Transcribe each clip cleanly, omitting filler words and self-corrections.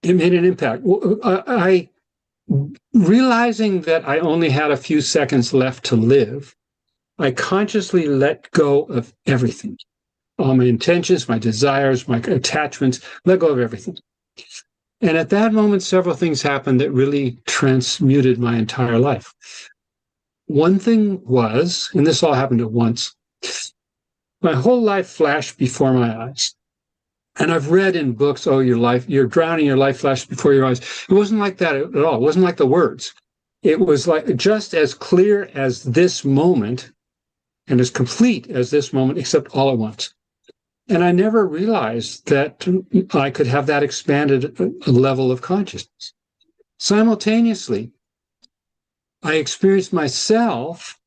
it made an impact. I realizing that I only had a few seconds left to live, I consciously let go of everything. All my intentions, my desires, my attachments, let go of everything. And at that moment, several things happened that really transmuted my entire life. One thing was, and this all happened at once, my whole life flashed before my eyes. And I've read in books, oh, you're drowning, your life flashed before your eyes. It wasn't like that at all. It wasn't like the words. It was like just as clear as this moment and as complete as this moment, except all at once. And I never realized that I could have that expanded level of consciousness. Simultaneously, I experienced myself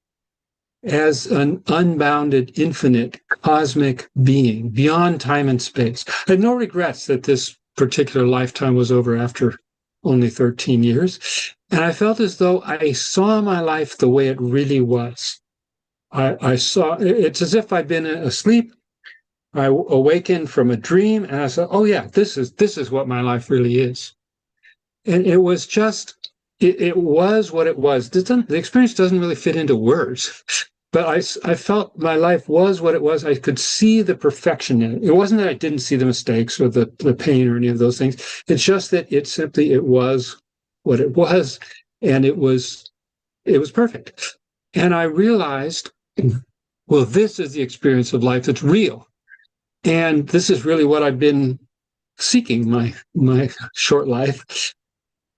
as an unbounded, infinite, cosmic being beyond time and space. I had no regrets that this particular lifetime was over after only 13 years. And I felt as though I saw my life the way it really was. I saw, it's as if I'd been asleep. I awakened from a dream and I said, oh yeah, this is what my life really is. And it was just, it was what it was. The experience doesn't really fit into words, but I felt my life was what it was. I could see the perfection in it. It wasn't that I didn't see the mistakes or the pain or any of those things. It's just that it was what it was, and it was perfect. And I realized, well, this is the experience of life that's real. And this is really what I've been seeking my short life.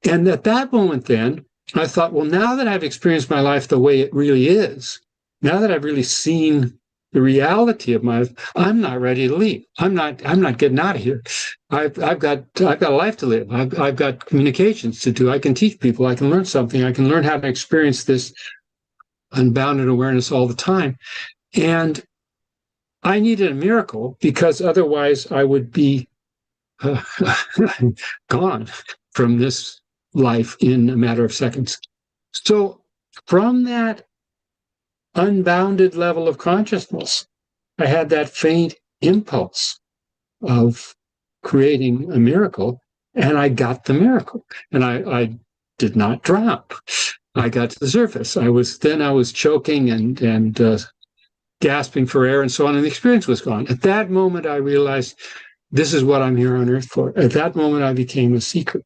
And at that moment, then, I thought, well, now that I've experienced my life the way it really is, now that I've really seen the reality of my life, I'm not ready to leave. I'm not getting out of here. I've got a life to live. I've got communications to do. I can teach people. I can learn something. I can learn how to experience this unbounded awareness all the time. And I needed a miracle because otherwise I would be gone from this life in a matter of seconds. So from that unbounded level of consciousness, I had that faint impulse of creating a miracle, and I got the miracle. And I did not drown. I got to the surface. I was choking and gasping for air and so on, and the experience was gone. At that moment, I realized this is what I'm here on earth for. At that moment, I became a seeker.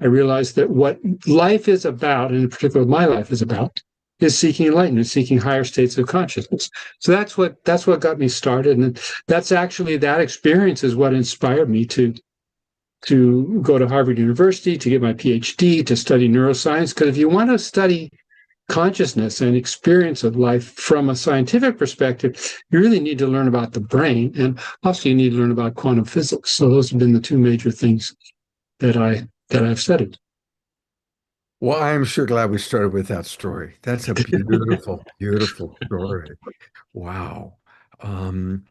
I realized that what life is about, and in particular my life is about, is seeking enlightenment, seeking higher states of consciousness. So that's what got me started. And that's actually, that experience is what inspired me to go to Harvard University, to get my PhD, to study neuroscience. Because if you want to study consciousness and experience of life from a scientific perspective, you really need to learn about the brain, and also you need to learn about quantum physics. So those have been the two major things that I've studied. Well, I'm sure glad we started with that story. That's a beautiful, beautiful story. Wow. Um,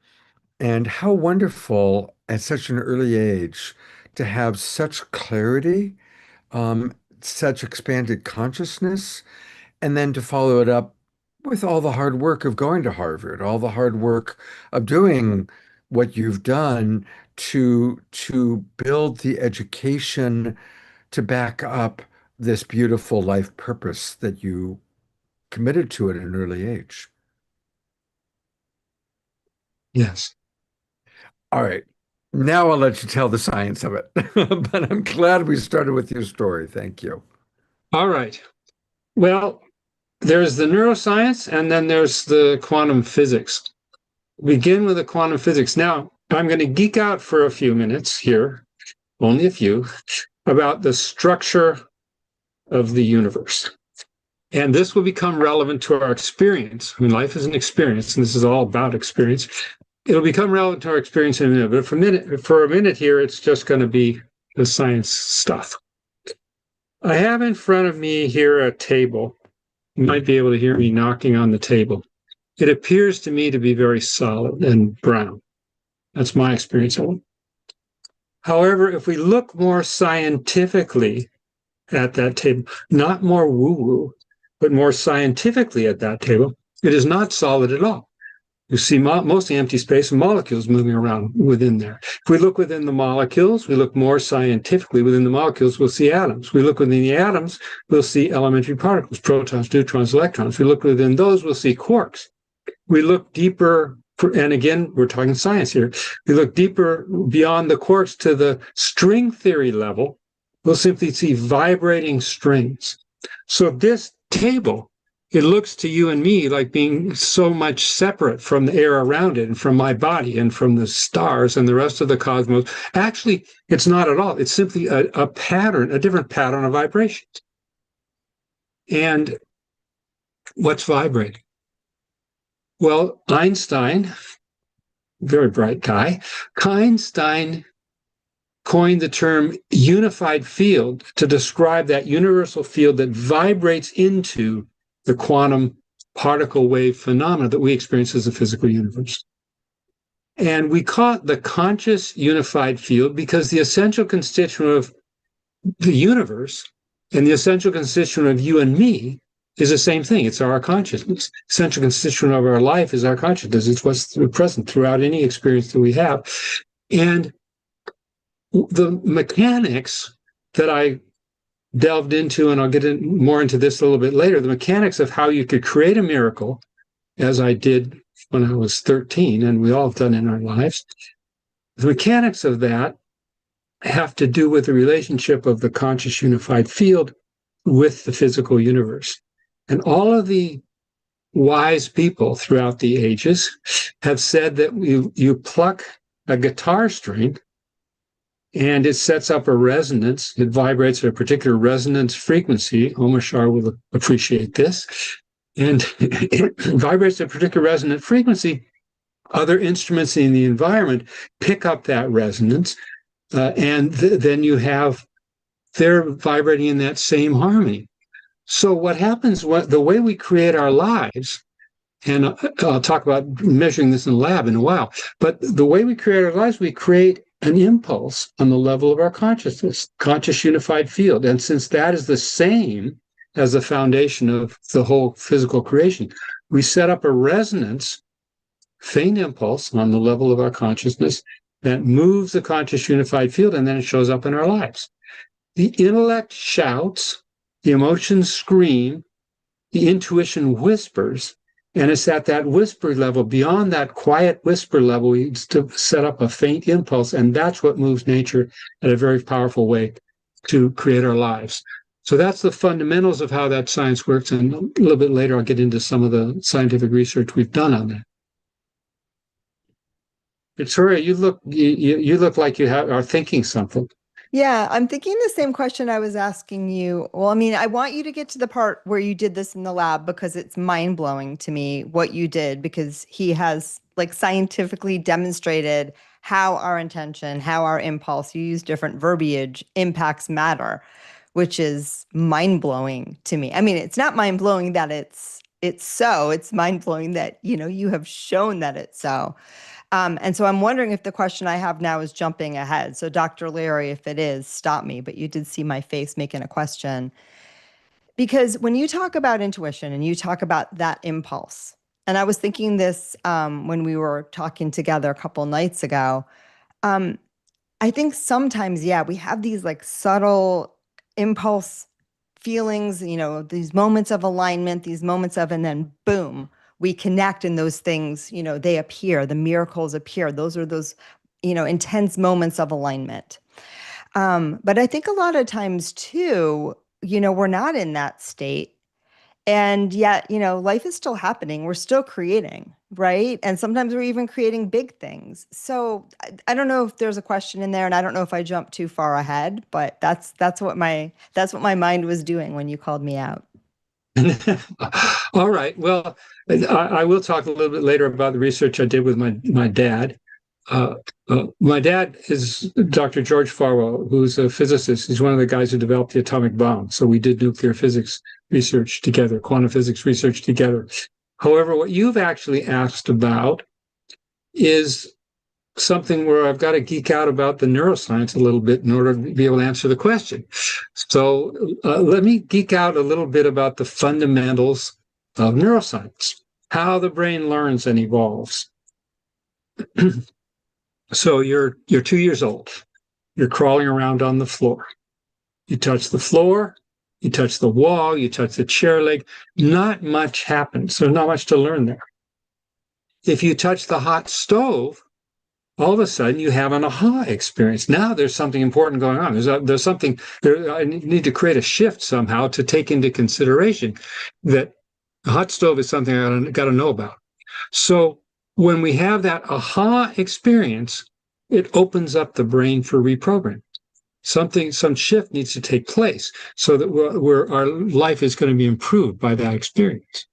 and how wonderful at such an early age to have such clarity, such expanded consciousness, and then to follow it up with all the hard work of going to Harvard, all the hard work of doing what you've done to build the education to back up this beautiful life purpose that you committed to at an early age. Yes. All right. Now I'll let you tell the science of it. But I'm glad we started with your story. Thank you. All right. Well, there's the neuroscience, and then there's the quantum physics. Begin with the quantum physics. Now, I'm going to geek out for a few minutes here, only a few, about the structure of the universe. And this will become relevant to our experience. I mean, life is an experience, and this is all about experience. It'll become relevant to our experience in a minute, but for a minute here, it's just going to be the science stuff. I have in front of me here a table. You might be able to hear me knocking on the table. It appears to me to be very solid and brown. That's my experience of it. However, if we look more scientifically at that table, not more woo-woo, but more scientifically at that table, it is not solid at all. You see mostly empty space and molecules moving around within there. If we look within the molecules, we look more scientifically within the molecules, we'll see atoms. We look within the atoms, we'll see elementary particles, protons, neutrons, electrons. We look within those, we'll see quarks. We look deeper, and again, we're talking science here. We look deeper beyond the quarks to the string theory level, we'll simply see vibrating strings. So this table, it looks to you and me like being so much separate from the air around it and from my body and from the stars and the rest of the cosmos. Actually, it's not at all. It's simply a pattern, a different pattern of vibrations. And what's vibrating? Well, Einstein, very bright guy, Einstein coined the term unified field to describe that universal field that vibrates into the quantum particle wave phenomena that we experience as a physical universe. And we call it the conscious unified field because the essential constituent of the universe and the essential constituent of you and me is the same thing. It's our consciousness. Essential constituent of our life is our consciousness. It's what's present throughout any experience that we have. And the mechanics that I delved into, and I'll get more into this a little bit later, the mechanics of how you could create a miracle, as I did when I was 13, and we all have done in our lives. The mechanics of that have to do with the relationship of the conscious unified field with the physical universe. And all of the wise people throughout the ages have said that you pluck a guitar string and it sets up a resonance. It vibrates at a particular resonance frequency. Omar Shah will appreciate this. And it vibrates at a particular resonant frequency. Other instruments in the environment pick up that resonance, and then you have, they're vibrating in that same harmony. So what happens, the way we create our lives, and I'll talk about measuring this in the lab in a while, but the way we create our lives, we create an impulse on the level of our consciousness, conscious unified field. And since that is the same as the foundation of the whole physical creation, we set up a resonance, faint impulse on the level of our consciousness that moves the conscious unified field, and then it shows up in our lives. The intellect shouts, the emotions scream, the intuition whispers, and it's at that whisper level, beyond that quiet whisper level, we set up a faint impulse, and that's what moves nature in a very powerful way to create our lives. So that's the fundamentals of how that science works, and a little bit later I'll get into some of the scientific research we've done on that. Victoria, you look like you are thinking something. Yeah, I'm thinking the same question I was asking you. Well, I mean, I want you to get to the part where you did this in the lab because it's mind-blowing to me what you did, because he has like scientifically demonstrated how our intention, how our impulse, you use different verbiage, impacts matter, which is mind-blowing to me. I mean, it's not mind-blowing that it's so, it's mind-blowing that, you have shown that it's so. And so I'm wondering if the question I have now is jumping ahead. So Dr. Larry, if it is, stop me, but you did see my face making a question. Because when you talk about intuition and you talk about that impulse, and I was thinking this when we were talking together a couple nights ago, I think sometimes, we have these like subtle impulse feelings, these moments of alignment, these moments of, and then boom, we connect, and those things, they appear, the miracles appear. Those are those, intense moments of alignment. But I think a lot of times too, we're not in that state. And yet, life is still happening. We're still creating, right? And sometimes we're even creating big things. So I don't know if there's a question in there, and I don't know if I jumped too far ahead, but that's what my mind was doing when you called me out. All right. Well, I will talk a little bit later about the research I did with my dad. My dad is Dr. George Farwell, who's a physicist. He's one of the guys who developed the atomic bomb. So we did nuclear physics research together, quantum physics research together. However, what you've actually asked about is something where I've got to geek out about the neuroscience a little bit in order to be able to answer the question. So let me geek out a little bit about the fundamentals of neuroscience. how the brain learns and evolves. So you're 2 years old. You're crawling around on the floor. You touch the floor, you touch the wall, you touch the chair leg. Not much happens. There's not much to learn there. If you touch the hot stove, all of a sudden you have an aha experience. Now there's something important going on. There's something there. I need to create a shift somehow to take into consideration that a hot stove is something I got to know about. So when we have that aha experience, it opens up the brain for reprogramming. Some shift needs to take place so that our life is going to be improved by that experience.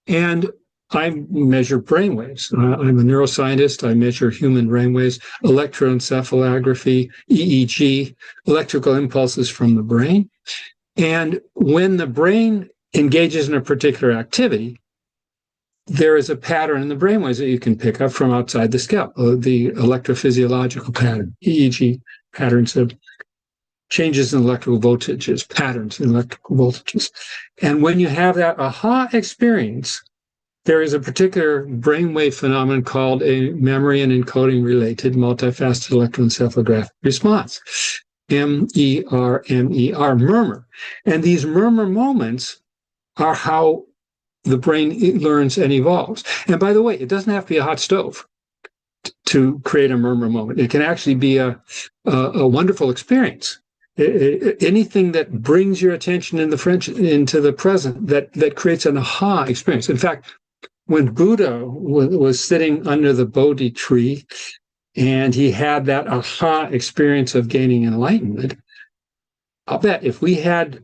And I measure brainwaves. I'm a neuroscientist. I measure human brainwaves, electroencephalography, EEG, electrical impulses from the brain. And when the brain engages in a particular activity, there is a pattern in the brainwaves that you can pick up from outside the scalp, the electrophysiological pattern, EEG patterns of changes in electrical voltages, patterns in electrical voltages. And when you have that aha experience, there is a particular brainwave phenomenon called a memory and encoding related multifaceted electroencephalographic response, MER, murmur. And these murmur moments are how the brain learns and evolves. And by the way, it doesn't have to be a hot stove to create a murmur moment. It can actually be a wonderful experience. Anything that brings your attention into the present, that creates an aha experience. In fact, when Buddha was sitting under the Bodhi tree and he had that aha experience of gaining enlightenment, I'll bet if we had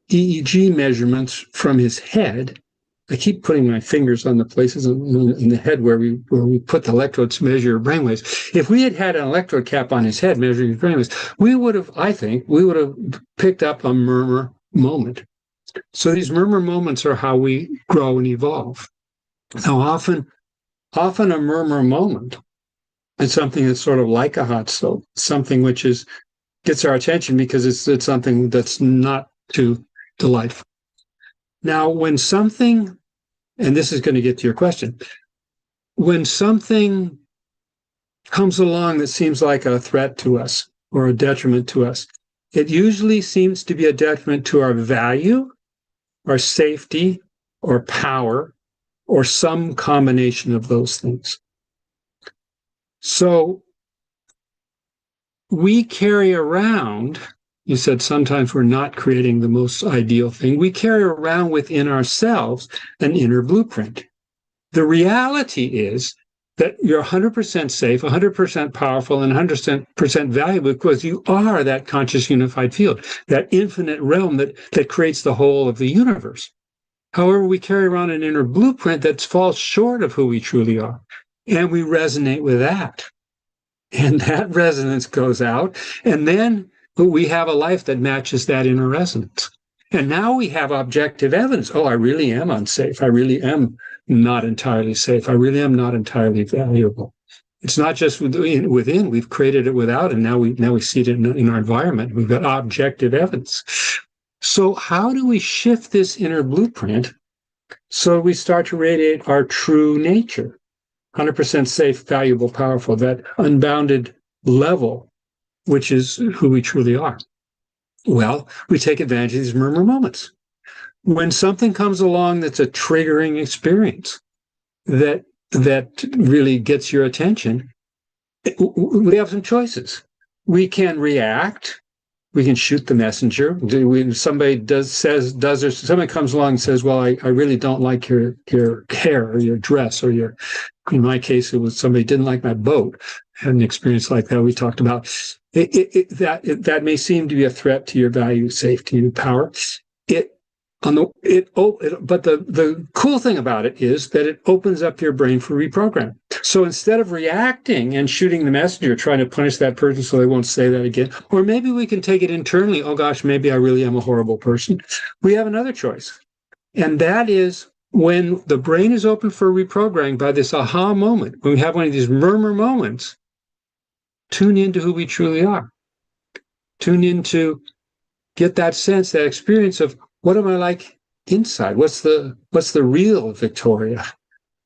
EEG measurements from his head, I keep putting my fingers on the places in the head where we put the electrodes to measure your brainwaves. If we had an electrode cap on his head measuring his brainwaves, we would have picked up a murmur moment. So these murmur moments are how we grow and evolve. Now, often a murmur moment is something that's sort of like a hot stove, something which gets our attention because it's something that's not too delightful. Now, when something, and this is going to get to your question, when something comes along that seems like a threat to us or a detriment to us, it usually seems to be a detriment to our value, our safety, or power, or some combination of those things. So we carry around, you said sometimes we're not creating the most ideal thing. We carry around within ourselves an inner blueprint. The reality is that you're 100% safe, 100% powerful, and 100% valuable because you are that conscious unified field, that infinite realm that creates the whole of the universe. However, we carry around an inner blueprint that falls short of who we truly are, and we resonate with that. And that resonance goes out, and then we have a life that matches that inner resonance. And now we have objective evidence. Oh, I really am unsafe. I really am not entirely safe. I really am not entirely valuable. It's not just within. We've created it without, and now we see it in our environment. We've got objective evidence. So how do we shift this inner blueprint so we start to radiate our true nature? 100% safe, valuable, powerful, that unbounded level, which is who we truly are. Well, we take advantage of these murmur moments. When something comes along that's a triggering experience that really gets your attention, we have some choices. We can react. We can shoot the messenger. Somebody comes along and says, "Well, I really don't like your hair or your dress or your." In my case, it was somebody didn't like my boat. I had an experience like that we talked about. That may seem to be a threat to your value, safety, and power. But the cool thing about it is that it opens up your brain for reprogramming. So instead of reacting and shooting the messenger, trying to punish that person so they won't say that again, or maybe we can take it internally. Oh gosh, maybe I really am a horrible person. We have another choice. And that is when the brain is open for reprogramming by this aha moment, when we have one of these murmur moments, tune into who we truly are. Tune into, get that sense, that experience of what am I like inside? What's the real Victoria?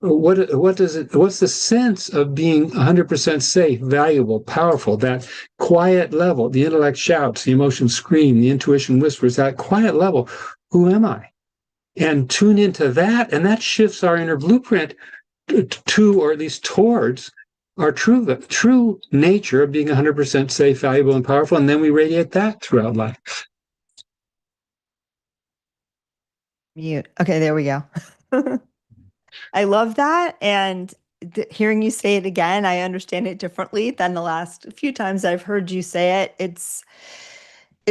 What's the sense of being 100% safe, valuable, powerful, that quiet level? The intellect shouts, the emotions scream, the intuition whispers, that quiet level. Who am I? And tune into that, and that shifts our inner blueprint to, or at least towards, our true nature of being 100% safe, valuable, and powerful. And then we radiate that throughout life. Mute. Okay, there we go. I love that. And hearing you say it again, I understand it differently than the last few times I've heard you say it. It's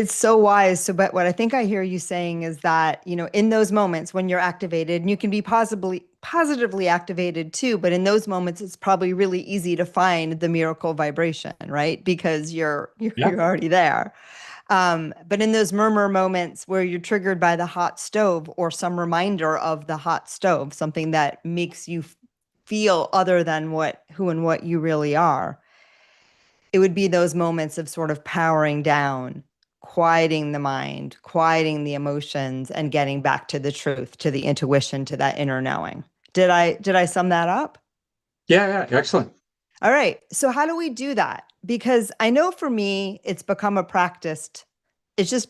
so wise. So, but what I think I hear you saying is that, in those moments when you're activated, and you can be positively activated too, but in those moments, it's probably really easy to find the miracle vibration, right? Because you're already there. But in those murmur moments where you're triggered by the hot stove or some reminder of the hot stove, something that makes you feel other than who and what you really are, it would be those moments of sort of powering down, quieting the mind, quieting the emotions, and getting back to the truth, to the intuition, to that inner knowing. Did I sum that up? Yeah, excellent. All right. So how do we do that? Because I know for me, it's just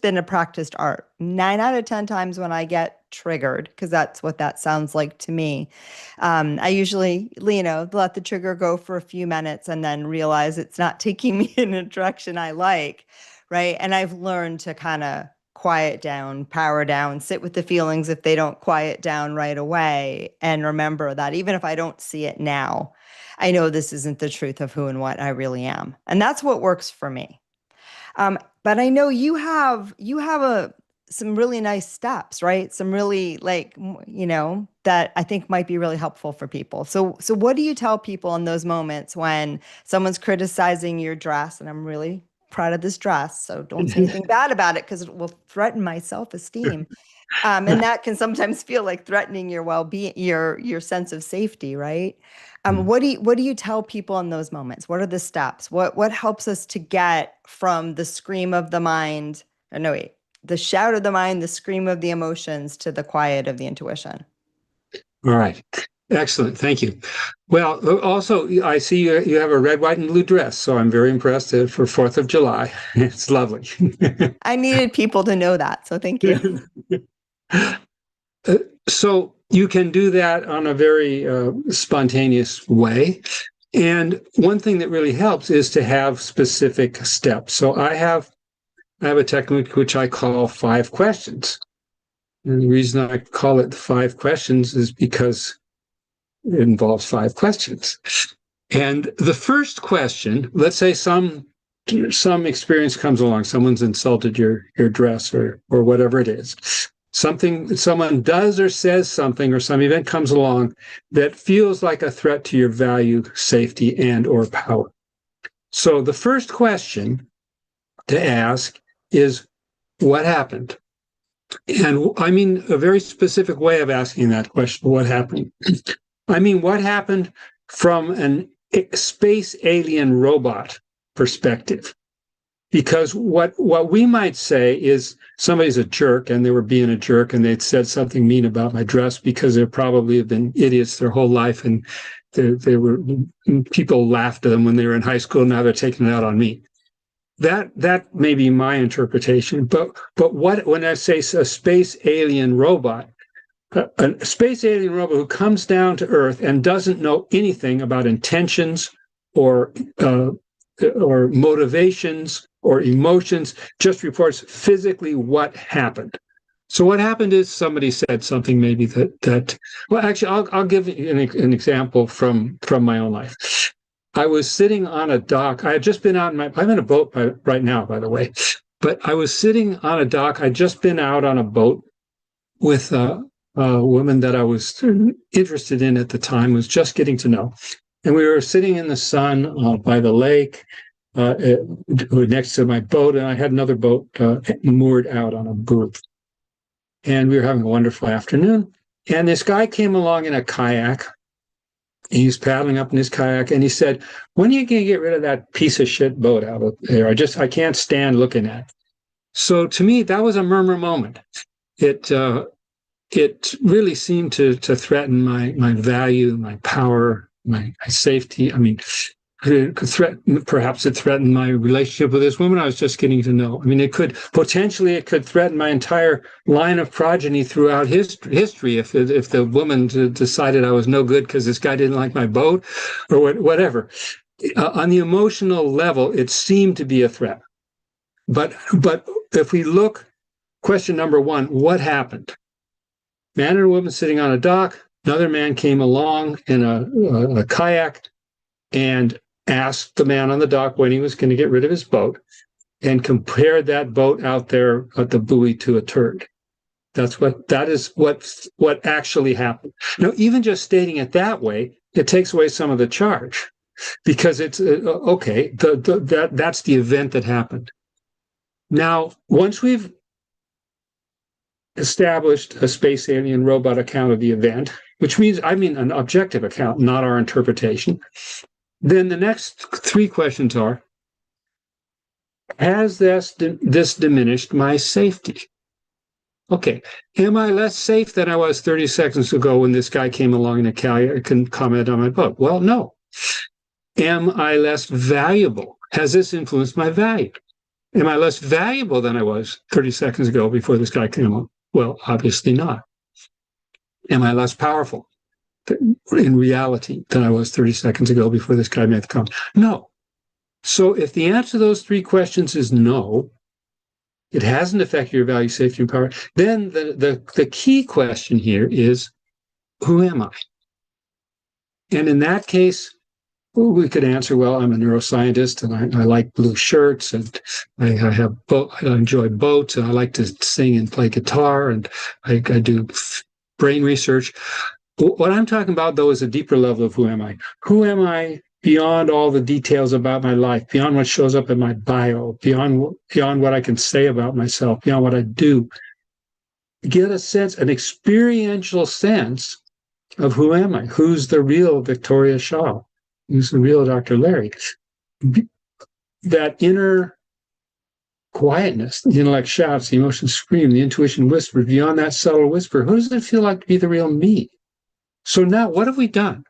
been a practiced art. 9 out of 10 times when I get triggered, because that's what that sounds like to me, I usually, let the trigger go for a few minutes and then realize it's not taking me in a direction I like, right? And I've learned to kind of quiet down, power down, sit with the feelings if they don't quiet down right away, and remember that even if I don't see it now, I know this isn't the truth of who and what I really am. And that's what works for me. But I know you have some really nice steps, right? Some really that I think might be really helpful for people. So what do you tell people in those moments when someone's criticizing your dress? And I'm really proud of this dress, so don't say anything bad about it because it will threaten my self-esteem. And that can sometimes feel like threatening your well-being, your sense of safety, right? What do you tell people in those moments? What are the steps? What helps us to get from the scream of the mind, the shout of the mind, the scream of the emotions, to the quiet of the intuition? All right. Excellent. Thank you. Well, also, I see you have a red, white, and blue dress, so I'm very impressed for 4th of July. It's lovely. I needed people to know that, so thank you. So you can do that on a very spontaneous way. And one thing that really helps is to have specific steps. So I have a technique which I call 5 questions. And the reason I call it 5 questions is because it involves 5 questions. And the first question, let's say some experience comes along, someone's insulted your dress or whatever it is. Someone does or says something, or some event comes along that feels like a threat to your value, safety, and or power. So the first question to ask is, what happened? And I mean a very specific way of asking that question, what happened? I mean, what happened from a space alien robot perspective? Because what we might say is somebody's a jerk and they were being a jerk and they'd said something mean about my dress because they probably have been idiots their whole life and people laughed at them when they were in high school. Now they're taking it out on me. That may be my interpretation. But when I say a space alien robot, a space alien robot who comes down to Earth and doesn't know anything about intentions or motivations or emotions, just reports physically what happened. So what happened is somebody said something maybe that well, actually, I'll give you an example from my own life. I was sitting on a dock. I had just been out I'm in a boat right now, by the way, but I was sitting on a dock. I'd just been out on a boat with a woman that I was interested in at the time, was just getting to know. And we were sitting in the sun by the lake next to my boat, and I had another boat moored out on a buoy. And we were having a wonderful afternoon. And this guy came along in a kayak. And he was paddling up in his kayak, and he said, "When are you going to get rid of that piece of shit boat out of there? I can't stand looking at it." So to me, that was a murmur moment. it really seemed to threaten my value, my power, my safety. I mean, perhaps it threatened my relationship with this woman I was just getting to know. I mean, it could threaten my entire line of progeny throughout history if the woman decided I was no good because this guy didn't like my boat or whatever. On the emotional level, it seemed to be a threat. But if we look, question number one, what happened? Man and a woman sitting on a dock. Another man came along in a kayak and asked the man on the dock when he was going to get rid of his boat, and compared that boat out there at the buoy to a turd. That is what actually happened. Now, even just stating it that way, it takes away some of the charge, because it's okay. That's the event that happened. Now, once we've established a space alien robot account of the event, which means an objective account, not our interpretation, then the next three questions are, has this diminished my safety? Okay, am I less safe than I was 30 seconds ago when this guy came along in a kayak and commented on my boat? Well, no. Am I less valuable? Has this influenced my value? Am I less valuable than I was 30 seconds ago before this guy came along? Well, obviously not. Am I less powerful in reality than I was 30 seconds ago before this guy made the comment? No. So if the answer to those three questions is no, it hasn't affected your value, safety, and power, then the key question here is, who am I? And in that case, we could answer, well, I'm a neuroscientist and I like blue shirts and I enjoy boats and I like to sing and play guitar and I do brain research. What I'm talking about, though, is a deeper level of who am I? Who am I beyond all the details about my life, beyond what shows up in my bio, beyond what I can say about myself, beyond what I do? Get a sense, an experiential sense of who am I? Who's the real Victoria Shaw? Who's the real Dr. Larry? That inner quietness, the intellect shouts, the emotions scream, the intuition whispers, beyond that subtle whisper, who does it feel like to be the real me? So now what have we done?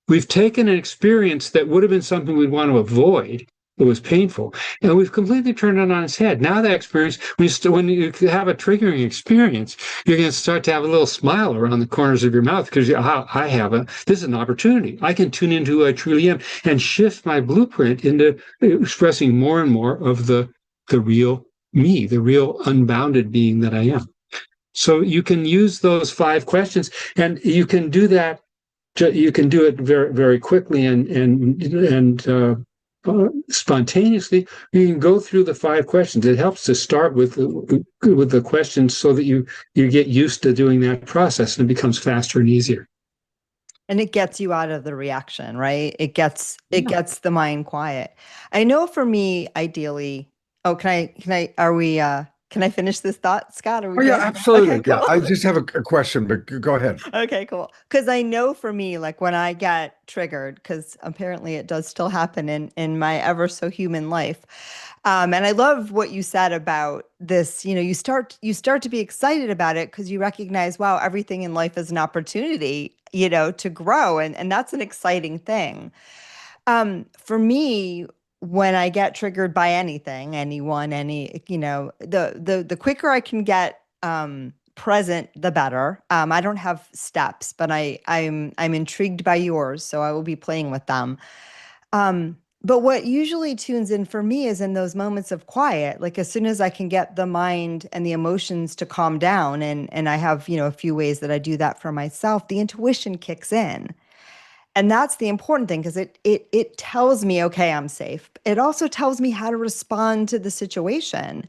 We've taken an experience that would have been something we'd want to avoid. It was painful. And we've completely turned it on its head. Now that experience, when you have a triggering experience, you're going to start to have a little smile around the corners of your mouth because this is an opportunity. I can tune into who I truly am and shift my blueprint into expressing more and more of the real me, the real unbounded being that I am. So you can use those 5 questions, and you can do that. You can do it very, very quickly and spontaneously. You can go through the 5 questions. It helps to start with the questions so that you get used to doing that process, and it becomes faster and easier. And it gets you out of the reaction, right? It gets the mind quiet. I know for me, ideally. Oh, can I finish this thought, Scott? Are we yeah, good? absolutely. Okay, cool. Yeah, I just have a question, but go ahead. Okay, cool. Because I know for me, like when I get triggered, because apparently it does still happen in my ever so human life. And I love what you said about this. You start to be excited about it because you recognize, wow, everything in life is an opportunity, to grow, and that's an exciting thing. For me, when I get triggered by anything, anyone, the quicker I can get present, the better. I don't have steps, but I'm intrigued by yours, so I will be playing with them. But what usually tunes in for me is in those moments of quiet, like as soon as I can get the mind and the emotions to calm down, and I have, a few ways that I do that for myself, the intuition kicks in. And that's the important thing, because it tells me, okay, I'm safe. It also tells me how to respond to the situation.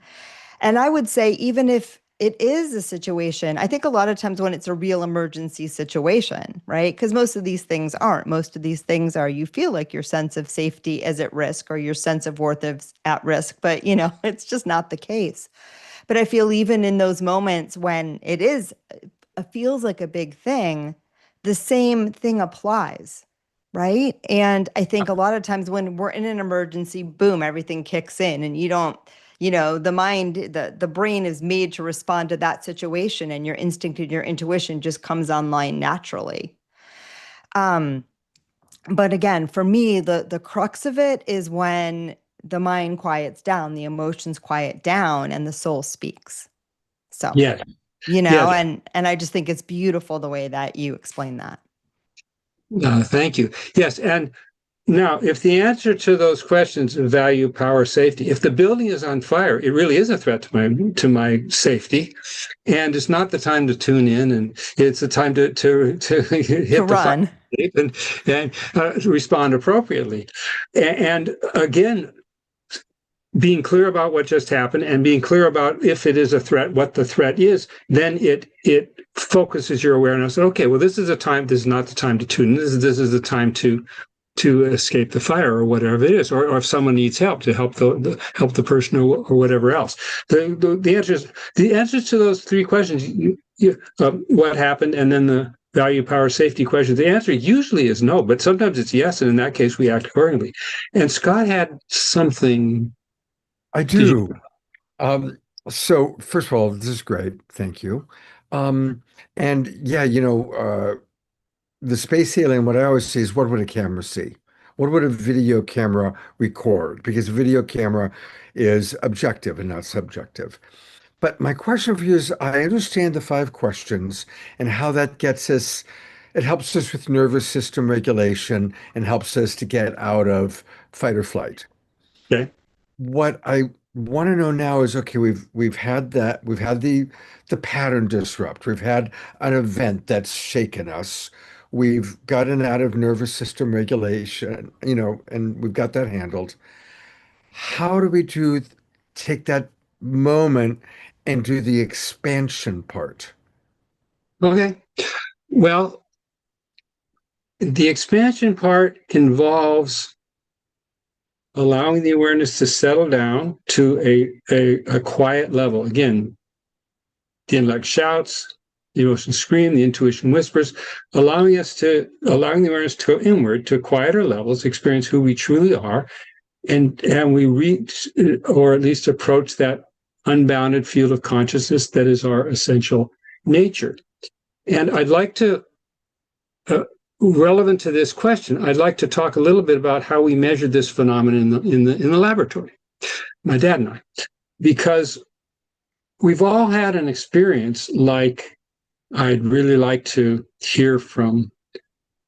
And I would say, even if it is a situation, I think a lot of times when it's a real emergency situation, right? Because most of these things aren't. Most of these things are, you feel like your sense of safety is at risk or your sense of worth is at risk, but it's just not the case. But I feel even in those moments when it feels like a big thing, the same thing applies, right? And I think a lot of times when we're in an emergency, boom, everything kicks in, and you don't the mind, the brain is made to respond to that situation, and your instinct and your intuition just comes online naturally. But again, for me, the crux of it is when the mind quiets down, the emotions quiet down, and the soul speaks. So, Yes. and I just think it's beautiful the way that you explain that. Thank you. Yes. And now, if the answer to those questions of value, power, safety, if the building is on fire, it really is a threat to my safety, and it's not the time to tune in, and it's the time to hit the run and respond appropriately. And again, being clear about what just happened and being clear about if it is a threat, what the threat is, then it focuses your awareness. Okay, well, this is not the time to tune in. This is the time to escape the fire or whatever it is, or if someone needs help, to help the person or whatever else. The answers to those three questions, what happened, and then the value, power, safety question, the answer usually is no, but sometimes it's yes, and in that case we act accordingly. And Scott had something. I do. So first of all, this is great. Thank you. And yeah, the space alien, what I always say is, what would a camera see? What would a video camera record? Because a video camera is objective and not subjective. But my question for you is, I understand the 5 questions and how that gets us, it helps us with nervous system regulation and helps us to get out of fight or flight. Okay. What I want to know now is, okay, we've had that, we've had the pattern disrupt, we've had an event that's shaken us, we've gotten out of nervous system regulation, and we've got that handled. How do we take that moment and do the expansion part? Okay. Well, the expansion part involves allowing the awareness to settle down to a quiet level. Again, the intellect shouts, the emotions scream, the intuition whispers, allowing the awareness to go inward to quieter levels, experience who we truly are, and we reach, or at least approach, that unbounded field of consciousness that is our essential nature. And I'd like to, relevant to this question, I'd like to talk a little bit about how we measured this phenomenon in the laboratory, my dad and I, because we've all had an experience like, I'd really like to hear from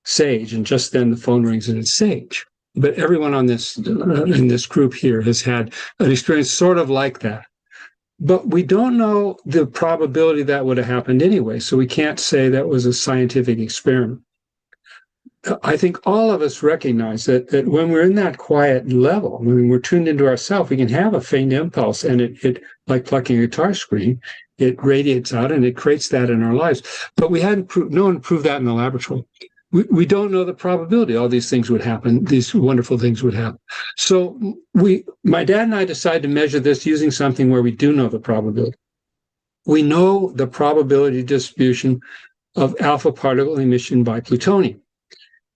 Sage, and just then the phone rings and it's Sage. But everyone on this in this group here has had an experience sort of like that. But we don't know the probability that would have happened anyway, so we can't say that was a scientific experiment. I think all of us recognize that when we're in that quiet level, when we're tuned into ourselves, we can have a faint impulse, and it like plucking a guitar string, it radiates out and it creates that in our lives. But no one proved that in the laboratory. We don't know the probability all these things would happen, these wonderful things would happen. So my dad and I decided to measure this using something where we do know the probability. We know the probability distribution of alpha particle emission by plutonium.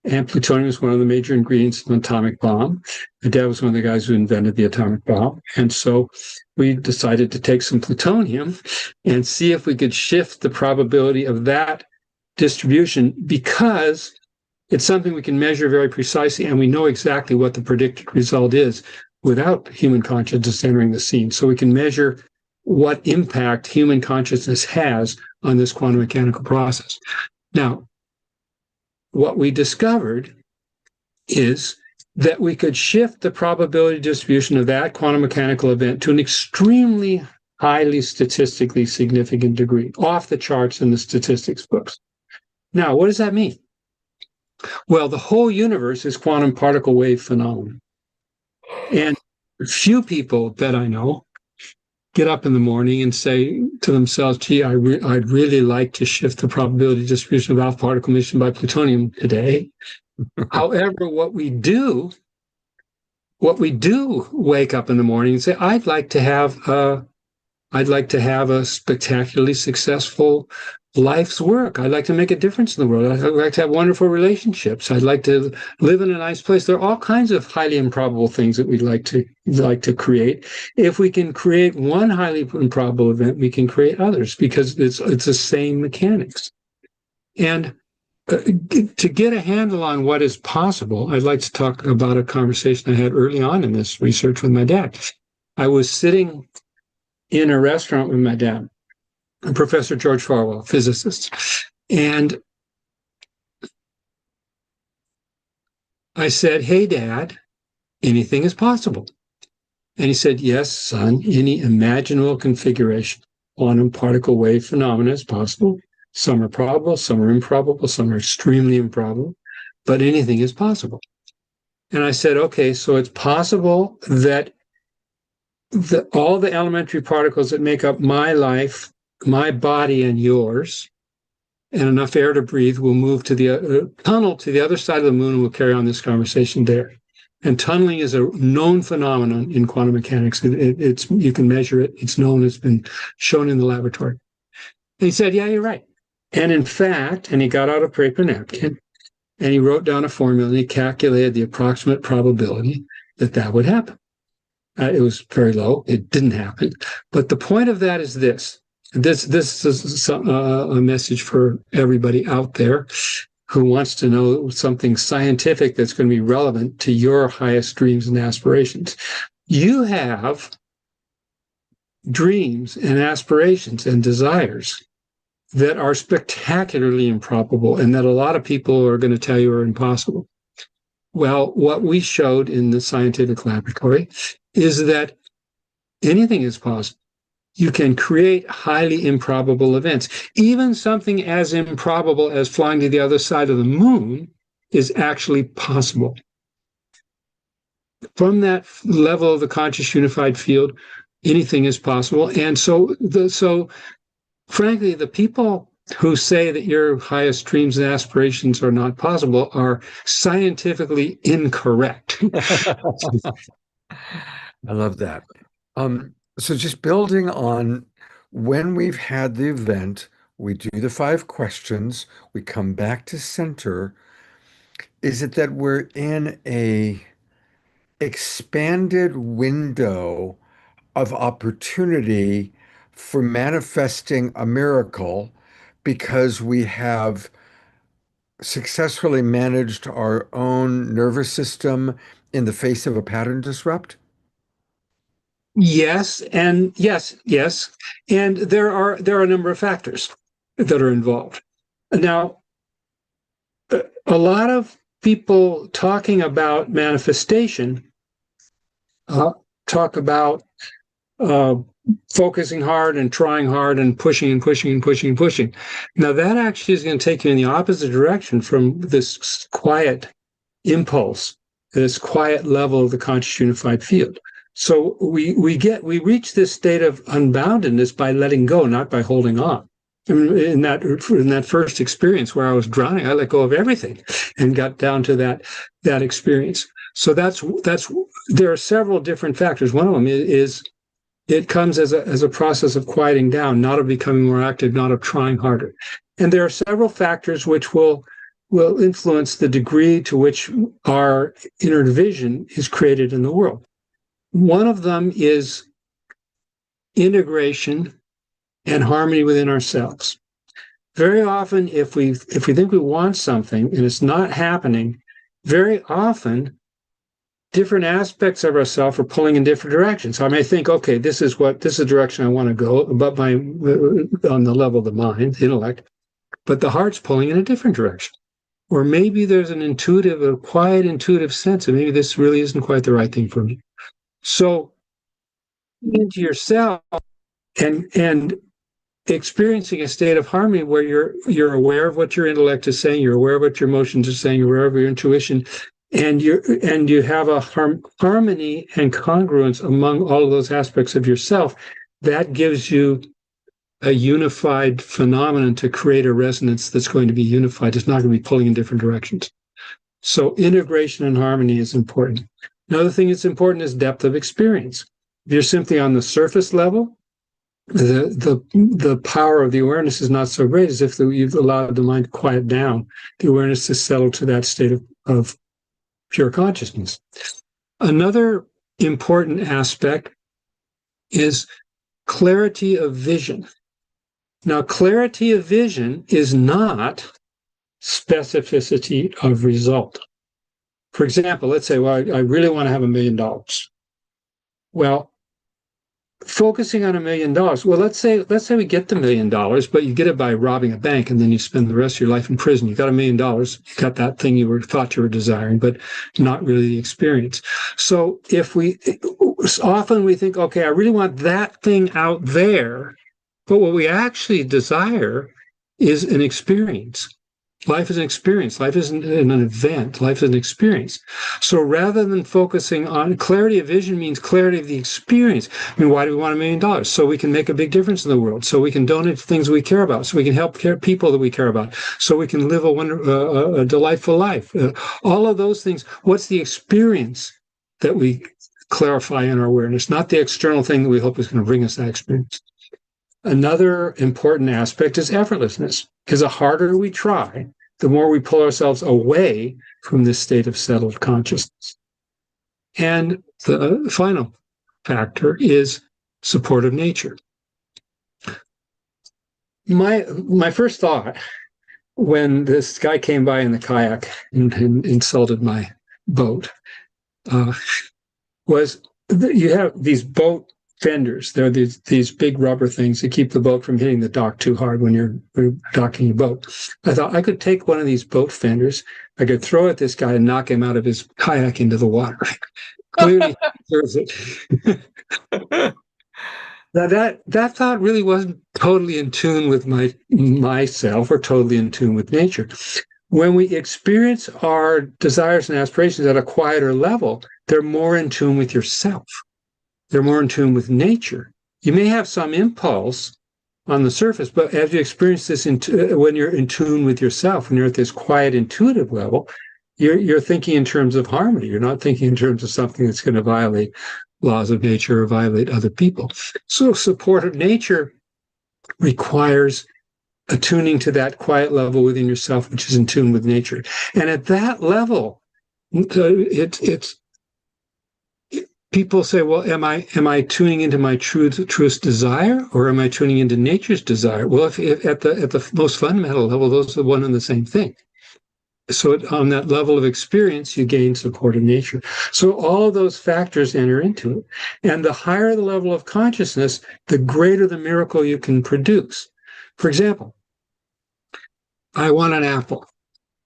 And plutonium is one of the major ingredients of an atomic bomb. My dad was one of the guys who invented the atomic bomb. And so we decided to take some plutonium and see if we could shift the probability of that distribution, because it's something we can measure very precisely, and we know exactly what the predicted result is without human consciousness entering the scene. So we can measure what impact human consciousness has on this quantum mechanical process. Now, what we discovered is that we could shift the probability distribution of that quantum mechanical event to an extremely highly statistically significant degree, off the charts in the statistics books. Now, what does that mean? Well, the whole universe is quantum particle wave phenomenon. And few people that I know get up in the morning and say to themselves, gee, I'd really like to shift the probability distribution of alpha particle emission by plutonium today. However, what we do wake up in the morning and say, I'd like to have a spectacularly successful life's work. I'd like to make a difference in the world. I'd like to have wonderful relationships. I'd like to live in a nice place. There are all kinds of highly improbable things that we'd like to create. If we can create one highly improbable event, we can create others because it's the same mechanics. And to get a handle on what is possible, I'd like to talk about a conversation I had early on in this research with my dad. I was sitting in a restaurant with my dad, Professor George Farwell, physicist, and I said, "Hey, Dad, anything is possible." And he said, "Yes, son, any imaginable configuration, quantum particle wave phenomena is possible. Some are probable, some are improbable, some are extremely improbable, but anything is possible." And I said, "Okay, so it's possible that all the elementary particles that make up my life, my body and yours, and enough air to breathe will move to the tunnel to the other side of the moon, and we'll carry on this conversation there." And tunneling is a known phenomenon in quantum mechanics. It's you can measure it. It's known. It's been shown in the laboratory. And he said, "Yeah, you're right." And in fact, and he got out a paper napkin and he wrote down a formula and he calculated the approximate probability that would happen. It was very low. It didn't happen. But the point of that is this. This is a message for everybody out there who wants to know something scientific that's going to be relevant to your highest dreams and aspirations. You have dreams and aspirations and desires that are spectacularly improbable and that a lot of people are going to tell you are impossible. Well, what we showed in the scientific laboratory is that anything is possible. You can create highly improbable events. Even something as improbable as flying to the other side of the moon is actually possible. From that level of the conscious unified field, anything is possible. And so frankly, the people who say that your highest dreams and aspirations are not possible are scientifically incorrect. I love that. So just building on when we've had the event, we do the 5 questions, we come back to center. Is it that we're in a expanded window of opportunity for manifesting a miracle because we have successfully managed our own nervous system in the face of a pattern disrupt? Yes, and yes. And there are a number of factors that are involved. Now, a lot of people talking about manifestation talk about focusing hard and trying hard and pushing and pushing and pushing and pushing. Now, that actually is going to take you in the opposite direction from this quiet impulse, this quiet level of the conscious unified field. So we reach this state of unboundedness by letting go, not by holding on. I mean, in that first experience where I was drowning, I let go of everything and got down to that experience. So there are several different factors. One of them is it comes as a process of quieting down, not of becoming more active, not of trying harder. And there are several factors which will influence the degree to which our inner vision is created in the world. One of them is integration and harmony within ourselves. Very often, if we think we want something and it's not happening, very often different aspects of ourselves are pulling in different directions. So I may think, okay, this is the direction I want to go, but on the level of the mind, the intellect, but the heart's pulling in a different direction. Or maybe there's a quiet intuitive sense, and maybe this really isn't quite the right thing for me. So into yourself and experiencing a state of harmony where you're aware of what your intellect is saying, you're aware of what your emotions are saying, you're aware of your intuition, and you have a harmony and congruence among all of those aspects of yourself. That gives you a unified phenomenon to create a resonance that's going to be unified. It's not going to be pulling in different directions. So integration and harmony is important. Another thing that's important is depth of experience. If you're simply on the surface level, the power of the awareness is not so great as if you've allowed the mind to quiet down, the awareness to settle to that state of pure consciousness. Another important aspect is clarity of vision. Now, clarity of vision is not specificity of result. For example, let's say, well, I really want to have $1 million. Well, focusing on $1 million. Well, let's say we get the $1 million, but you get it by robbing a bank, and then you spend the rest of your life in prison. You got $1 million, you got that thing thought you were desiring, but not really the experience. So often we think, okay, I really want that thing out there, but what we actually desire is an experience. Life is an experience. Life isn't an event. Life is an experience. So rather than focusing on clarity of vision means clarity of the experience. I mean, why do we want $1 million? So we can make a big difference in the world. So we can donate to things we care about. So we can help people that we care about. So we can live a delightful life. All of those things. What's the experience that we clarify in our awareness, not the external thing that we hope is going to bring us that experience. Another important aspect is effortlessness, because the harder we try, the more we pull ourselves away from this state of settled consciousness. And the final factor is supportive nature. My first thought when this guy came by in the kayak and insulted my boat was that you have these boat fenders. They're these big rubber things that keep the boat from hitting the dock too hard when you're docking your boat. I thought I could take one of these boat fenders, I could throw at this guy and knock him out of his kayak into the water. Clearly he deserves it. Now that thought really wasn't totally in tune with myself or totally in tune with nature. When we experience our desires and aspirations at a quieter level, they're more in tune with yourself. They're more in tune with nature. You may have some impulse on the surface, but as you experience this when you're in tune with yourself, when you're at this quiet, intuitive level, you're thinking in terms of harmony. You're not thinking in terms of something that's going to violate laws of nature or violate other people. So supportive nature requires attuning to that quiet level within yourself, which is in tune with nature. And at that level, it's people say, well, am I tuning into my truest desire, or am I tuning into nature's desire? Well, if at the most fundamental level, those are one and the same thing. So on that level of experience, you gain support of nature. So all of those factors enter into it. And the higher the level of consciousness, the greater the miracle you can produce. For example, I want an apple.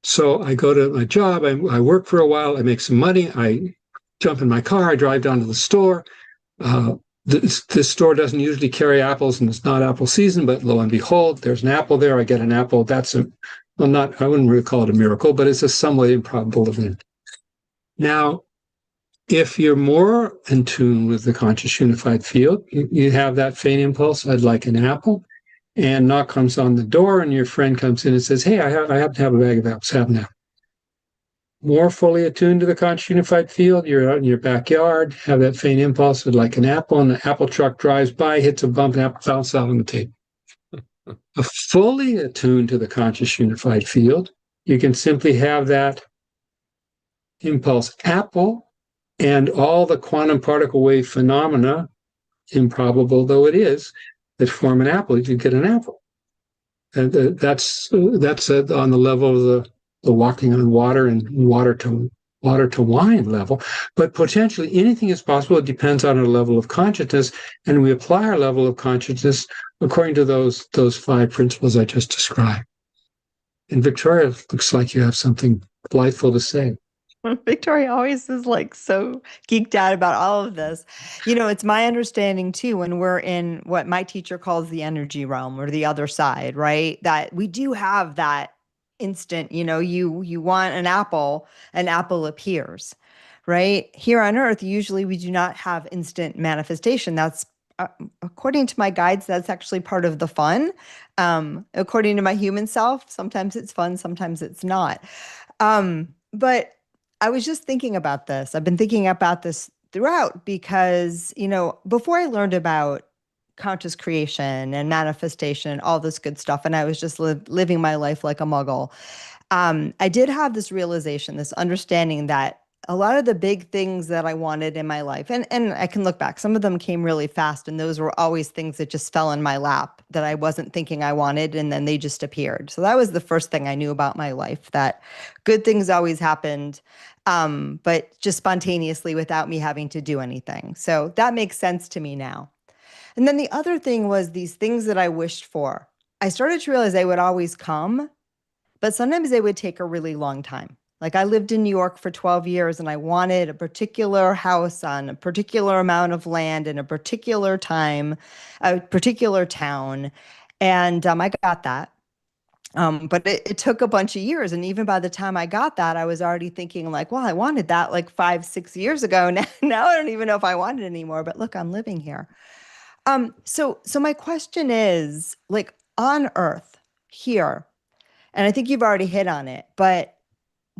So I go to my job, I work for a while, I make some money, I jump in my car, I drive down to the store. This store doesn't usually carry apples, and it's not apple season, but lo and behold, there's an apple there. I get an apple. I wouldn't really call it a miracle, but it's a somewhat improbable event. Now, if you're more in tune with the conscious unified field, you have that faint impulse, I'd like an apple, and knock comes on the door, and your friend comes in and says, hey, I happen to have a bag of apples, have an apple. More fully attuned to the conscious unified field, you're out in your backyard, have that faint impulse, would like an apple, and the apple truck drives by, hits a bump, and apple falls out on the table. Fully attuned to the conscious unified field, you can simply have that impulse apple and all the quantum particle wave phenomena, improbable though it is, that form an apple. You get an apple. And that's on the level of the walking on water and water to wine level. But potentially anything is possible. It depends on our level of consciousness, and we apply our level of consciousness according to those 5 principles I just described. And Victoria, looks like you have something delightful to say. Victoria always is like so geeked out about all of this. It's my understanding too, when we're in what my teacher calls the energy realm or the other side, right? That we do have that instant, you want an apple appears, right? Here on earth, usually we do not have instant manifestation. That's according to my guides, that's actually part of the fun. According to my human self, sometimes it's fun, sometimes it's not. But I was just thinking about this. I've been thinking about this throughout because, before I learned about conscious creation and manifestation and all this good stuff. And I was just living my life like a muggle. I did have this realization, this understanding that a lot of the big things that I wanted in my life, and I can look back, some of them came really fast, and those were always things that just fell in my lap that I wasn't thinking I wanted, and then they just appeared. So that was the first thing I knew about my life, that good things always happened, but just spontaneously without me having to do anything. So that makes sense to me now. And then the other thing was these things that I wished for. I started to realize they would always come, but sometimes they would take a really long time. Like I lived in New York for 12 years and I wanted a particular house on a particular amount of land in a particular time, a particular town. And I got that. But it took a bunch of years. And even by the time I got that, I was already thinking like, well, I wanted that like 5, 6 years ago. Now I don't even know if I want it anymore, but look, I'm living here. So my question is like on Earth here, and I think you've already hit on it, but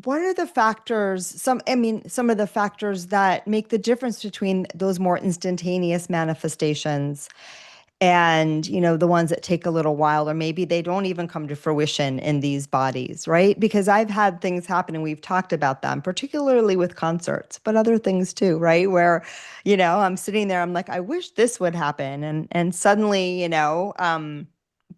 what are the factors, some of the factors that make the difference between those more instantaneous manifestations and, the ones that take a little while, or maybe they don't even come to fruition in these bodies, right? Because I've had things happen and we've talked about them, particularly with concerts, but other things too, right? Where, I'm sitting there, I'm like, I wish this would happen. And suddenly,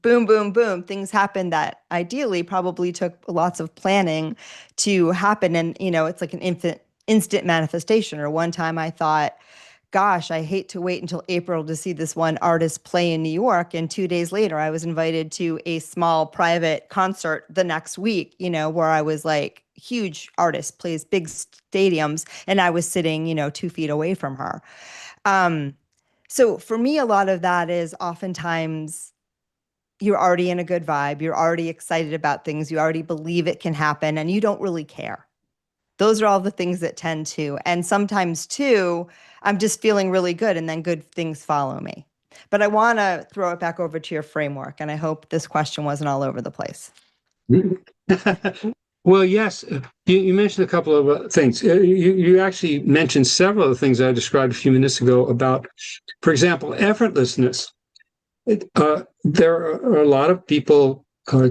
boom, boom, boom, things happen that ideally probably took lots of planning to happen. And, it's like an instant manifestation. Or one time I thought, gosh, I hate to wait until April to see this one artist play in New York. And 2 days later, I was invited to a small private concert the next week, where I was like, huge artist plays big stadiums. And I was sitting, 2 feet away from her. So for me, a lot of that is oftentimes you're already in a good vibe. You're already excited about things. You already believe it can happen and you don't really care. Those are all the things that tend to. And sometimes too, I'm just feeling really good and then good things follow me. But I want to throw it back over to your framework. And I hope this question wasn't all over the place. Well, yes, you mentioned a couple of things. You actually mentioned several of the things I described a few minutes ago about, for example, effortlessness. There are a lot of people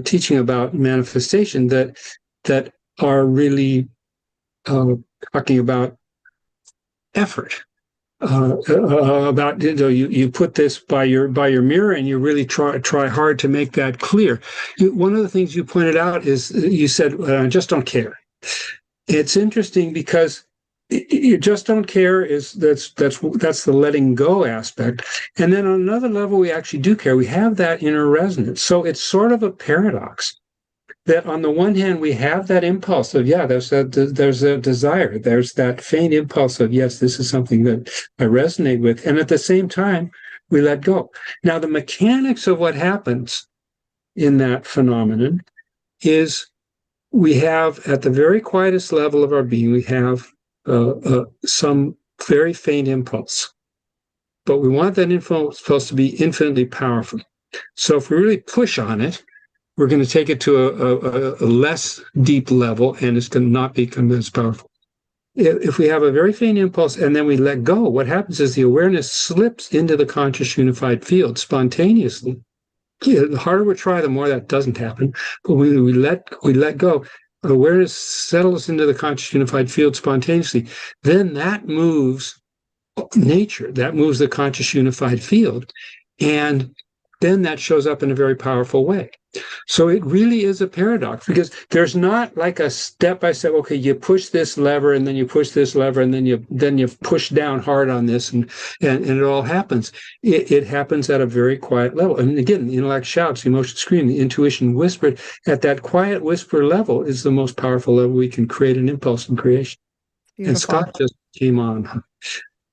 teaching about manifestation that are really talking about effort, about you put this by your mirror and you really try hard to make that clear. One of the things you pointed out is you said just don't care. It's interesting because you just don't care that's the letting go aspect, and then on another level we actually do care. We have that inner resonance, so it's sort of a paradox. That on the one hand, we have that impulse of, there's a desire. There's that faint impulse of, yes, this is something that I resonate with. And at the same time, we let go. Now, the mechanics of what happens in that phenomenon is we have, at the very quietest level of our being, we have some very faint impulse. But we want that impulse to be infinitely powerful. So if we really push on it, we're going to take it to a less deep level, and it's going to not become as powerful. If we have a very faint impulse and then we let go, what happens is the awareness slips into the conscious unified field spontaneously. The harder we try, the more that doesn't happen. But we let go. Awareness settles into the conscious unified field spontaneously. Then that moves nature. That moves the conscious unified field, and then that shows up in a very powerful way. So it really is a paradox, because there's not like a step-by-step, okay, you push this lever and then you push this lever and then you push down hard on this and it all happens. It happens at a very quiet level. And again, the intellect shouts, the emotion screams, the intuition whispered. At that quiet whisper level is the most powerful level we can create an impulse in creation. Beautiful. And Scott just came on.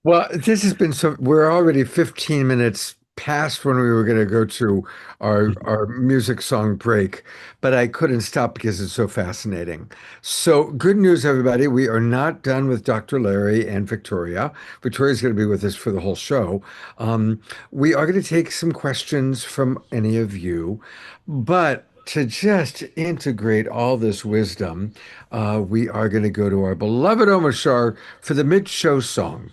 Well, this has been we're already 15 minutes past when we were going to go to our music song break, but I couldn't stop because it's so fascinating. So good news, everybody. We are not done with Dr. Larry and Victoria. Victoria's going to be with us for the whole show. We are going to take some questions from any of you, but to just integrate all this wisdom, we are going to go to our beloved Omar Shah for the mid-show song.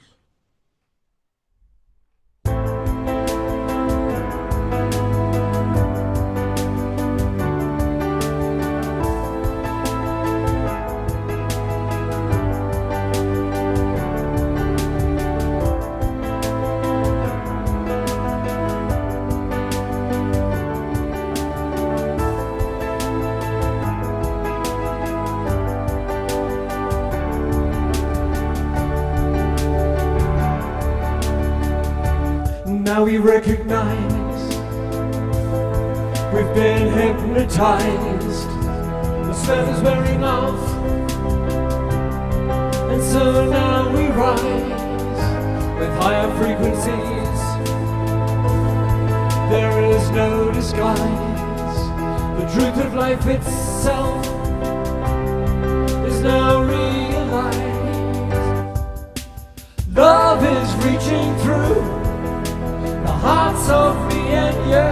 recognize we've been hypnotized. The spell is wearing off, and so now we rise with higher frequencies. There is no disguise. The truth of life itself is now realized. Love is reaching through the hearts of me and you.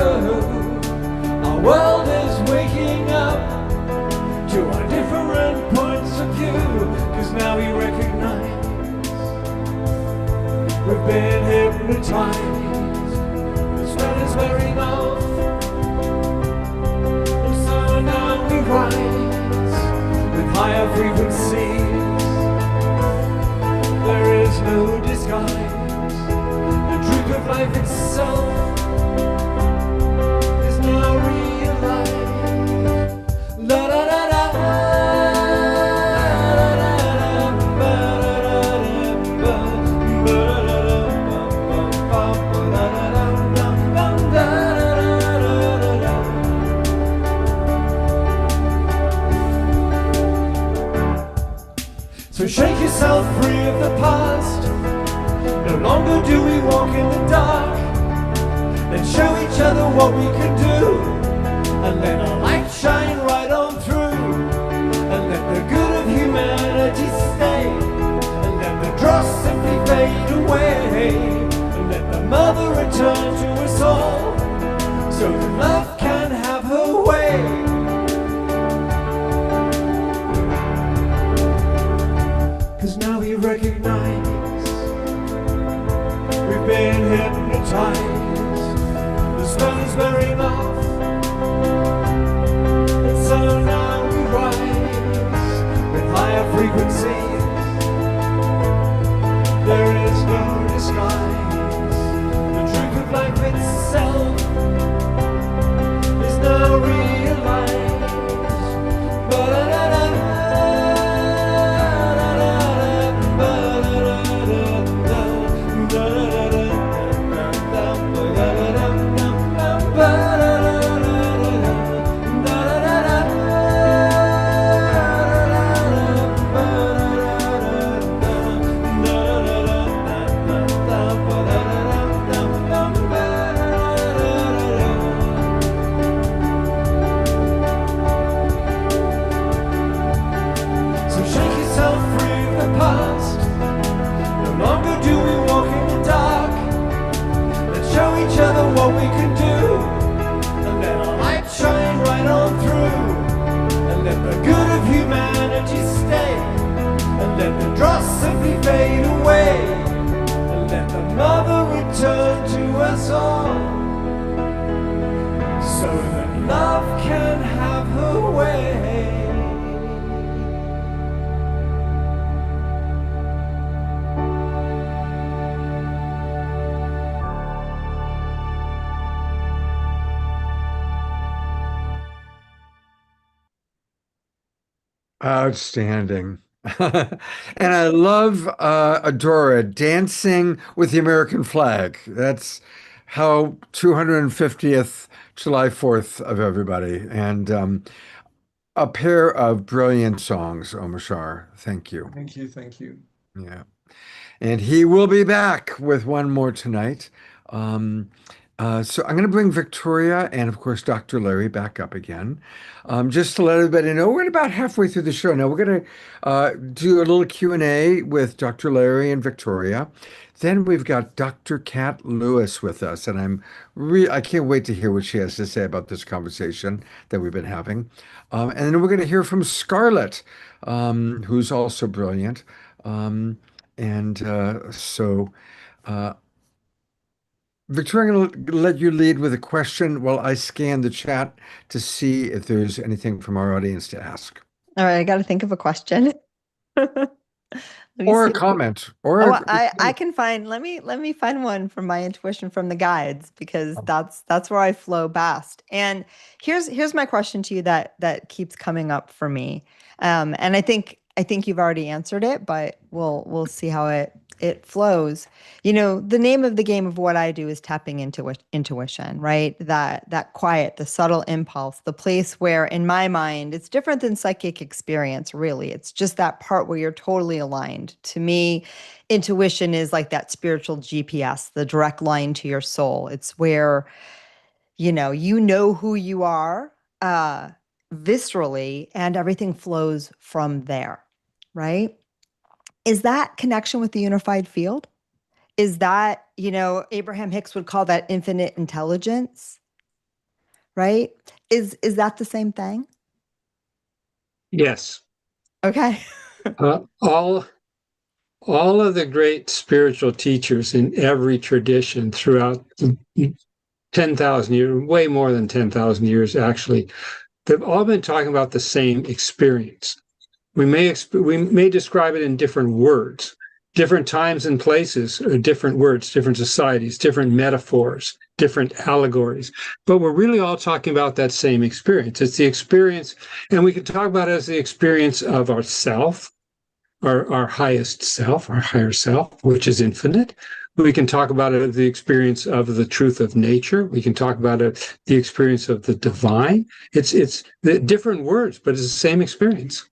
Our world is waking up to our different points of view, 'cause now we recognize we've been hypnotized. The spell is wearing off, and so now we rise with higher frequencies. There is no disguise. The truth of life itself is now realized. La da da da. So shake yourself free of the past. No longer do we walk in the dark. Let's show each other what we can do, and let our light shine right on through, and let the good of humanity stay, and let the dross simply fade away, and let the mother return to us all, so that love can have her way. 'Cause now we recognize we've been hypnotized. The spell is wearing off, and so now we rise with higher frequencies. There is no disguise. The truth of life itself is now realized. Ba-da-da-da. What we can do, and let our light shine right on through, and let the good of humanity stay, and let the dross simply fade away, and let the mother return to us all, so that love can have her way. Outstanding. And I love Adora dancing with the American flag. That's how 250th July 4th of everybody. And a pair of brilliant songs, Omar Shar. Thank you. Thank you, thank you. Yeah. And he will be back with one more tonight. So I'm going to bring Victoria and, of course, Dr. Larry back up again. Just to let everybody know, we're about halfway through the show. Now, we're going to do a little Q&A with Dr. Larry and Victoria. Then we've got Dr. Kat Lewis with us, and I can't wait to hear what she has to say about this conversation that we've been having. And then we're going to hear from Scarlett, who's also brilliant. Victoria, I'm going to let you lead with a question while I scan the chat to see if there's anything from our audience to ask. All right, I got to think of a question. Or a comment. I can find. Let me find one from my intuition from the guides, because that's where I flow best. And here's my question to you that keeps coming up for me. And I think you've already answered it, but we'll see how it It flows. You know, the name of the game of what I do is tapping into intuition, right? That quiet, the subtle impulse, the place where in my mind it's different than psychic experience, really. It's just that part where you're totally aligned. To me, intuition is like that spiritual GPS, the direct line to your soul. It's where, you know who you are uh viscerally, and everything flows from there, right? Is that connection with the unified field? Is that, Abraham Hicks would call that infinite intelligence, right? Is that the same thing? Yes. Okay. All of the great spiritual teachers in every tradition throughout 10,000 years, way more than 10,000 years, actually, they've all been talking about the same experience. We may describe it in different words, different times and places, different words, different societies, different metaphors, different allegories. But we're really all talking about that same experience. It's the experience, and we can talk about it as the experience of ourself, our highest self, our higher self, which is infinite. We can talk about it as the experience of the truth of nature. We can talk about it, the experience of the divine. It's the different words, but it's the same experience.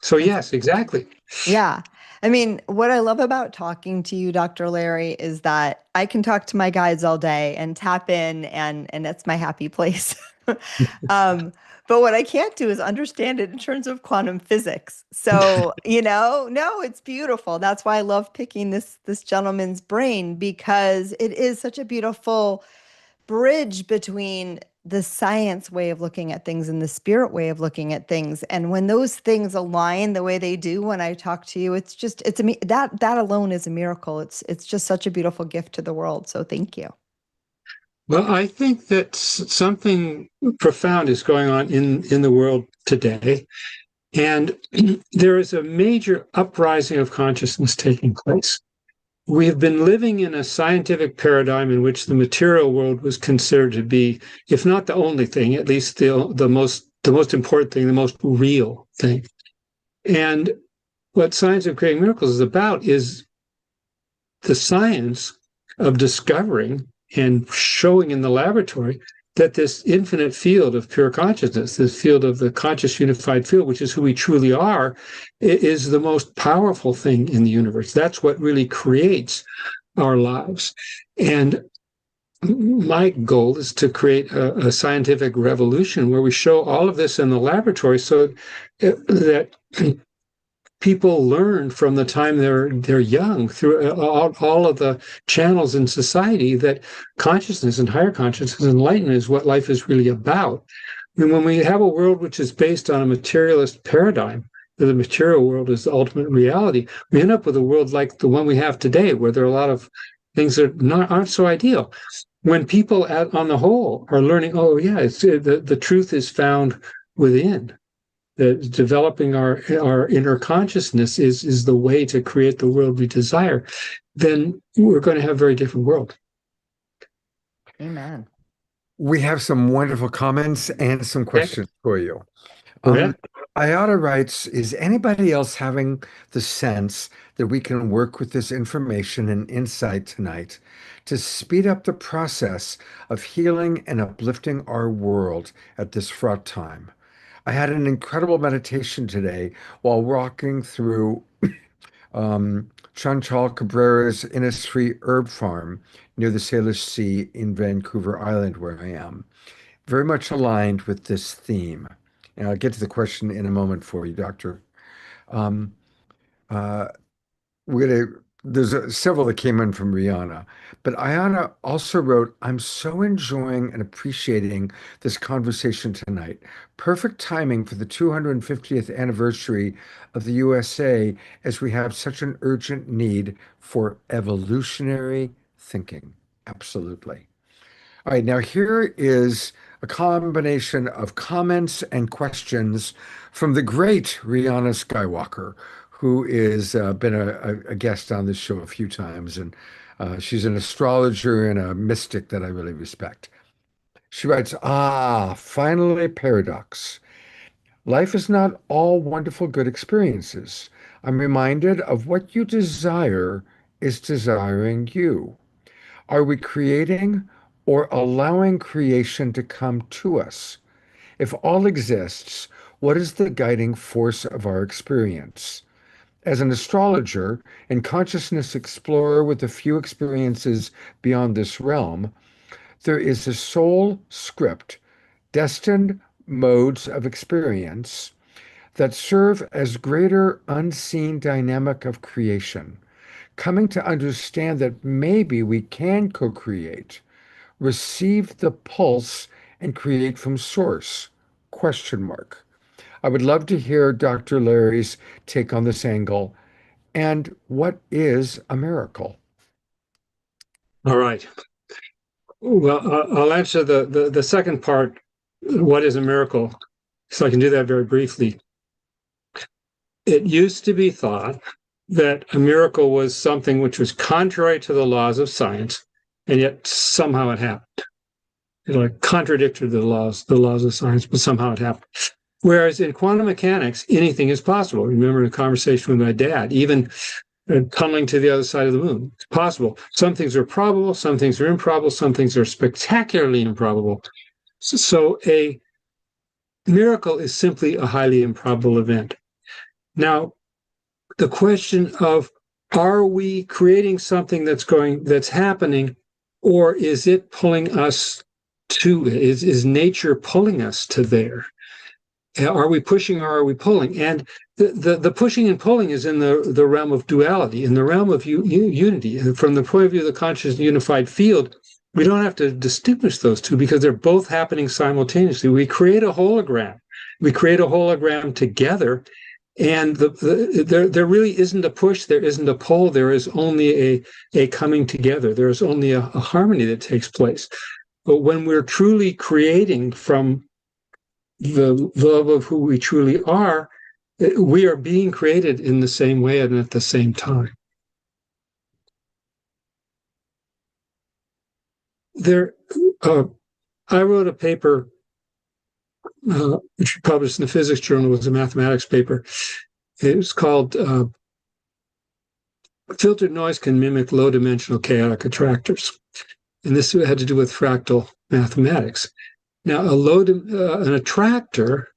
So yes, exactly. Yeah. I mean, what I love about talking to you, Dr. Larry, is that I can talk to my guides all day and tap in, and that's my happy place. But what I can't do is understand it in terms of quantum physics. So, no, it's beautiful. That's why I love picking this gentleman's brain, because it is such a beautiful bridge between the science way of looking at things and the spirit way of looking at things. And when those things align the way they do when I talk to you, that alone is a miracle. It's just such a beautiful gift to the world. So thank you. Well, I think that something profound is going on in the world today. And there is a major uprising of consciousness taking place. We have been living in a scientific paradigm in which the material world was considered to be, if not the only thing, at least the most important thing, the most real thing. And what Science of Creating Miracles is about is the science of discovering and showing in the laboratory that this infinite field of pure consciousness, this field of the conscious unified field, which is who we truly are, is the most powerful thing in the universe. That's what really creates our lives. And my goal is to create a scientific revolution where we show all of this in the laboratory so that people learn from the time they're young through all of the channels in society that consciousness and higher consciousness and enlightenment is what life is really about. And when we have a world which is based on a materialist paradigm, that the material world is the ultimate reality, we end up with a world like the one we have today, where there are a lot of things that aren't so ideal. When people on the whole are learning, oh yeah, the truth is found within. That developing our inner consciousness is the way to create the world we desire, then we're going to have a very different world. Amen. We have some wonderful comments and some questions for you. Yeah. Ayada writes, is anybody else having the sense that we can work with this information and insight tonight to speed up the process of healing and uplifting our world at this fraught time? I had an incredible meditation today while walking through Chantal Cabrera's Innisfree Herb Farm near the Salish Sea in Vancouver Island, where I am. Very much aligned with this theme. And I'll get to the question in a moment for you, Doctor. Um, uh, there's several that came in from Rihanna, but Ayana also wrote, I'm so enjoying and appreciating this conversation tonight. Perfect timing for the 250th anniversary of the USA, as we have such an urgent need for evolutionary thinking. Absolutely. All right, now here is a combination of comments and questions from the great Rihanna Skywalker, who is been a guest on this show a few times, and she's an astrologer and a mystic that I really respect. She writes, finally a paradox. Life is not all wonderful good experiences. I'm reminded of what you desire is desiring you. Are we creating or allowing creation to come to us? If all exists, what is the guiding force of our experience? As an astrologer and consciousness explorer with a few experiences beyond this realm, there is a soul script, destined modes of experience that serve as greater unseen dynamic of creation. Coming to understand that maybe we can co-create, receive the pulse, and create from source? Question mark. I would love to hear Dr. Larry's take on this angle. And what is a miracle? All right. Well, I'll answer the second part. What is a miracle? So I can do that very briefly. It used to be thought that a miracle was something which was contrary to the laws of science, and yet somehow it happened. It like contradicted the laws of science, but somehow it happened. Whereas in quantum mechanics, anything is possible. Remember a conversation with my dad, even tunneling to the other side of the moon. It's possible. Some things are probable, some things are improbable, some things are spectacularly improbable. So a miracle is simply a highly improbable event. Now, the question of, are we creating something that's happening, or is it pulling us to it? Is nature pulling us to there? Are we pushing or are we pulling? And the pushing and pulling is in the realm of duality, in the realm of unity. And from the point of view of the conscious unified field, we don't have to distinguish those two because they're both happening simultaneously. We create a hologram. We create a hologram together, and there really isn't a push, there isn't a pull, there is only a coming together. There is only a harmony that takes place. But when we're truly creating from the love of who we truly are, we are being created in the same way and at the same time. I wrote a paper which we published in the Physics Journal. It was a mathematics paper. It was called Filtered Noise Can Mimic Low-Dimensional Chaotic Attractors. And this had to do with fractal mathematics. Now, an attractor,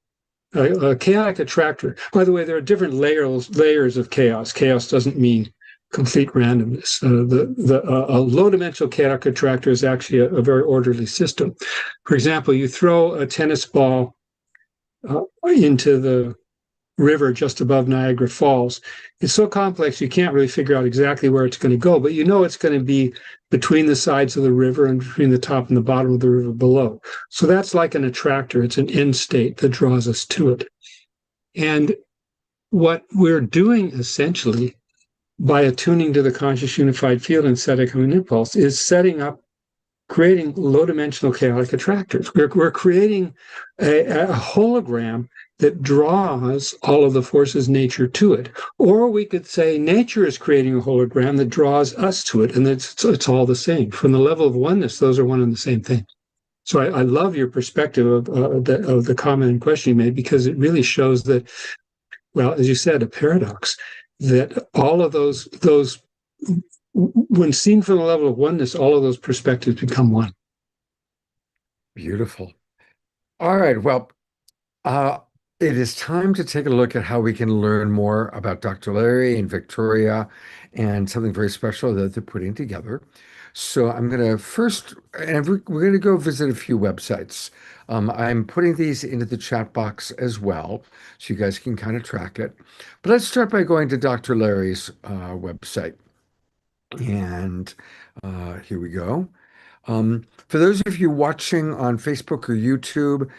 a chaotic attractor, by the way, there are different layers of chaos. Chaos doesn't mean complete randomness. A low-dimensional chaotic attractor is actually a very orderly system. For example, you throw a tennis ball into the river just above Niagara Falls. It's so complex you can't really figure out exactly where it's going to go, but you know it's going to be between the sides of the river and between the top and the bottom of the river below. So that's like an attractor. It's an end state that draws us to it. And what we're doing essentially by attuning to the conscious unified field and setting an impulse is setting up, creating low-dimensional chaotic attractors. We're creating a hologram that draws all of the forces nature to it. Or we could say nature is creating a hologram that draws us to it, and it's all the same. From the level of oneness, those are one and the same thing. So I love your perspective of the comment and question you made, because it really shows that, well, as you said, a paradox, that all of those, when seen from the level of oneness, all of those perspectives become one. Beautiful. All right. Well, it is time to take a look at how we can learn more about Dr. Larry and Victoria and something very special that they're putting together. So I'm going to first, and we're going to go visit a few websites. I'm putting these into the chat box as well, so you guys can kind of track it. But let's start by going to Dr. Larry's website. And here we go. For those of you watching on Facebook or YouTube,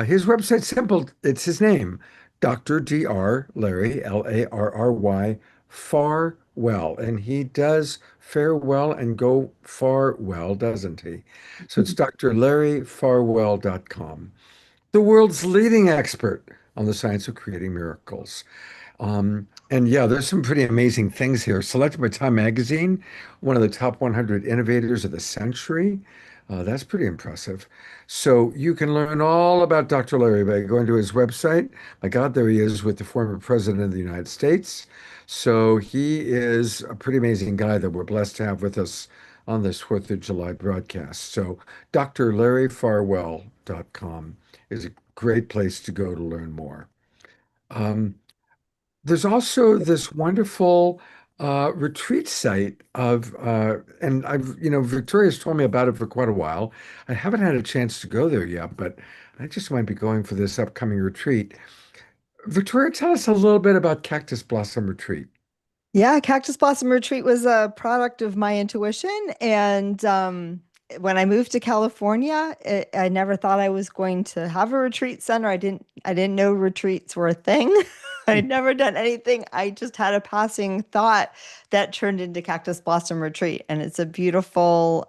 his website's simple. It's his name, Dr. Dr. Larry, Larry, Farwell. And he does fare well and go far well, doesn't he? So it's drlarryfarwell.com, the world's leading expert on the science of creating miracles. And yeah, there's some pretty amazing things here. Selected by Time Magazine, one of the top 100 innovators of the century. That's pretty impressive. So you can learn all about Dr. Larry by going to his website. My God, there he is with the former president of the United States. So he is a pretty amazing guy that we're blessed to have with us on this 4th of July broadcast. So drlarryfarwell.com is a great place to go to learn more. Um, there's also this wonderful retreat site and Victoria's told me about it for quite a while. I haven't had a chance to go there yet, but I just might be going for this upcoming retreat. Victoria, tell us a little bit about Cactus Blossom Retreat. Yeah, Cactus Blossom Retreat was a product of my intuition. And when I moved to California, I never thought I was going to have a retreat center. I didn't know retreats were a thing. I'd never done anything. I just had a passing thought that turned into Cactus Blossom Retreat. And it's a beautiful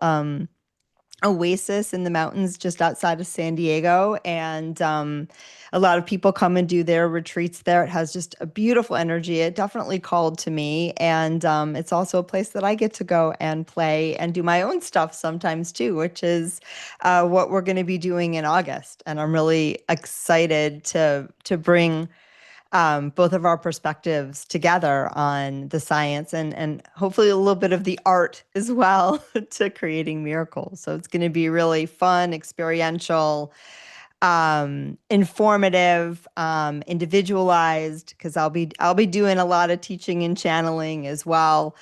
oasis in the mountains just outside of San Diego. And a lot of people come and do their retreats there. It has just a beautiful energy. It definitely called to me. And it's also a place that I get to go and play and do my own stuff sometimes too, which is what we're going to be doing in August. And I'm really excited to bring both of our perspectives together on the science and hopefully a little bit of the art as well to creating miracles. So it's going to be really fun, experiential, informative, individualized, because I'll be doing a lot of teaching and channeling as well.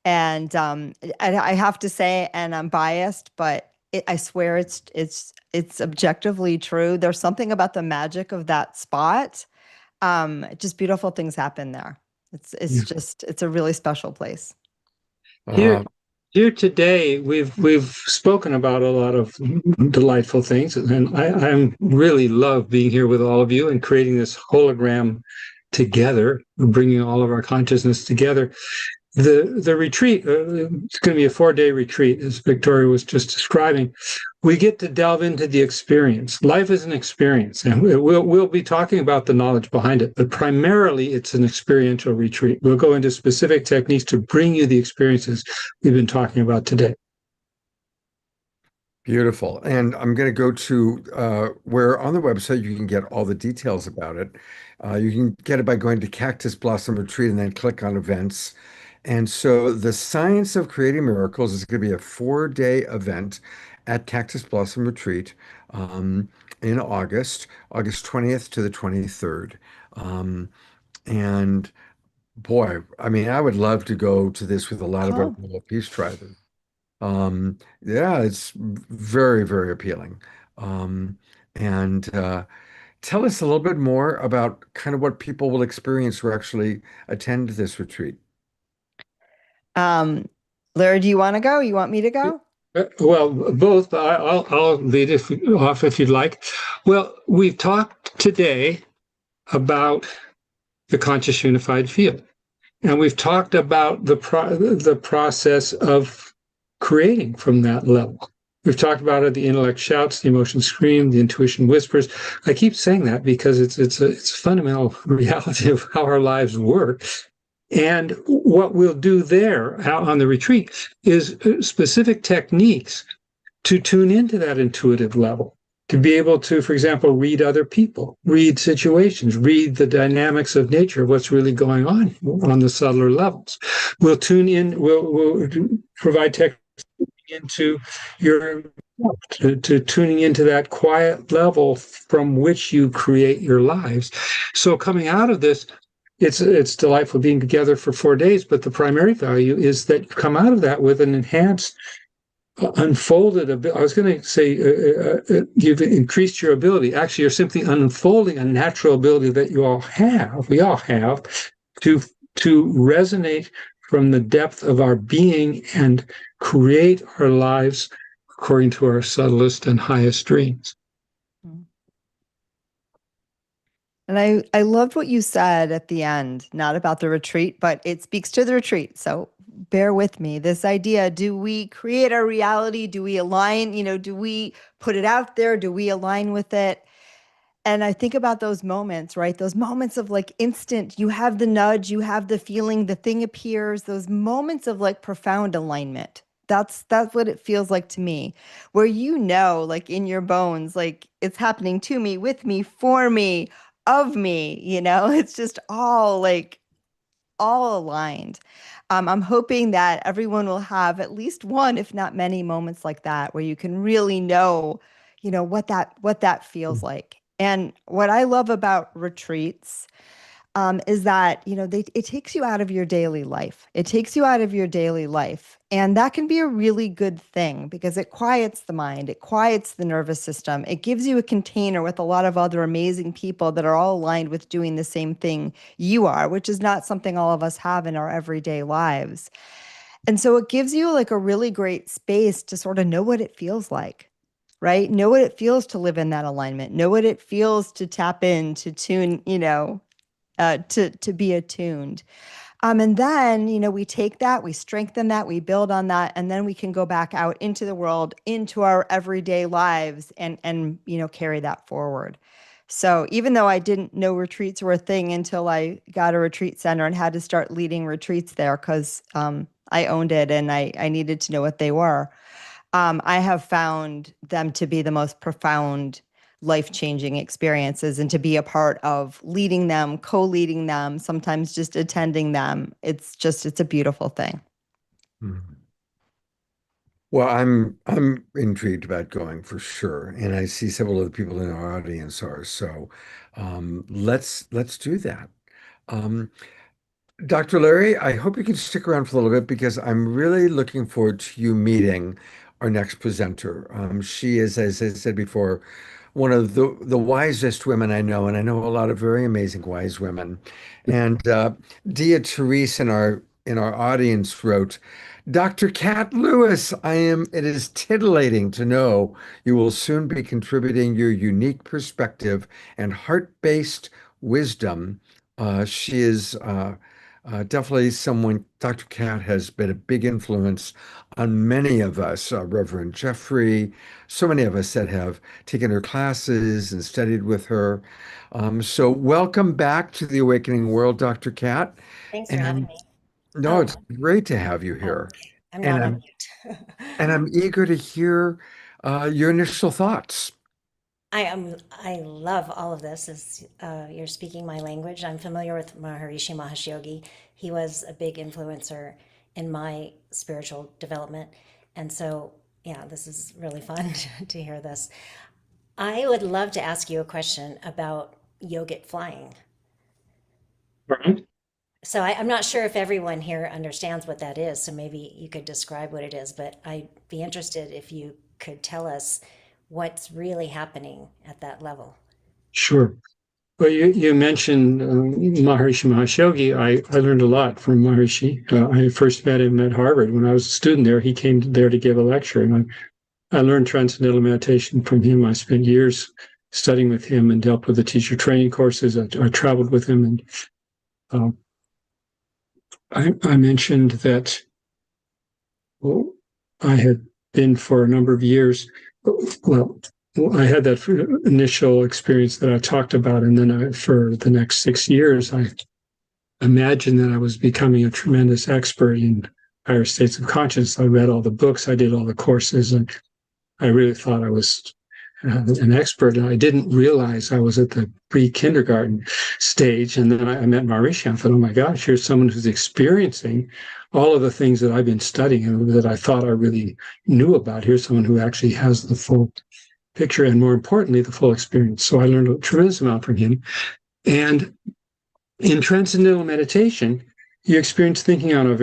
And I have to say, and I'm biased, but I swear it's objectively true. There's something about the magic of that spot. Just beautiful things happen there. It's a really special place. Here, here today, we've spoken about a lot of delightful things, and I really love being here with all of you and creating this hologram together, bringing all of our consciousness together. The retreat, it's going to be a 4-day retreat, as Victoria was just describing. We get to delve into the experience. Life is an experience, and we'll be talking about the knowledge behind it, but primarily it's an experiential retreat. We'll go into specific techniques to bring you the experiences we've been talking about today. Beautiful. And I'm going to go to where on the website you can get all the details about it. You can get it by going to Cactus Blossom Retreat and then click on events. And so the Science of Creating Miracles is going to be a 4-day event at Cactus Blossom Retreat in August 20th to the 23rd. And boy, I mean, I would love to go to this with a lot of our fellow Peace Tribers. Yeah, it's very, very appealing. And tell us a little bit more about kind of what people will experience who actually attend this retreat. Larry, do you want to go? You want me to go? Well, both. I'll lead off if you'd like. Well, we've talked today about the conscious unified field, and we've talked about the process of creating from that level. We've talked about it. The intellect shouts, the emotion scream, the intuition whispers. I keep saying that because it's a fundamental reality of how our lives work. And what we'll do there out on the retreat is specific techniques to tune into that intuitive level, to be able to, for example, read other people, read situations, read the dynamics of nature, what's really going on the subtler levels. We'll tune in, we'll provide techniques into your to tuning into that quiet level from which you create your lives. So coming out of this, it's delightful being together for 4 days, but the primary value is that you come out of that with an enhanced, unfolded ability. I was going to say you've increased your ability. Actually, you're simply unfolding a natural ability that we all have, to resonate from the depth of our being and create our lives according to our subtlest and highest dreams. And I loved what you said at the end, not about the retreat, but it speaks to the retreat. So bear with me. This idea, do we create our reality? Do we align? Do we put it out there? Do we align with it? And I think about those moments, right? Those moments of like instant, you have the nudge, you have the feeling, the thing appears, those moments of like profound alignment That's what it feels like to me, where like in your bones, like it's happening to me, with me, for me, of me, it's just all aligned. I'm hoping that everyone will have at least one, if not many, moments like that where you can really know, what that feels like. And what I love about retreats is that it takes you out of your daily life. It takes you out of your daily life, and that can be a really good thing because it quiets the mind, it quiets the nervous system, it gives you a container with a lot of other amazing people that are all aligned with doing the same thing you are, which is not something all of us have in our everyday lives. And so it gives you like a really great space to sort of know what it feels like. Right? Know what it feels to live in that alignment. Know what it feels to tap in, to tune, to be attuned. And then, we take that, we strengthen that, we build on that, and then we can go back out into the world, into our everyday lives and carry that forward. So even though I didn't know retreats were a thing until I got a retreat center and had to start leading retreats there because I owned it and I needed to know what they were, I have found them to be the most profound life-changing experiences, and to be a part of leading them, co-leading them, sometimes just attending them. It's a beautiful thing. Well, I'm intrigued about going for sure, and I see several of the people in our audience are. So let's do that. Um, Dr. Larry, I hope you can stick around for a little bit because I'm really looking forward to you meeting our next presenter. She is, as I said before, one of the wisest women I know, and I know a lot of very amazing wise women. And Dia Therese in our audience wrote, Dr. Kat Lewis, it is titillating to know you will soon be contributing your unique perspective and heart-based wisdom. She is definitely someone, Dr. Kat has been a big influence on many of us, Reverend Jeffrey, so many of us that have taken her classes and studied with her. So welcome back to the Awakening World, Dr. Kat. Thanks for having me. No, it's great to have you here. Okay. I'm not on mute. And I'm eager to hear your initial thoughts. I love all of this as you're speaking my language. I'm familiar with Maharishi Mahesh Yogi. He was a big influencer in my spiritual development. And so, yeah, this is really fun to hear this. I would love to ask you a question about yogic flying. Right. So I'm not sure if everyone here understands what that is. So maybe you could describe what it is, but I'd be interested if you could tell us what's really happening at that level. Sure. Well, you mentioned Maharishi Mahesh Yogi. I learned a lot from Maharishi. I first met him at Harvard when I was a student there. He came there to give a lecture, and I learned transcendental meditation from him. I spent years studying with him and dealt with the teacher training courses. I traveled with him, and I mentioned that I had been for a number of years. Well, I had that initial experience that I talked about, and then for the next 6 years, I imagined that I was becoming a tremendous expert in higher states of consciousness. I read all the books, I did all the courses, and I really thought I was an expert. And I didn't realize I was at the pre-kindergarten stage. And then I met Maharishi. I thought, oh my gosh, here's someone who's experiencing all of the things that I've been studying and that I thought I really knew about. Here's someone who actually has the full picture and, more importantly, the full experience. So I learned a tremendous amount from him. And in transcendental meditation, you experience thinking on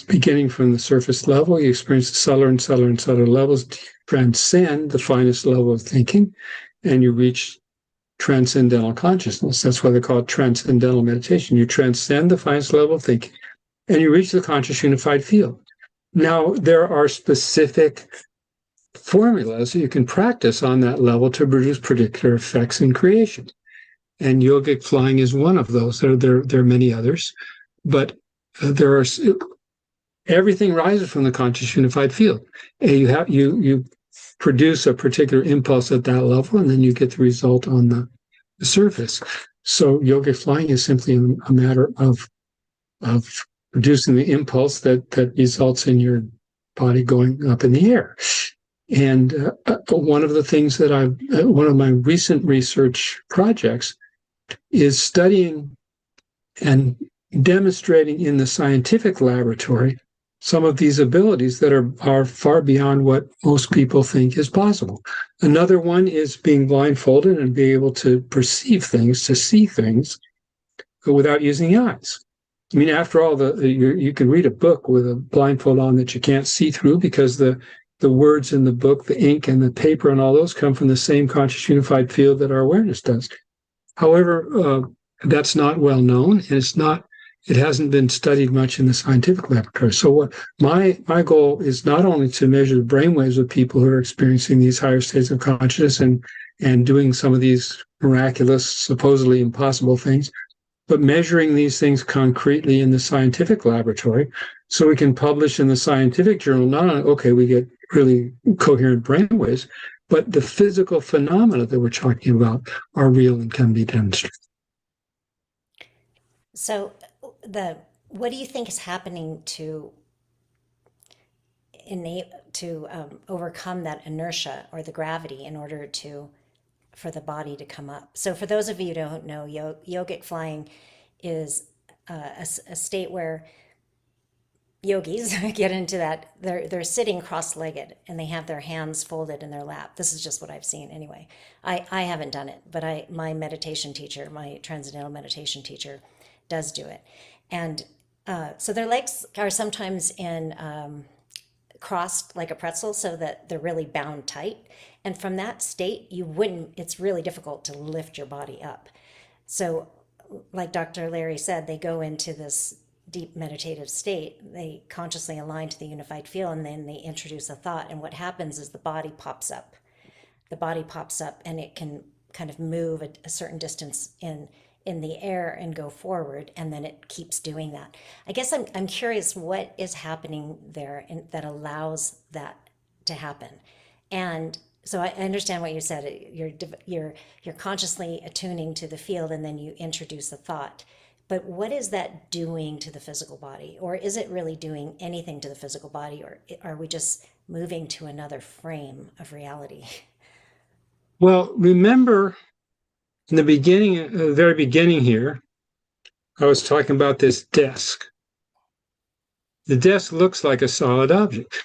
beginning from the surface level. You experience subtler and subtler and subtler levels, transcend the finest level of thinking, and you reach transcendental consciousness. That's why they call it transcendental meditation. You transcend the finest level of thinking, and you reach the conscious unified field. Now, there are specific formulas you can practice on that level to produce particular effects in creation. And yogic flying is one of those. There are many others, but everything rises from the conscious unified field. And you produce a particular impulse at that level, and then you get the result on the surface. So yogic flying is simply a matter of producing the impulse that results in your body going up in the air. And one of the things that one of my recent research projects is studying and demonstrating in the scientific laboratory some of these abilities that are far beyond what most people think is possible. Another one is being blindfolded and being able to perceive things, to see things without using the eyes. I mean, after all, you can read a book with a blindfold on that you can't see through because the words in the book, the ink and the paper and all those come from the same conscious unified field that our awareness does. However, that's not well known, and it hasn't been studied much in the scientific laboratory. So what my goal is not only to measure the brainwaves of people who are experiencing these higher states of consciousness and doing some of these miraculous, supposedly impossible things, but measuring these things concretely in the scientific laboratory so we can publish in the scientific journal, not only, okay, we get really coherent brainwaves, but the physical phenomena that we're talking about are real and can be demonstrated. So what do you think is happening to overcome that inertia or the gravity in order for the body to come up? So for those of you who don't know, yogic flying is a state where yogis get into that. They're sitting cross-legged and they have their hands folded in their lap. This is just what I've seen anyway. I haven't done it, but my meditation teacher, my transcendental meditation teacher, does do it. And so their legs are sometimes crossed like a pretzel so that they're really bound tight. And from that state, it's really difficult to lift your body up. So like Dr. Larry said, they go into this deep meditative state. They consciously align to the unified field, and then they introduce a thought. And what happens is the body pops up. The body pops up and it can kind of move a certain distance in the air and go forward, and then it keeps doing that. I guess I'm curious what is happening there that allows that to happen. And so I understand what you said. You're consciously attuning to the field, and then you introduce a thought. But what is that doing to the physical body? Or is it really doing anything to the physical body? Or are we just moving to another frame of reality? Well, remember in the very beginning here, I was talking about this desk. The desk looks like a solid object.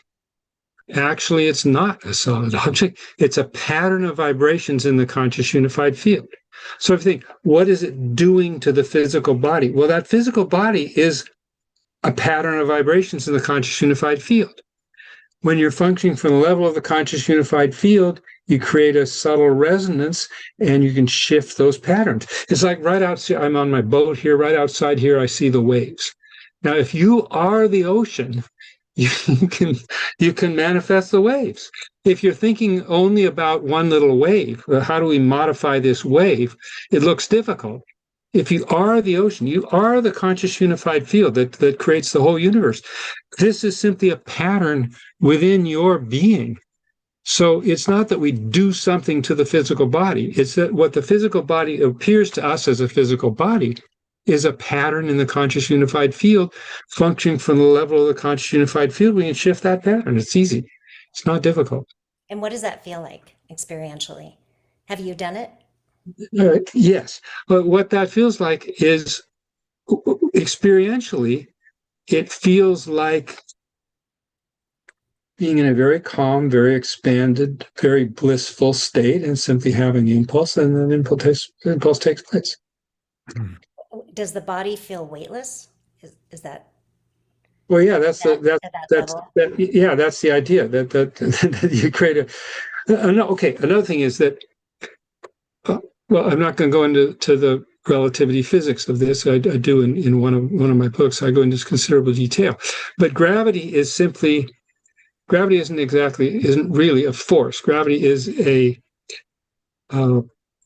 Actually, it's not a solid object. It's a pattern of vibrations in the conscious unified field. So if you think, what is it doing to the physical body? Well, that physical body is a pattern of vibrations in the conscious unified field. When you're functioning from the level of the conscious unified field, you create a subtle resonance and you can shift those patterns. It's like right outside, I'm on my boat here, right outside here, I see the waves. Now, if you are the ocean, you can manifest the waves. If you're thinking only about one little wave, how do we modify this wave? It looks difficult. If you are the ocean, you are the conscious unified field that creates the whole universe. This is simply a pattern within your being. So it's not that we do something to the physical body. It's that what the physical body appears to us as a physical body is a pattern in the conscious unified field functioning from the level of the conscious unified field. We can shift that pattern. It's easy. It's not difficult. And what does that feel like experientially? Have you done it? Yes. But what that feels like is experientially, it feels like being in a very calm, very expanded, very blissful state and simply having impulse, and then impulse takes place. Does the body feel weightless? Is that? Well, yeah, that's the idea that you create a. Okay, another thing is that. Well, I'm not going to go into the relativity physics of this. I do in one of my books. I go into considerable detail, but gravity isn't really a force. Gravity is a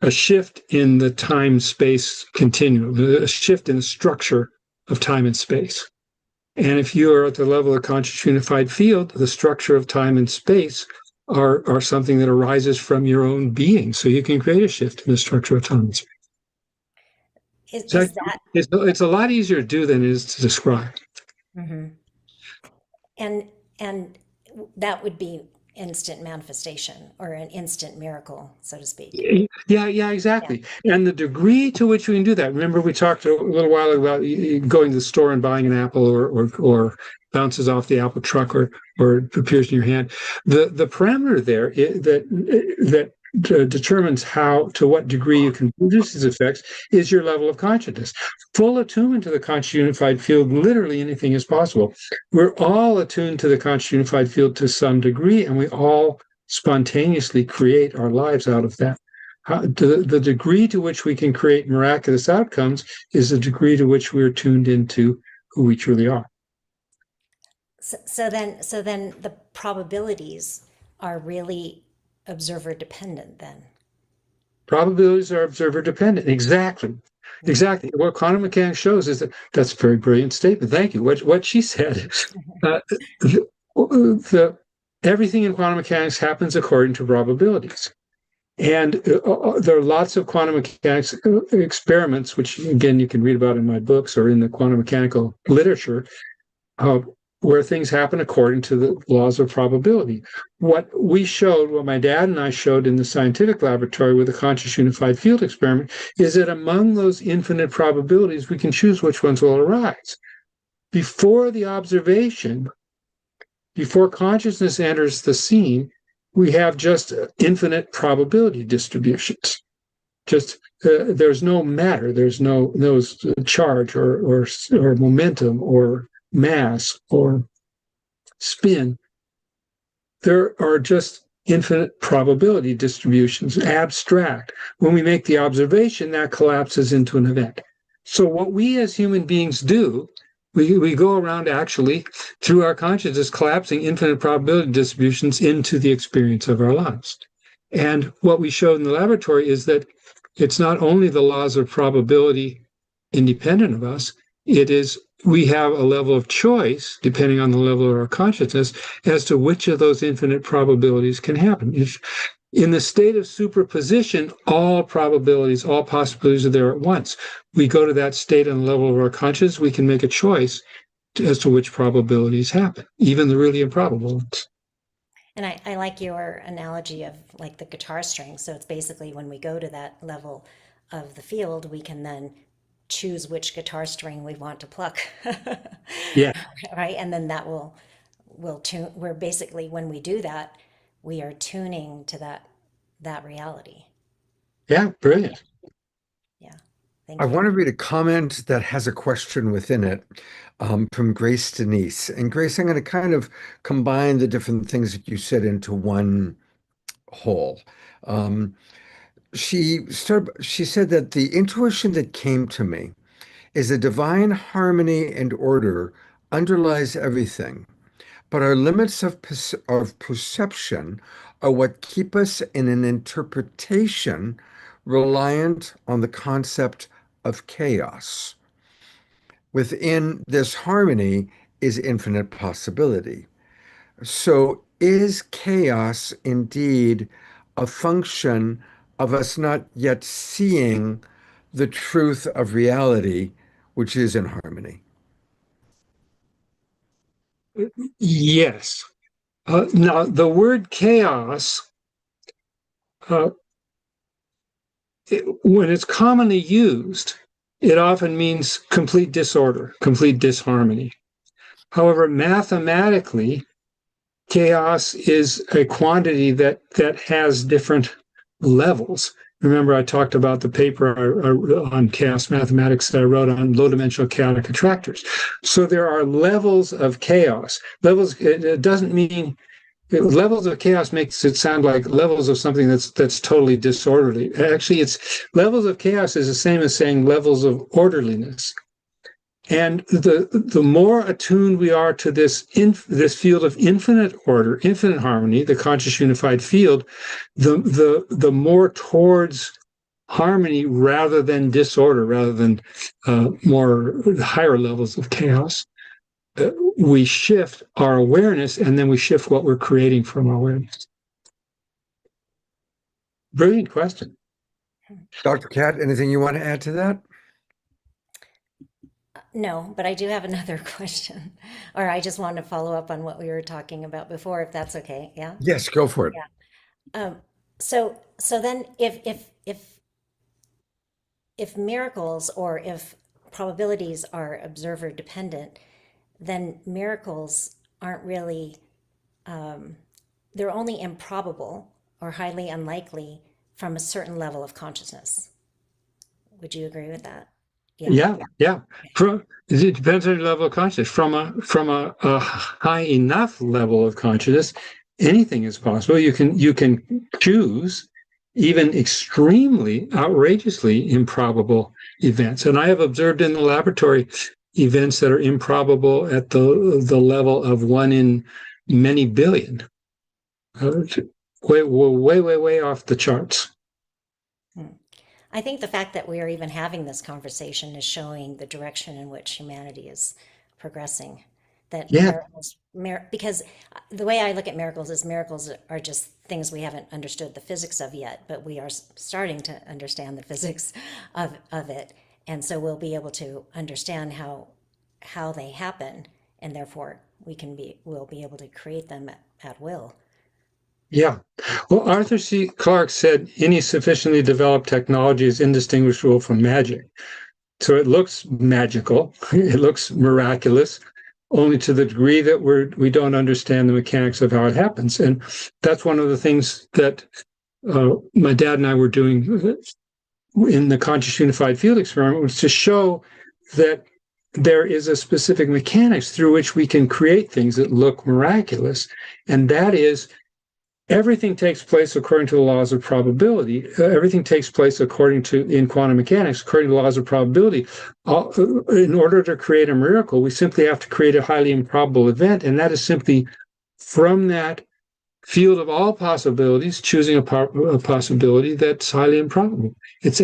shift in the time-space continuum, a shift in the structure of time and space. And if you are at the level of conscious unified field, the structure of time and space are something that arises from your own being. So you can create a shift in the structure of time and space. It's a lot easier to do than it is to describe. Mm-hmm. And that would be instant manifestation or an instant miracle, so to speak. Yeah, exactly. And the degree to which we can do that. Remember, we talked a little while ago about going to the store and buying an apple, or bounces off the apple truck, or appears in your hand. The parameter there that determines to what degree you can produce these effects is your level of consciousness. Full attunement to the conscious unified field, literally anything is possible. We're all attuned to the conscious unified field to some degree, and we all spontaneously create our lives out of that. The degree to which we can create miraculous outcomes is the degree to which we're tuned into who we truly are. So then the probabilities are really observer dependent then. Probabilities are observer dependent. Exactly. What quantum mechanics shows is that's a very brilliant statement. Thank you. What she said, everything in quantum mechanics happens according to probabilities. And there are lots of quantum mechanics experiments, which again you can read about in my books or in the quantum mechanical literature, where things happen according to the laws of probability. What my dad and I showed in the scientific laboratory with the conscious unified field experiment, is that among those infinite probabilities, we can choose which ones will arise. Before the observation, before consciousness enters the scene, we have just infinite probability distributions. Just there's no matter, there's no charge or momentum or mass or spin. There are just infinite probability distributions, abstract. When we make the observation, that collapses into an event. So what we as human beings do, we go around actually through our consciousness collapsing infinite probability distributions into the experience of our lives. And what we showed in the laboratory is that it's not only the laws of probability independent of us, it is we have a level of choice, depending on the level of our consciousness, as to which of those infinite probabilities can happen. If in the state of superposition, all probabilities, all possibilities are there at once. We go to that state on the level of our consciousness, we can make a choice as to which probabilities happen, even the really improbable ones. And I like your analogy of like the guitar string. So it's basically when we go to that level of the field, we can then choose which guitar string we want to pluck. Yeah. Right. And then that will tune. We're basically, when we do that, we are tuning to that reality. Yeah, brilliant. Yeah. Thank I you. want to read a comment that has a question within it from Grace Denise. And Grace, I'm going to kind of combine the different things that you said into one whole. She said that the intuition that came to me is a divine harmony and order underlies everything, but our limits of perception are what keep us in an interpretation reliant on the concept of chaos. Within this harmony is infinite possibility. So is chaos indeed a function of us not yet seeing the truth of reality, which is in harmony? Yes. Now, the word chaos, when it's commonly used, it often means complete disorder, complete disharmony. However, mathematically, chaos is a quantity that has different levels. Remember, I talked about the paper on chaos mathematics that I wrote on low-dimensional chaotic attractors. So there are levels of chaos. It doesn't mean levels of chaos makes it sound like levels of something that's totally disorderly. Actually, it's levels of chaos is the same as saying levels of orderliness. And the more attuned we are to this field of infinite order, infinite harmony, the conscious unified field, the more towards harmony rather than disorder, rather than more higher levels of chaos, we shift our awareness, and then we shift what we're creating from our awareness. Brilliant question. Dr. Cat, anything you want to add to that? No, but I do have another question, or I just wanted to follow up on what we were talking about before, if that's okay. Yeah. Yes, go for it. So then, if miracles or if probabilities are observer dependent, then miracles aren't really, they're only improbable or highly unlikely from a certain level of consciousness. Would you agree with that? Yeah. It depends on your level of consciousness. From a high enough level of consciousness, anything is possible. You can choose even extremely outrageously improbable events. And I have observed in the laboratory events that are improbable at the level of 1 in many billion. Way off the charts. I think the fact that we are even having this conversation is showing the direction in which humanity is progressing. That because the way I look at miracles is miracles are just things we haven't understood the physics of yet, but we are starting to understand the physics of it. And so we'll be able to understand how they happen, and therefore we'll be able to create them at will. Yeah. Well, Arthur C. Clarke said any sufficiently developed technology is indistinguishable from magic. So it looks magical, it looks miraculous, only to the degree that we don't understand the mechanics of how it happens. And that's one of the things that my dad and I were doing in the Conscious Unified Field experiment, was to show that there is a specific mechanics through which we can create things that look miraculous. And that is, everything takes place according to the laws of probability. Everything takes place in quantum mechanics, according to the laws of probability. In order to create a miracle, we simply have to create a highly improbable event, and that is simply from that field of all possibilities, choosing a possibility that's highly improbable. It's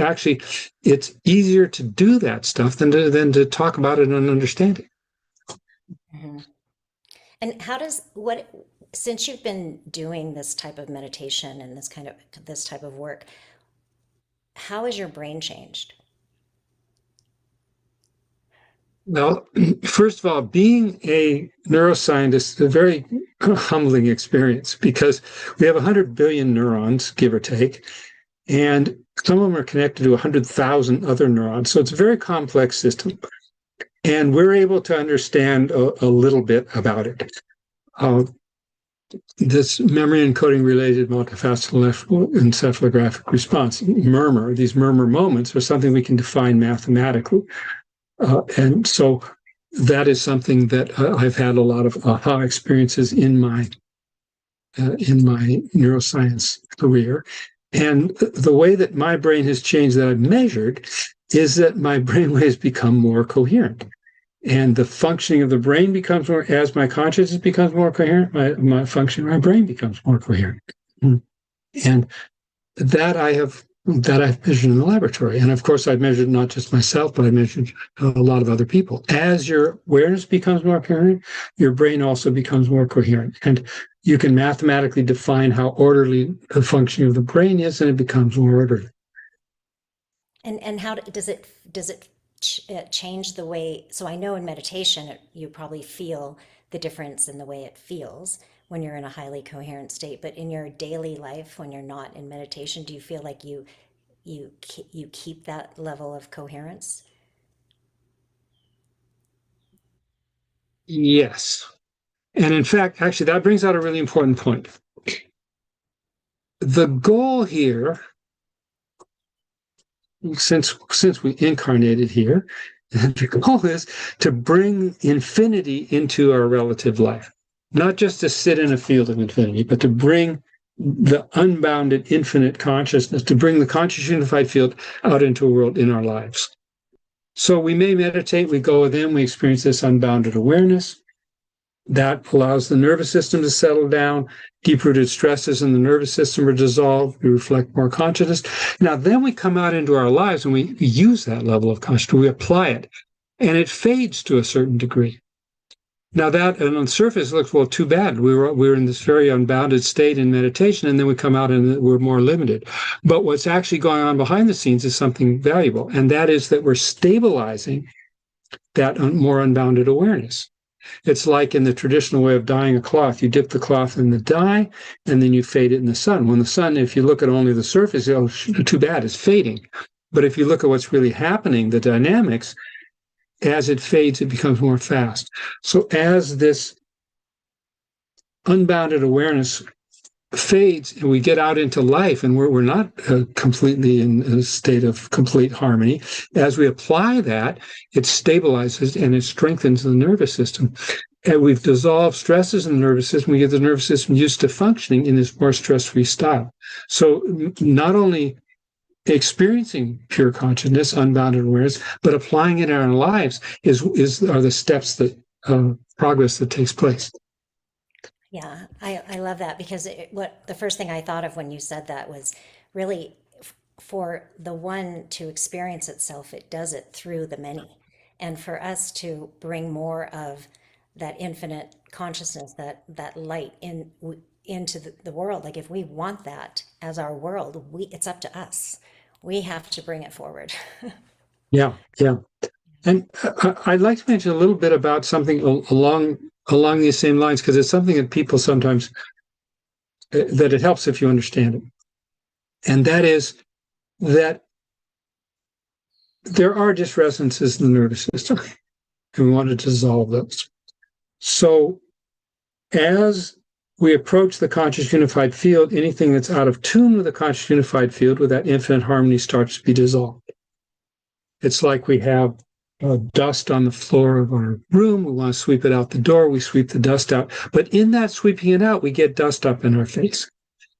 easier to do that stuff than to talk about it and understand it. Mm-hmm. And since you've been doing this type of meditation and this type of work, how has your brain changed? Well, first of all, being a neuroscientist is a very humbling experience, because we have 100 billion neurons, give or take, and some of them are connected to 100,000 other neurons. So it's a very complex system. And we're able to understand a little bit about it. This memory encoding related multifaceted encephalographic response, murmur, these murmur moments are something we can define mathematically. And so that is something that I've had a lot of aha experiences in my neuroscience career. And the way that my brain has changed that I've measured is that my brainwaves become more coherent. And the functioning of the brain becomes more, as my consciousness becomes more coherent, my functioning of my brain becomes more coherent. And that I've measured in the laboratory. And of course, I've measured not just myself, but I measured a lot of other people. As your awareness becomes more coherent, your brain also becomes more coherent. And you can mathematically define how orderly the functioning of the brain is, and it becomes more orderly. And how does it change the way? So I know in meditation, you probably feel the difference in the way it feels when you're in a highly coherent state. But in your daily life, when you're not in meditation, do you feel like you keep that level of coherence? Yes. And in fact, actually, that brings out a really important point. The goal here, since we incarnated here, the goal is to bring infinity into our relative life. Not just to sit in a field of infinity, but to bring the unbounded infinite consciousness, to bring the conscious unified field out into a world in our lives. So we may meditate, we go within, we experience this unbounded awareness. That allows the nervous system to settle down. Deep-rooted stresses in the nervous system are dissolved. We reflect more consciousness. Now, then we come out into our lives and we use that level of consciousness. We apply it, and it fades to a certain degree. Now, that, and on the surface, looks, well, too bad. We were in this very unbounded state in meditation, and then we come out and we're more limited. But what's actually going on behind the scenes is something valuable, and that is that we're stabilizing that more unbounded awareness. It's like in the traditional way of dyeing a cloth. You dip the cloth in the dye, and then you fade it in the sun. When the sun, if you look at only the surface, oh, too bad, it's fading. But if you look at what's really happening, the dynamics, as it fades, it becomes more fast. So as this unbounded awareness fades and we get out into life, and we're not completely in a state of complete harmony, as we apply that, it stabilizes and it strengthens the nervous system. And we've dissolved stresses in the nervous system. We get the nervous system used to functioning in this more stress-free style. So not only experiencing pure consciousness, unbounded awareness, but applying it in our lives are the steps that progress that takes place. Yeah, I love that, because the first thing I thought of when you said that was really for the one to experience itself, it does it through the many. And for us to bring more of that infinite consciousness, that light into the world, like if we want that as our world, it's up to us. We have to bring it forward. Yeah. And I'd like to mention a little bit about something along these same lines, because it's something that people sometimes, that it helps if you understand it. And that is that there are disresonances in the nervous system, and we want to dissolve those. So as we approach the conscious unified field, anything that's out of tune with the conscious unified field, with that infinite harmony, starts to be dissolved. It's like we have dust on the floor of our room. We want to sweep it out the door. We sweep the dust out. But in that sweeping it out, we get dust up in our face.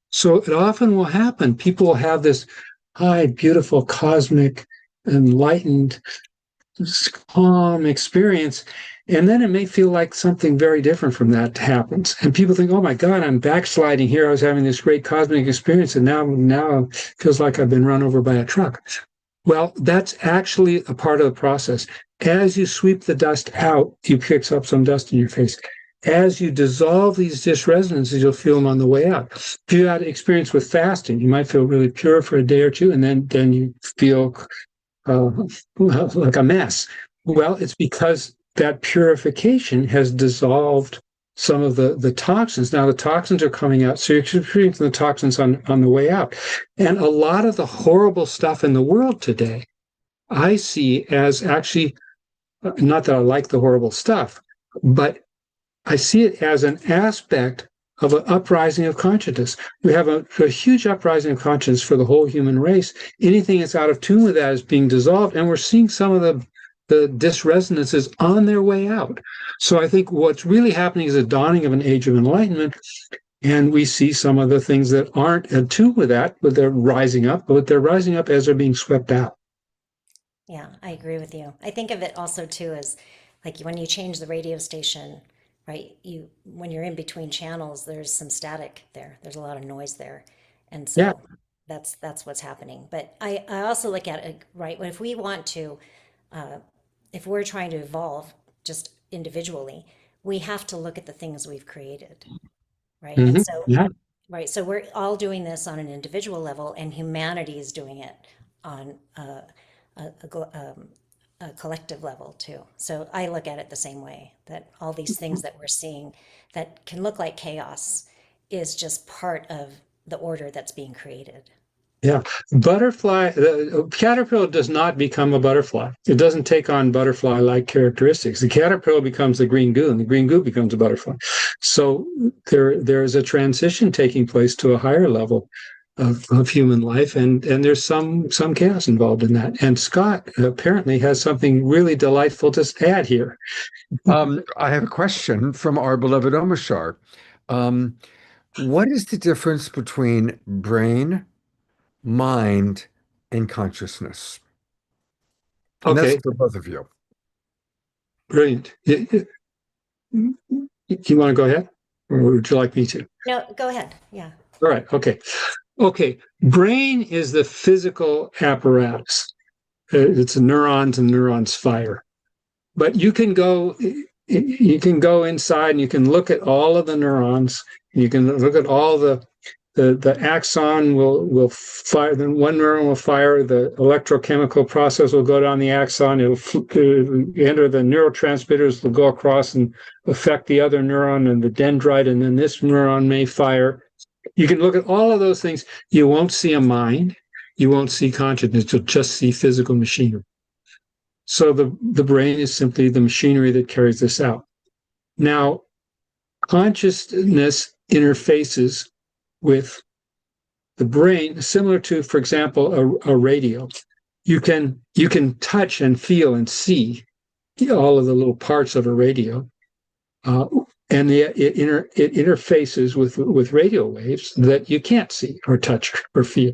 So it often will happen. People will have this high, beautiful, cosmic, enlightened, calm experience. And then it may feel like something very different from that happens. And people think, oh my God, I'm backsliding here. I was having this great cosmic experience, and now it feels like I've been run over by a truck. Well, that's actually a part of the process. As you sweep the dust out, you pick up some dust in your face. As you dissolve these disresonances, you'll feel them on the way out. If you had experience with fasting, you might feel really pure for a day or two, and then you feel like a mess. Well, it's because that purification has dissolved some of the toxins. Now the toxins are coming out, so you're experiencing the toxins on the way out. And a lot of the horrible stuff in the world today, I see as actually, not that I like the horrible stuff, but I see it as an aspect of an uprising of consciousness. We have a huge uprising of consciousness for the whole human race. Anything that's out of tune with that is being dissolved, and we're seeing some of the disresonances on their way out. So I think what's really happening is a dawning of an age of enlightenment, and we see some of the things that aren't in tune with that, but they're rising up as they're being swept out. Yeah, I agree with you. I think of it also too as like when you change the radio station, right? When you're in between channels, there's some static there. There's a lot of noise there. And so Yeah. that's what's happening. But I also look at it, right? If we want to, if we're trying to evolve just individually, we have to look at the things we've created, right? Mhm. And so, Yeah. right. So we're all doing this on an individual level, and humanity is doing it on a collective level too. So I look at it the same way, that all these things that we're seeing that can look like chaos is just part of the order that's being created. Yeah. The caterpillar does not become a butterfly. It doesn't take on butterfly-like characteristics. The caterpillar becomes the green goo, and the green goo becomes a butterfly. So there is a transition taking place to a higher level of human life, and there's some chaos involved in that. And Scott apparently has something really delightful to add here. I have a question from our beloved Omashar. What is the difference between brain, mind, and consciousness? And Okay, that's for both of you. brilliant. You want to go ahead, or would you like me to? No, go ahead. Yeah. All right. Okay. Brain is the physical apparatus. It's neurons, and neurons fire. But you can go inside and you can look at all of the neurons. You can look at all the the axon will fire, then one neuron will fire, the electrochemical process will go down the axon, it'll enter the neurotransmitters, will go across and affect the other neuron and the dendrite, and then this neuron may fire. You can look at all of those things. You won't see a mind, you won't see consciousness, you'll just see physical machinery. So the brain is simply the machinery that carries this out. Now, consciousness interfaces with the brain, similar to, for example, a radio. You can touch and feel and see all of the little parts of a radio, and it interfaces with radio waves that you can't see or touch or feel.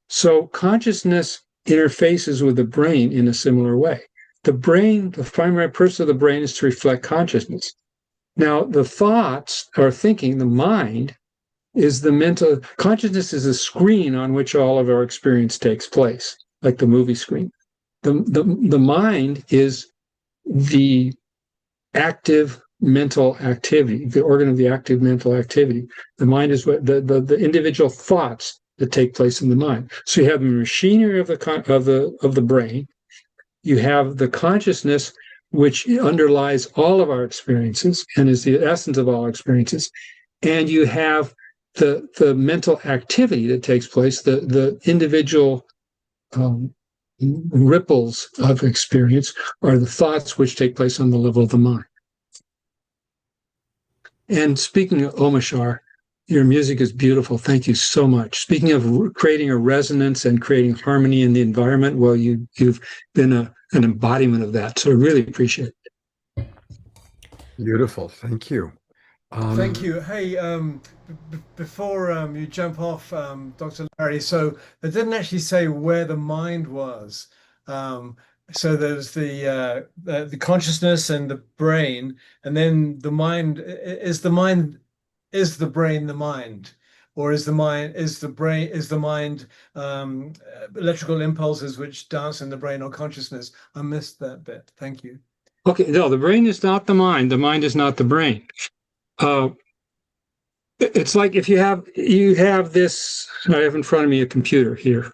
So consciousness interfaces with the brain in a similar way. The brain, the primary purpose of the brain is to reflect consciousness. Now, the thoughts or thinking, the mind, is the mental consciousness is a screen on which all of our experience takes place, like the movie screen. The mind is the active mental activity, the organ of the active mental activity. The mind is what the individual thoughts that take place in the mind. So you have the machinery of the brain. You have the consciousness, which underlies all of our experiences and is the essence of all our experiences, and you have the mental activity that takes place, the individual ripples of experience are the thoughts which take place on the level of the mind. And speaking of Omashar, your music is beautiful. Thank you so much. Speaking of creating a resonance and creating harmony in the environment, well, you've been an embodiment of that. So I really appreciate it. Beautiful. Thank you. Thank you. Hey, before you jump off, Dr. Larry, so they didn't actually say where the mind was. So there's the consciousness and the brain, and then the mind. Is the brain the mind, or is the mind electrical impulses which dance in the brain, or consciousness? I missed that bit. Thank you. Okay, no, the brain is not the mind. The mind is not the brain. It's like if you have this, I have in front of me a computer here.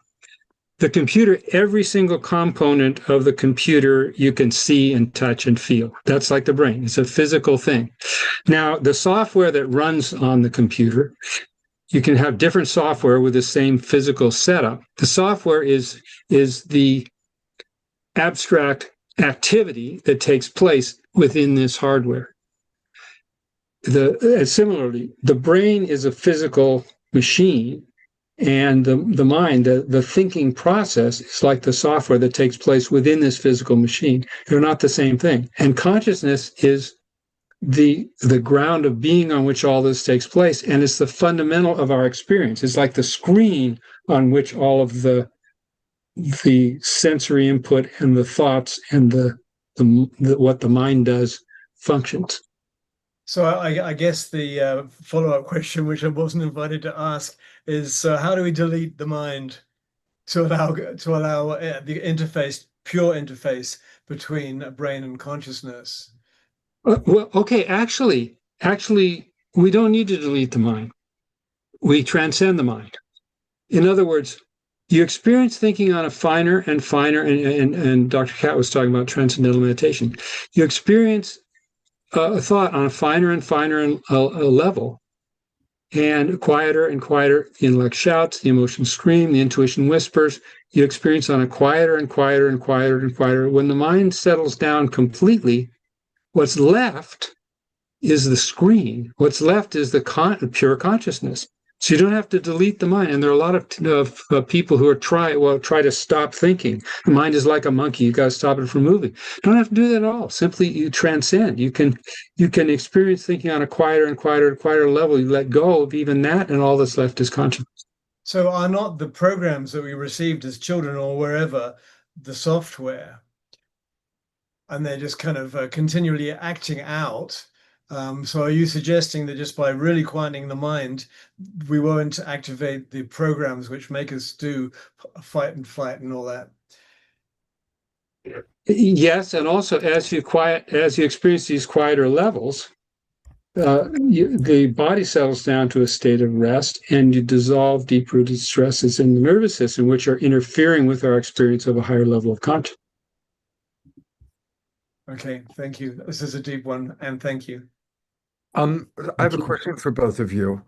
The computer, every single component of the computer you can see and touch and feel. That's like the brain. It's a physical thing. Now, the software that runs on the computer, you can have different software with the same physical setup. The software is the abstract activity that takes place within this hardware. Similarly, the brain is a physical machine, and the mind, the thinking process, is like the software that takes place within this physical machine. They're not the same thing. And consciousness is the ground of being on which all this takes place, and it's the fundamental of our experience. It's like the screen on which all of the sensory input and the thoughts and the what the mind does functions. So I guess the follow-up question, which I wasn't invited to ask, is how do we delete the mind to allow the interface, pure interface between brain and consciousness? Well, okay, actually, we don't need to delete the mind. We transcend the mind. In other words, you experience thinking on a finer and finer, and Dr. Cat was talking about transcendental meditation. You experience a thought on a finer and finer level, and quieter and quieter. The intellect shouts, the emotions scream, the intuition whispers. You experience on a quieter and quieter and quieter and quieter. When the mind settles down completely, what's left is the screen. What's left is the pure consciousness. So you don't have to delete the mind. And there are a lot of people who are try to stop thinking. The mind is like a monkey. You got to stop it from moving. You don't have to do that at all. Simply you transcend. You can experience thinking on a quieter and quieter and quieter level. You let go of even that, and all that's left is consciousness. So are not the programs that we received as children or wherever the software, and they're just kind of continually acting out? So are you suggesting that just by really quieting the mind, we won't activate the programs which make us do fight and flight and all that? Yes, and also as you experience these quieter levels, the body settles down to a state of rest, and you dissolve deep-rooted stresses in the nervous system, which are interfering with our experience of a higher level of consciousness. Okay, thank you. This is a deep one, and thank you. I have a question for both of you.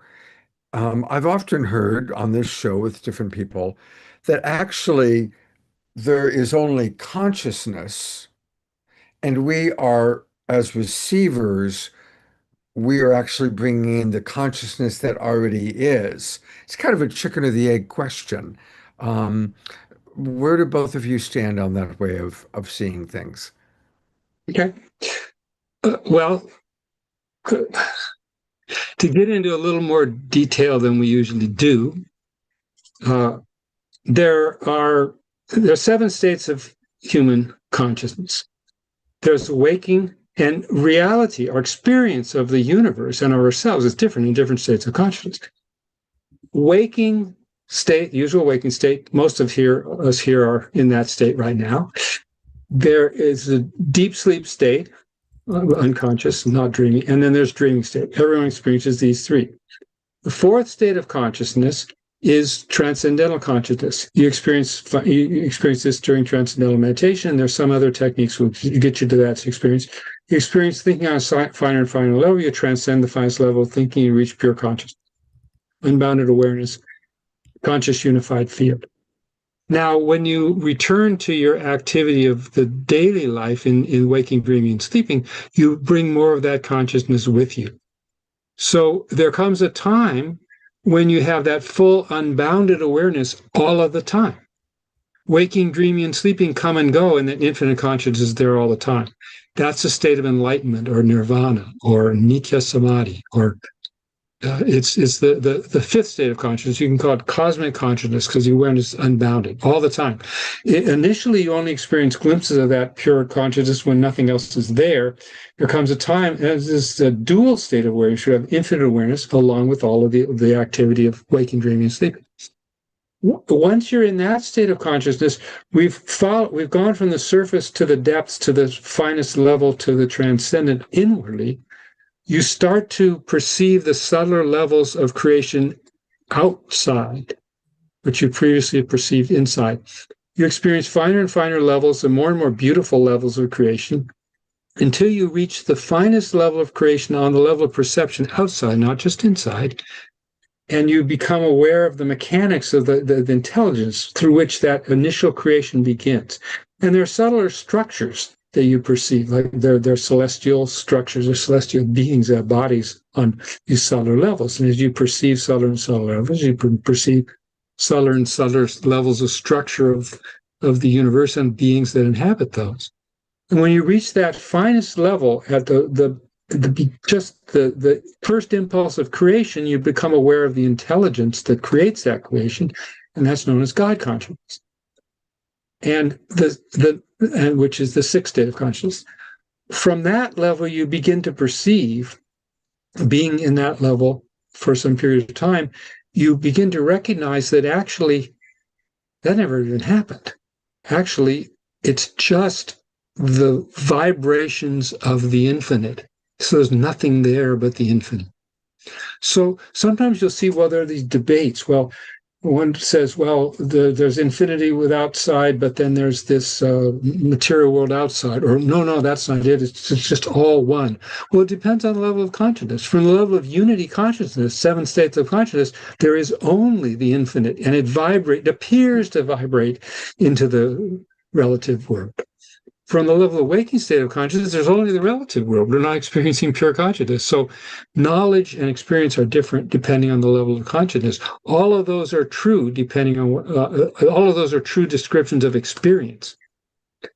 I've often heard on this show with different people that actually there is only consciousness, and we are, as receivers, we are actually bringing in the consciousness that already is. It's kind of a chicken or the egg question. Where do both of you stand on that way of seeing things? Okay. Well, to get into a little more detail than we usually do, there are 7 states of human consciousness. There's waking, and reality, our experience of the universe and of ourselves is different in different states of consciousness. Waking state, usual waking state, most of us here are in that state right now. There is a deep sleep state, unconscious, not dreaming, and then there's dreaming state. Everyone experiences these 3. The 4th state of consciousness is transcendental consciousness. You experience this during transcendental meditation, and there's some other techniques which get you to that experience. You experience thinking on a finer and finer level. You transcend the finest level of thinking. You reach pure consciousness, unbounded awareness, conscious unified field. Now, when you return to your activity of the daily life in waking, dreaming, and sleeping, you bring more of that consciousness with you. So there comes a time when you have that full unbounded awareness all of the time. Waking, dreaming, and sleeping come and go, and that infinite consciousness is there all the time. That's a state of enlightenment or nirvana or nitya samadhi, or it's the 5th state of consciousness. You can call it cosmic consciousness because the awareness is unbounded all the time. Initially, you only experience glimpses of that pure consciousness when nothing else is there. There comes a time, as this dual state of awareness, you have infinite awareness along with all of the activity of waking, dreaming, and sleeping. Once you're in that state of consciousness, we've gone from the surface to the depths to the finest level to the transcendent inwardly. You start to perceive the subtler levels of creation outside, which you previously perceived inside. You experience finer and finer levels and more beautiful levels of creation until you reach the finest level of creation on the level of perception outside, not just inside. And you become aware of the mechanics of the intelligence through which that initial creation begins. And there are subtler structures that you perceive, like they're celestial structures or celestial beings that have bodies on these subtler levels. And as you perceive subtler and subtler levels, you perceive subtler and subtler levels of structure of the universe and beings that inhabit those. And when you reach that finest level at the first impulse of creation, you become aware of the intelligence that creates that creation, and that's known as God consciousness. And which is the 6th state of consciousness. From that level, you begin to perceive, being in that level for some period of time, you begin to recognize that actually that never even happened. Actually, it's just the vibrations of the infinite. So there's nothing there but the infinite. So sometimes you'll see, well, there are these debates. Well, one says, well, there's infinity with outside, but then there's this material world outside. Or no, that's not it. It's just all one. Well, it depends on the level of consciousness. From the level of unity consciousness, 7 states of consciousness, there is only the infinite, and it appears to vibrate into the relative world. From the level of waking state of consciousness, there's only the relative world. We're not experiencing pure consciousness. So knowledge and experience are different depending on the level of consciousness. All of those are true depending on all of those are true descriptions of experience.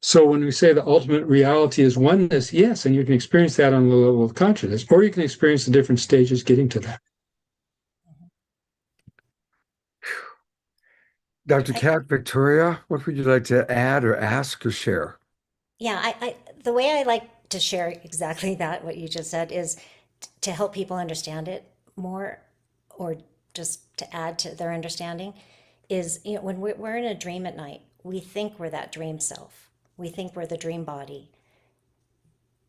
So when we say the ultimate reality is oneness, yes, and you can experience that on the level of consciousness, or you can experience the different stages getting to that. Dr. Kat, Victoria, what would you like to add or ask or share? Yeah, I the way I like to share exactly that, what you just said, is to help people understand it more, or just to add to their understanding, is, when we're in a dream at night, we think we're that dream self. We think we're the dream body.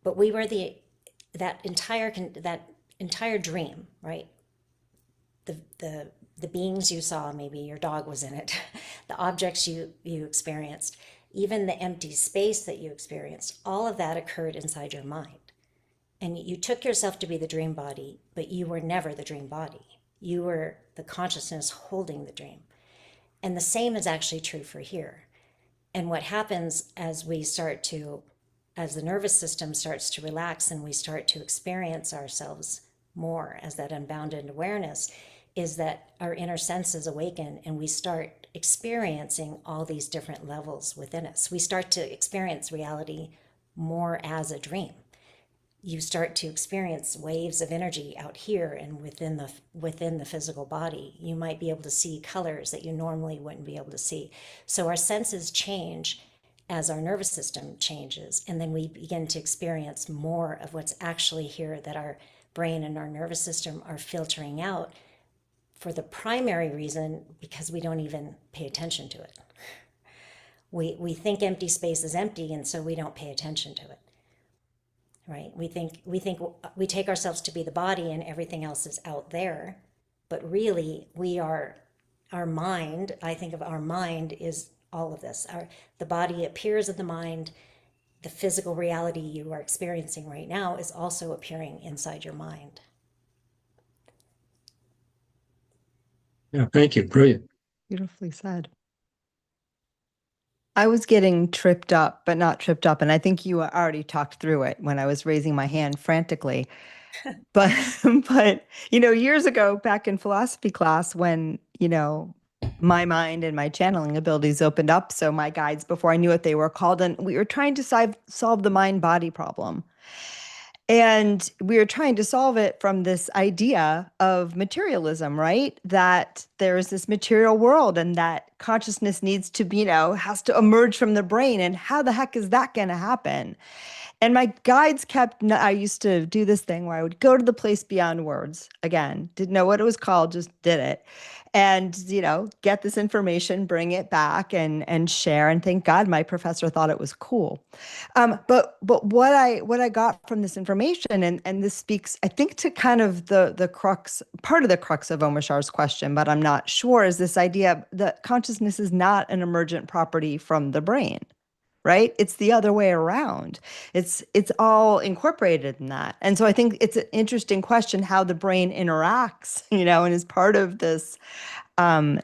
But we were that entire dream, right? The beings you saw, maybe your dog was in it, the objects you experienced, even the empty space that you experienced, all of that occurred inside your mind. And you took yourself to be the dream body, but you were never the dream body. You were the consciousness holding the dream. And the same is actually true for here. And what happens as the nervous system starts to relax and we start to experience ourselves more as that unbounded awareness, is that our inner senses awaken and we start experiencing all these different levels within us. We start to experience reality more as a dream. You start to experience waves of energy out here and within the physical body. You might be able to see colors that you normally wouldn't be able to see. So our senses change as our nervous system changes, and then we begin to experience more of what's actually here that our brain and our nervous system are filtering out for the primary reason because we don't even pay attention to it. We think empty space is empty, and so we don't pay attention to it. Right? We take ourselves to be the body and everything else is out there, but really our mind, I think of our mind is all of this. The body appears in the mind. The physical reality you are experiencing right now is also appearing inside your mind. Yeah, thank you. Brilliant. Beautifully said. I was getting tripped up, but not tripped up. And I think you already talked through it when I was raising my hand frantically. But, years ago, back in philosophy class, when, my mind and my channeling abilities opened up. So my guides, before I knew what they were called, and we were trying to solve the mind-body problem. And we were trying to solve it from this idea of materialism, right? That there's this material world and that consciousness needs to be, has to emerge from the brain. And how the heck is that going to happen? And my guides I used to do this thing where I would go to the place beyond words. Again, didn't know what it was called, just did it. And, get this information, bring it back and share. And thank God my professor thought it was cool. But what I got from this information, and this speaks, I think, to kind of the crux, part of the crux of Omashar's question, but I'm not sure, is this idea that consciousness is not an emergent property from the brain. Right? It's the other way around. It's all incorporated in that. And so I think it's an interesting question how the brain interacts, and is part of this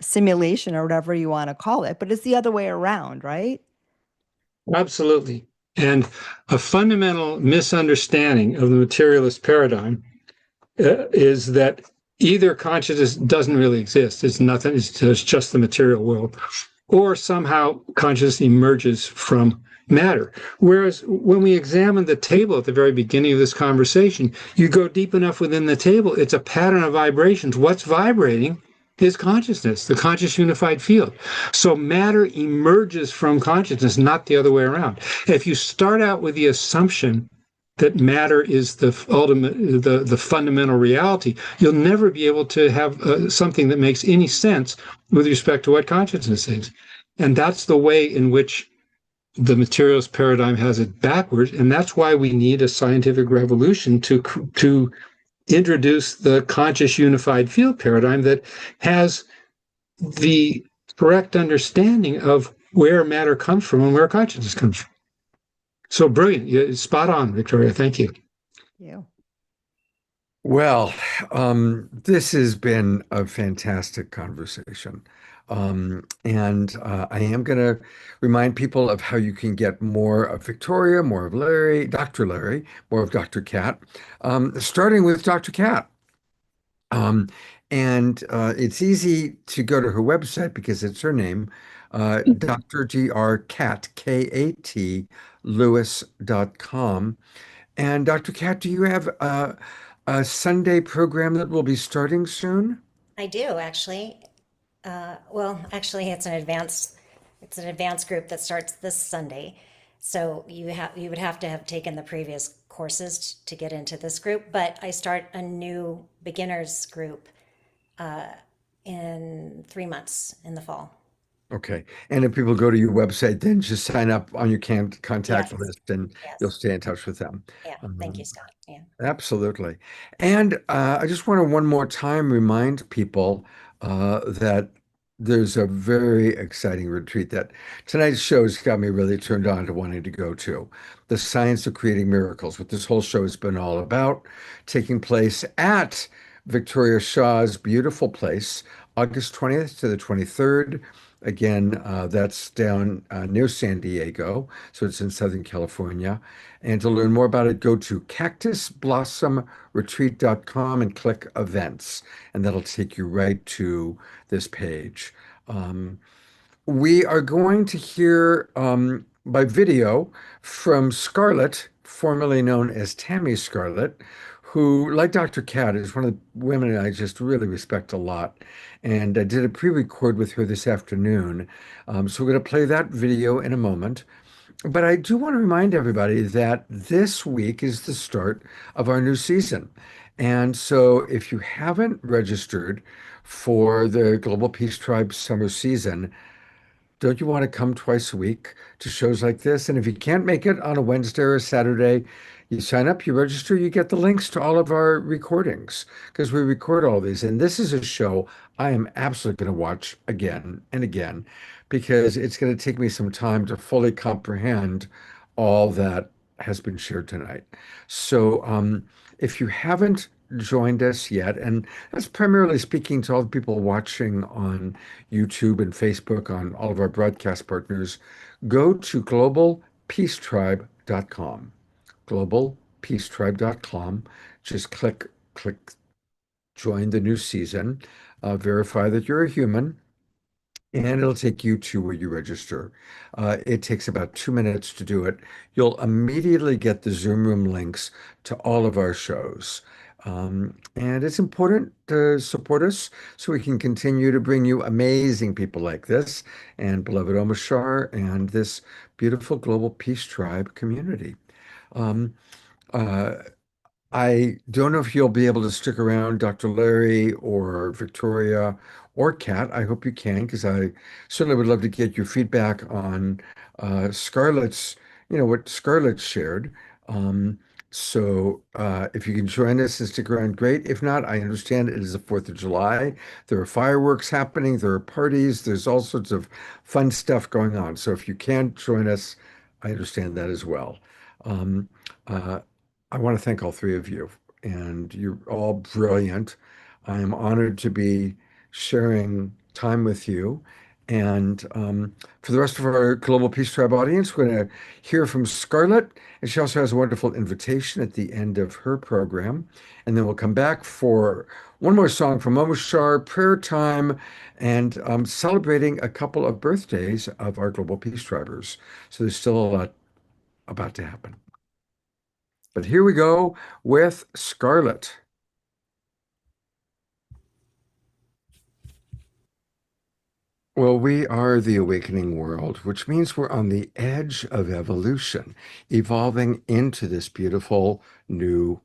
simulation or whatever you want to call it. But it's the other way around, right? Absolutely. And a fundamental misunderstanding of the materialist paradigm is that either consciousness doesn't really exist. It's nothing. It's just the material world. Or somehow consciousness emerges from matter. Whereas when we examine the table at the very beginning of this conversation, you go deep enough within the table, it's a pattern of vibrations. What's vibrating is consciousness, the conscious unified field. So matter emerges from consciousness, not the other way around. If you start out with the assumption that matter is the ultimate, the fundamental reality, you'll never be able to have something that makes any sense with respect to what consciousness is. And that's the way in which the materialist paradigm has it backwards. And that's why we need a scientific revolution to introduce the conscious unified field paradigm that has the correct understanding of where matter comes from and where consciousness comes from. So brilliant. You're spot on, Victoria. Thank you. Yeah. Well, this has been a fantastic conversation. And I am going to remind people of how you can get more of Victoria, more of Larry, Dr. Larry, more of Dr. Kat, starting with Dr. Kat. And it's easy to go to her website because it's her name, Dr. Gr. Kat, K-A-T, Lewis.com. And Dr. Kat, do you have a Sunday program that will be starting soon? I do, actually. Actually, it's an advanced group that starts this Sunday. So you would have to have taken the previous courses to get into this group. But I start a new beginners group in 3 months in the fall. Okay. And if people go to your website, then just sign up on your contact Yes. list and you'll Yes. stay in touch with them. Yeah. Thank you, Um, Scott. Yeah. Absolutely. And I just want to one more time remind people that there's a very exciting retreat that tonight's show has got me really turned on to wanting to go to. The Science of Creating Miracles, what this whole show has been all about, taking place at Victoria Shaw's beautiful place, August 20th to the 23rd. Again, that's down near San Diego, so it's in Southern California. And to learn more about it, go to cactusblossomretreat.com and click events, and that'll take you right to this page. Um, we are going to hear by video from Scarlett, formerly known as Tammy Scarlett, who, like Dr. Cat, is one of the women I just really respect a lot. And I did a pre-record with her this afternoon. So we're going to play that video in a moment. But I do want to remind everybody that this week is the start of our new season. And so if you haven't registered for the Global Peace Tribe summer season, don't you want to come twice a week to shows like this? And if you can't make it on a Wednesday or a Saturday, you sign up, you register, you get the links to all of our recordings because we record all these. And this is a show I am absolutely going to watch again and again because it's going to take me some time to fully comprehend all that has been shared tonight. So if you haven't joined us yet, and that's primarily speaking to all the people watching on YouTube and Facebook, on all of our broadcast partners, go to globalpeacetribe.com. Globalpeacetribe.com. Just click join the new season, verify that you're a human, and it'll take you to where you register. It takes about 2 minutes to do it. You'll immediately get the Zoom room links to all of our shows. And it's important to support us so we can continue to bring you amazing people like this and beloved Omashar and this beautiful Global Peace Tribe community. Um, uh, I don't know if you'll be able to stick around, Dr. Larry or Victoria or Kat. I hope you can, because I certainly would love to get your feedback on Scarlett's, what Scarlett shared. So if you can join us and stick around, great. If not, I understand it is the 4th of July. There are fireworks happening, there are parties, there's all sorts of fun stuff going on. So if you can't join us, I understand that as well. Um, uh, I want to thank all three of you, and you're all brilliant. I am honored to be sharing time with you. And for the rest of our Global Peace Tribe audience, we're going to hear from Scarlett, and she also has a wonderful invitation at the end of her program. And then we'll come back for one more song from Omashar, prayer time, and celebrating a couple of birthdays of our Global Peace Tribers. So there's still a lot about to happen. But here we go with Scarlett. Well, we are the awakening world, which means we're on the edge of evolution, evolving into this beautiful new,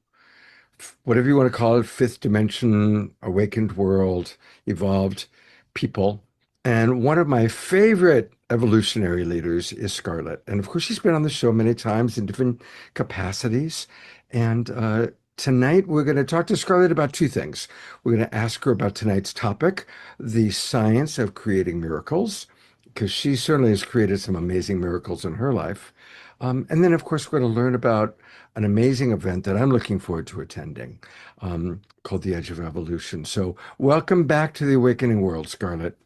whatever you want to call it, fifth dimension, awakened world, evolved people. And one of my favorite evolutionary leaders is Scarlett. And of course, she's been on the show many times in different capacities. And tonight, we're going to talk to Scarlett about two things. We're going to ask her about tonight's topic, the science of creating miracles, because she certainly has created some amazing miracles in her life. And then, of course, we're going to learn about an amazing event that I'm looking forward to attending, called The Edge of Evolution. So welcome back to the Awakening World, Scarlett.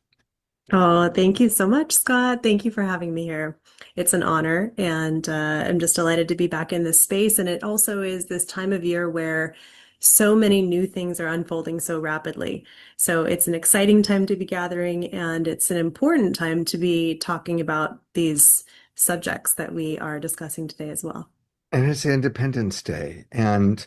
Oh, thank you so much, Scott. Thank you for having me here. It's an honor, and I'm just delighted to be back in this space. And it also is this time of year where so many new things are unfolding so rapidly. So it's an exciting time to be gathering, and it's an important time to be talking about these subjects that we are discussing today as well. And it's Independence Day, and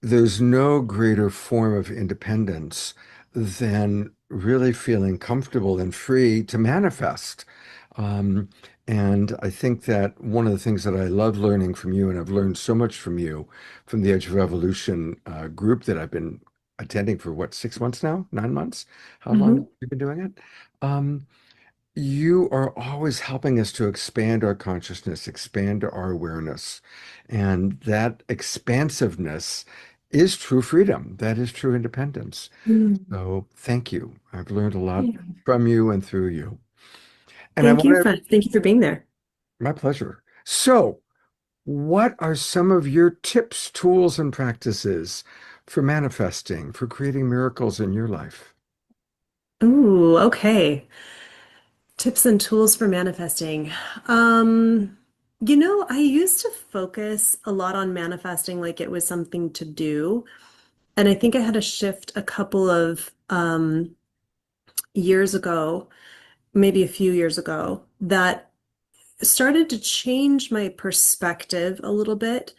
there's no greater form of independence than really feeling comfortable and free to manifest. Um, and I think that one of the things that I love learning from you, and I've learned so much from you, from the Edge of Evolution group that I've been attending for what, 6 months now, 9 months? How long have you been doing it? you are always helping us to expand our consciousness, expand our awareness. And that expansiveness is true freedom. That is true independence. Mm. So thank you. I've learned a lot Yeah. from you and through you. And I Thank you, want to, Fred. Thank you for being there. my pleasure. So, what are some of your tips, tools, and practices for manifesting, for creating miracles in your life? Ooh, okay. Tips and tools for manifesting. I used to focus a lot on manifesting like it was something to do. And I think I had a shift a couple of years ago, maybe a few years ago, that started to change my perspective a little bit,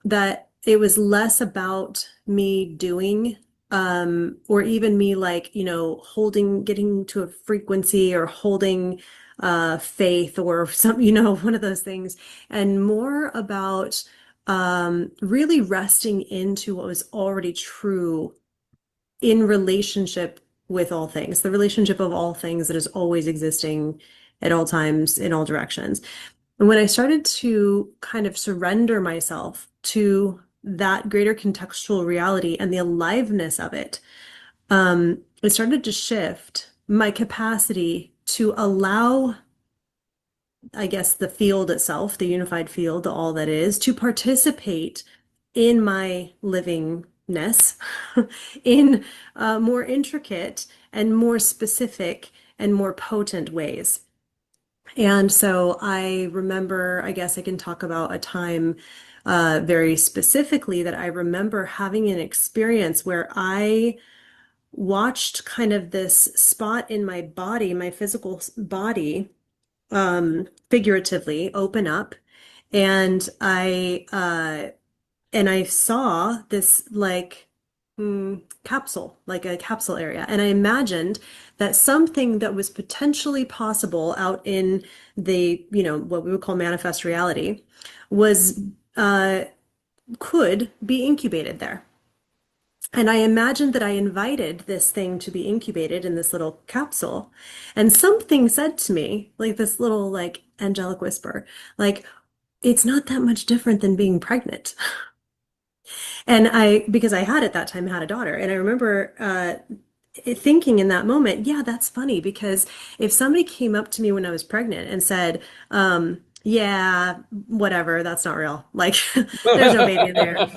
that it was less about me doing, or even me like, getting to a frequency or holding faith or some, one of those things, and more about really resting into what was already true in relationship with all things, the relationship of all things that is always existing at all times in all directions. And when I started to kind of surrender myself to that greater contextual reality and the aliveness of it, it started to shift my capacity to allow, I guess, the field itself, the unified field, all that is, to participate in my livingness in more intricate and more specific and more potent ways. And so I remember, I guess I can talk about a time very specifically that I remember having an experience where I watched kind of this spot in my body, my physical body, figuratively open up, and I saw this like capsule, like a capsule area. And I imagined that something that was potentially possible out in the, what we would call manifest reality was, could be incubated there. And I imagined that I invited this thing to be incubated in this little capsule. And something said to me, like this little, like, angelic whisper, like, it's not that much different than being pregnant. And because I had at that time had a daughter, and I remember thinking in that moment, yeah, that's funny, because if somebody came up to me when I was pregnant and said, yeah, whatever, that's not real. Like, there's no baby in there.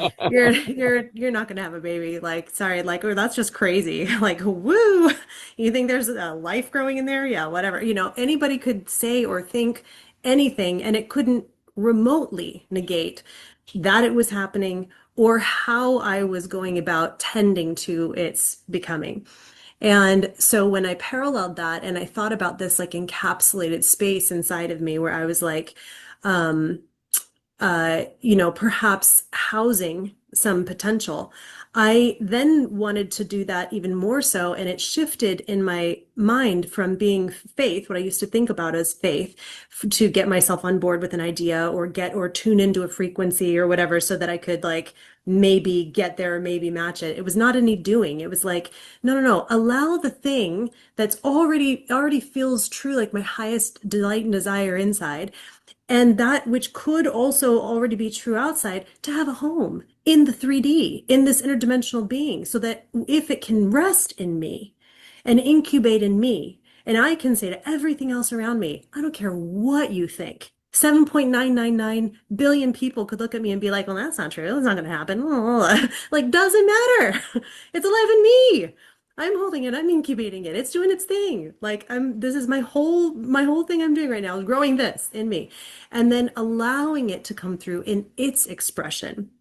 You're not gonna have a baby. Like, sorry, like, or that's just crazy. Like, woo, you think there's a life growing in there? Yeah, whatever. Anybody could say or think anything, and it couldn't remotely negate that it was happening or how I was going about tending to its becoming. And so when I paralleled that and I thought about this like encapsulated space inside of me where I was like, perhaps housing some potential, I then wanted to do that even more so. And it shifted in my mind from being faith, what I used to think about as faith, to get myself on board with an idea or tune into a frequency or whatever, so that I could like maybe get there or maybe match it. It was not any doing. It was like, no, allow the thing that's already feels true, like my highest delight and desire inside, and that which could also already be true outside, to have a home in the 3D, in this interdimensional being, so that if it can rest in me and incubate in me, and I can say to everything else around me, I don't care what you think. 7.999 billion people could look at me and be like, well, that's not true. That's not going to happen. Like, doesn't matter. It's alive in me. I'm holding it. I'm incubating it. It's doing its thing. Like, this is my whole thing I'm doing right now is growing this in me, and then allowing it to come through in its expression.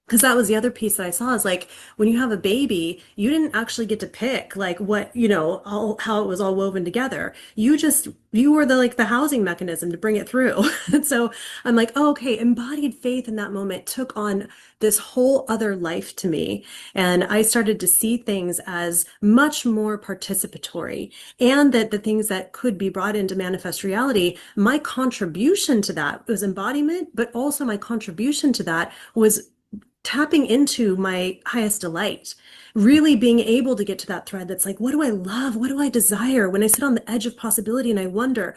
Because that was the other piece that I saw, is like, when you have a baby, you didn't actually get to pick like what, how it was all woven together. You were the housing mechanism to bring it through. And so I'm like, oh, okay, embodied faith in that moment took on this whole other life to me. And I started to see things as much more participatory, and that the things that could be brought into manifest reality, my contribution to that was embodiment, but also my contribution to that was tapping into my highest delight, really being able to get to that thread that's like, what do I love? What do I desire? When I sit on the edge of possibility and I wonder,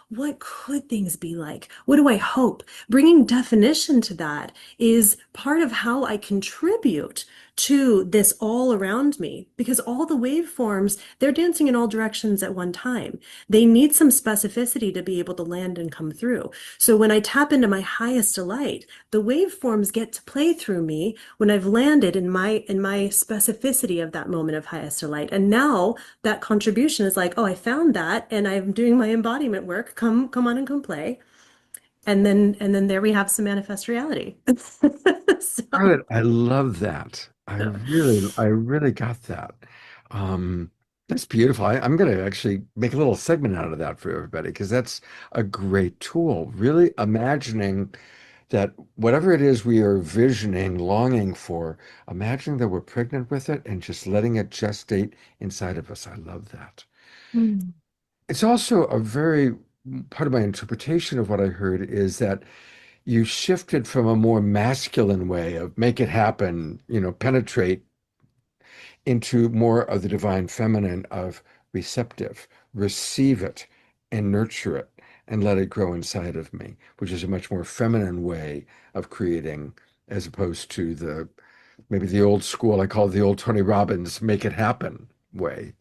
what could things be like? What do I hope? Bringing definition to that is part of how I contribute to this all around me, because all the waveforms, they're dancing in all directions at one time. They need some specificity to be able to land and come through. So when I tap into my highest delight, the waveforms get to play through me when I've landed in my specificity of that moment of highest delight. And now that contribution is like, oh, I found that and I'm doing my embodiment work. Come on and come play. And then there we have some manifest reality. So, Charlotte, I love that. I really got that. That's beautiful. I'm going to actually make a little segment out of that for everybody because that's a great tool. Really imagining that whatever it is we are visioning, longing for, imagining that we're pregnant with it and just letting it gestate inside of us. I love that. mm, It's also a very part of my interpretation of what I heard is that you shifted from a more masculine way of make it happen, penetrate into more of the divine feminine of receptive, receive it and nurture it and let it grow inside of me, which is a much more feminine way of creating as opposed to maybe the old school, I call it the old Tony Robbins, make it happen way,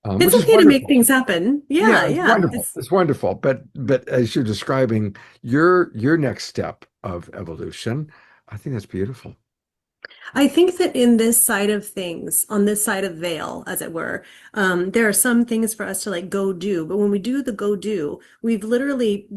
it's which is okay to make wonderful. things happen. Yeah, Yeah, it's yeah. wonderful. It's wonderful. But as you're describing your next step of evolution, I think that's beautiful. I think that in this side of things, on this side of veil, as it were, there are some things for us to like go do. But when we do the go do, we're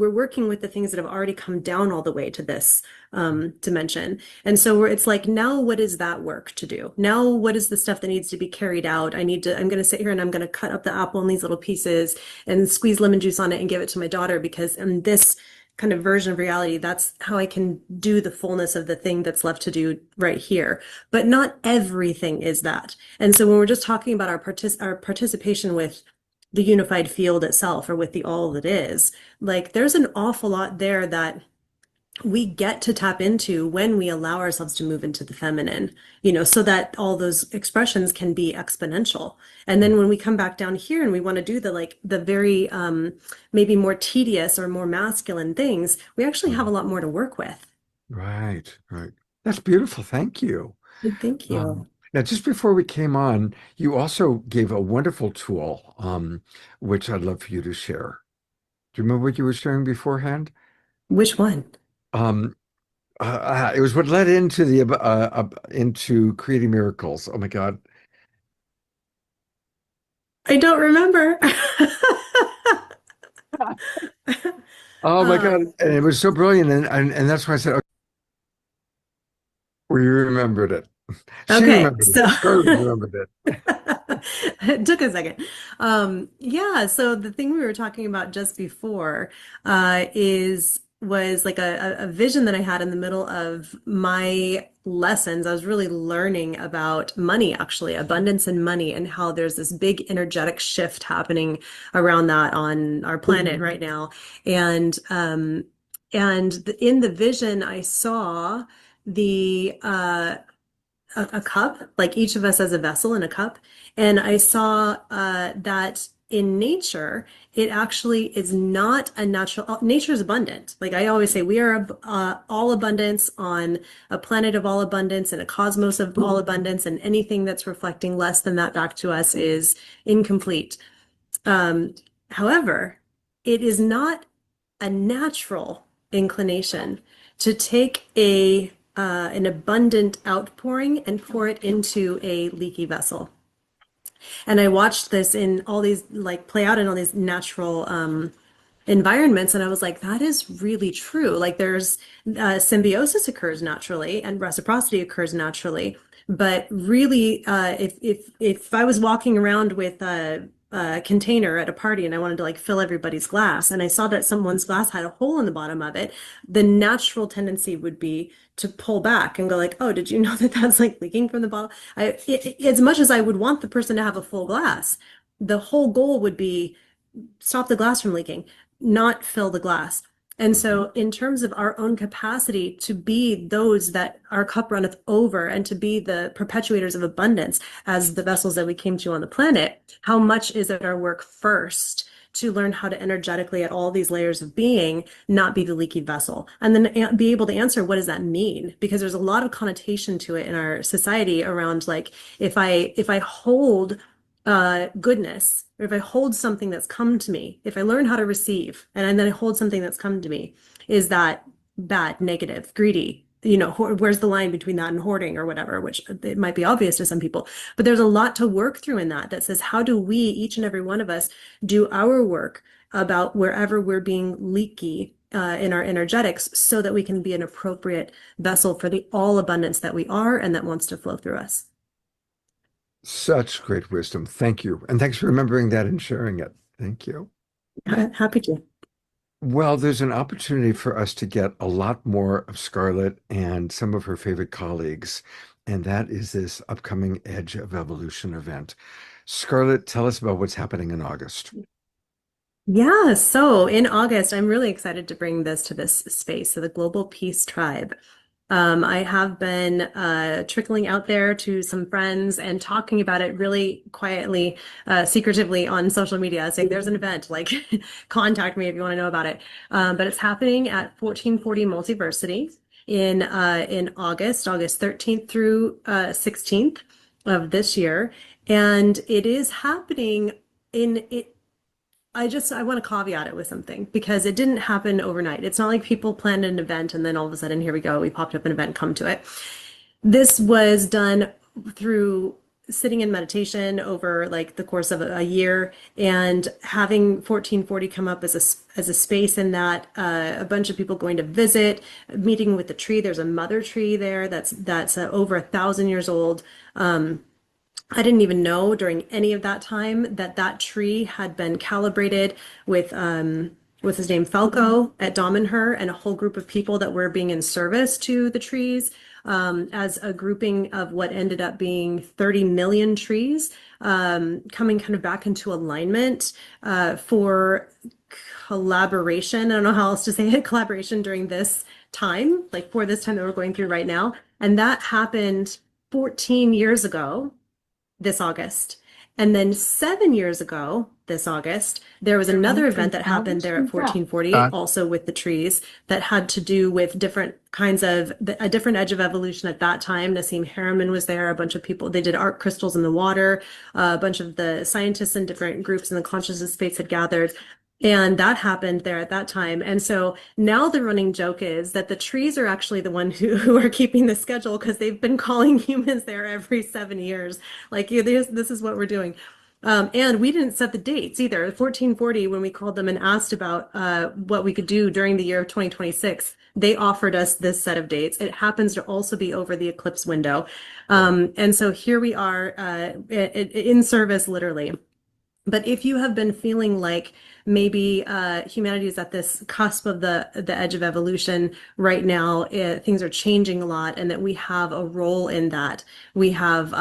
working with the things that have already come down all the way to this dimension. And so it's like, now what is that work to do? Now what is the stuff that needs to be carried out? I'm going to sit here and I'm going to cut up the apple in these little pieces and squeeze lemon juice on it and give it to my daughter because in this kind of version of reality, that's how I can do the fullness of the thing that's left to do right here. But not everything is that. And so when we're just talking about our participation with the unified field itself or with the all that is, like there's an awful lot there that we get to tap into when we allow ourselves to move into the feminine, so that all those expressions can be exponential. And then when we come back down here and we want to do the very maybe more tedious or more masculine things, we actually have a lot more to work with. Right. That's beautiful. Thank you. Thank you. Now, just before we came on, you also gave a wonderful tool, which I'd love for you to share. Do you remember what you were sharing beforehand? Which one? It was what led into into creating miracles. Oh my God. I don't remember. Oh my God. And it was so brilliant. And that's why I said, okay, we remembered it. She Okay, remembered so it. Charlotte remembered it. it took a second. Yeah, so the thing we were talking about just before was like a vision that I had in the middle of my lessons. I was really learning about money, actually, abundance and money, and how there's this big energetic shift happening around that on our planet right now. And in the vision, I saw a cup, like each of us as a vessel in a cup. And I saw that in nature, it actually is not a natural, nature is abundant. Like I always say, we are all abundance on a planet of all abundance and a cosmos of all abundance, and anything that's reflecting less than that back to us is incomplete. However, it is not a natural inclination to take an abundant outpouring and pour it into a leaky vessel. And I watched this in all these play out in all these natural environments, and I was like, that is really true. Like there's symbiosis occurs naturally and reciprocity occurs naturally. But really, if I was walking around with a container at a party and I wanted to fill everybody's glass and I saw that someone's glass had a hole in the bottom of it, the natural tendency would be to pull back and go oh, did you know that that's leaking from the bottle? As much as I would want the person to have a full glass, the whole goal would be stop the glass from leaking, not fill the glass. And so, in terms of our own capacity to be those that our cup runneth over and to be the perpetuators of abundance as the vessels that we came to on the planet, how much is it our work first to learn how to energetically, at all these layers of being, not be the leaky vessel? And then be able to answer, what does that mean? Because there's a lot of connotation to it in our society around, like, if I hold goodness, or if I hold something that's come to me, if I learn how to receive and then I hold something that's come to me, is that bad, negative, greedy? Where's the line between that and hoarding or whatever, which it might be obvious to some people, but there's a lot to work through in that says, how do we, each and every one of us, do our work about wherever we're being leaky in our energetics, so that we can be an appropriate vessel for the all abundance that we are and that wants to flow through us. Such great wisdom. Thank you. And thanks for remembering that and sharing it. Thank you. Happy to. Well, there's an opportunity for us to get a lot more of Scarlett and some of her favorite colleagues, and that is this upcoming Edge of Evolution event. Scarlett, tell us about what's happening in August. Yeah, so in August, I'm really excited to bring this to this space, so the Global Peace Tribe. I have been trickling out there to some friends and talking about it really quietly, secretively on social media, saying there's an event, like contact me if you want to know about it. But it's happening at 1440 Multiversity in August 13th through 16th of this year. And it is happening I want to caveat it with something, because it didn't happen overnight. It's not like people planned an event and then all of a sudden, here we go, we popped up an event, come to it. This was done through sitting in meditation over like the course of a year, and having 1440 come up as a space in that, a bunch of people going to visit, meeting with the tree. There's a mother tree there that's over 1,000 years old. I didn't even know during any of that time that tree had been calibrated with what's his name, Falco at Damanhur, and a whole group of people that were being in service to the trees, as a grouping of what ended up being 30 million trees, coming kind of back into alignment for collaboration. I don't know how else to say it, collaboration during this time, like for this time that we're going through right now. And that happened 14 years ago, this August. And then 7 years ago, this August, there was another event that happened there at 1440, also with the trees, that had to do with different kinds of, a different edge of evolution at that time. Nassim Harriman was there, a bunch of people, they did art crystals in the water, a bunch of the scientists and different groups in the consciousness space had gathered. And that happened there at that time. And so now the running joke is that the trees are actually the one who are keeping the schedule, because they've been calling humans there every 7 years. Like, this is what we're doing. And we didn't set the dates either. 1440, when we called them and asked about what we could do during the year of 2026, they offered us this set of dates. It happens to also be over the eclipse window. And so here we are in service, literally. But if you have been feeling like maybe humanity is at this cusp of the edge of evolution right now, things are changing a lot, and that we have a role in that, we have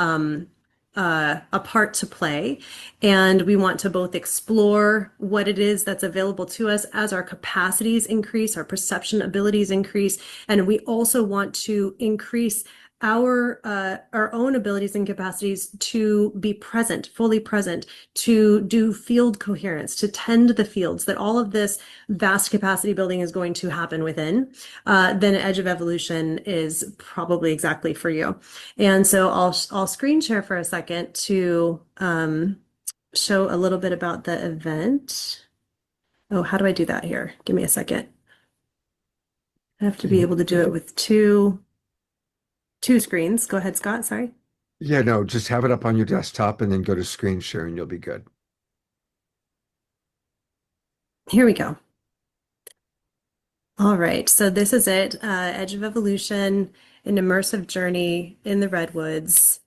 a part to play, and we want to both explore what it is that's available to us as our capacities increase, our perception abilities increase, and we also want to increase our own abilities and capacities to be present, fully present, to do field coherence, to tend the fields, that all of this vast capacity building is going to happen within. Then Edge of Evolution is probably exactly for you. And so I'll screen share for a second to show a little bit about the event. Oh, how do I do that here? Give me a second. I have to be able to do it with two screens. Go ahead, Scott. Sorry. Yeah, no, just have it up on your desktop and then go to screen share and you'll be good. Here we go. All right. So this is it. Edge of Evolution, an immersive journey in the Redwoods.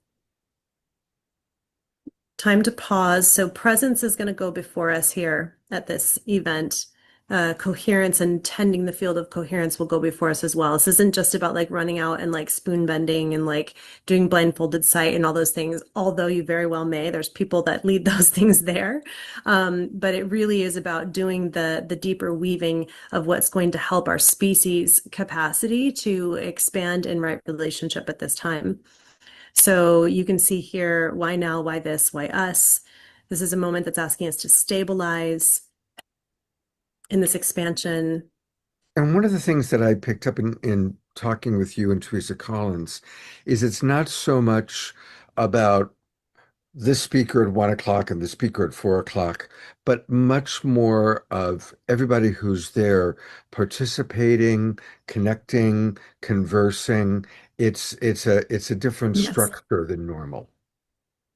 Time to pause. So presence is going to go before us here at this event. coherence and tending the field of coherence will go before us as well. This isn't just about like running out and like spoon bending and like doing blindfolded sight and all those things, although you very well may. There's people that lead those things there. But it really is about doing the deeper weaving of what's going to help our species capacity to expand in right relationship at this time. So you can see here, why now, why this, why us? This is a moment that's asking us to stabilize in this expansion. And one of the things that I picked up in talking with you and Teresa Collins is it's not so much about this speaker at 1 o'clock and the speaker at 4 o'clock, but much more of everybody who's there participating, connecting, conversing. It's a different Yes. structure than normal.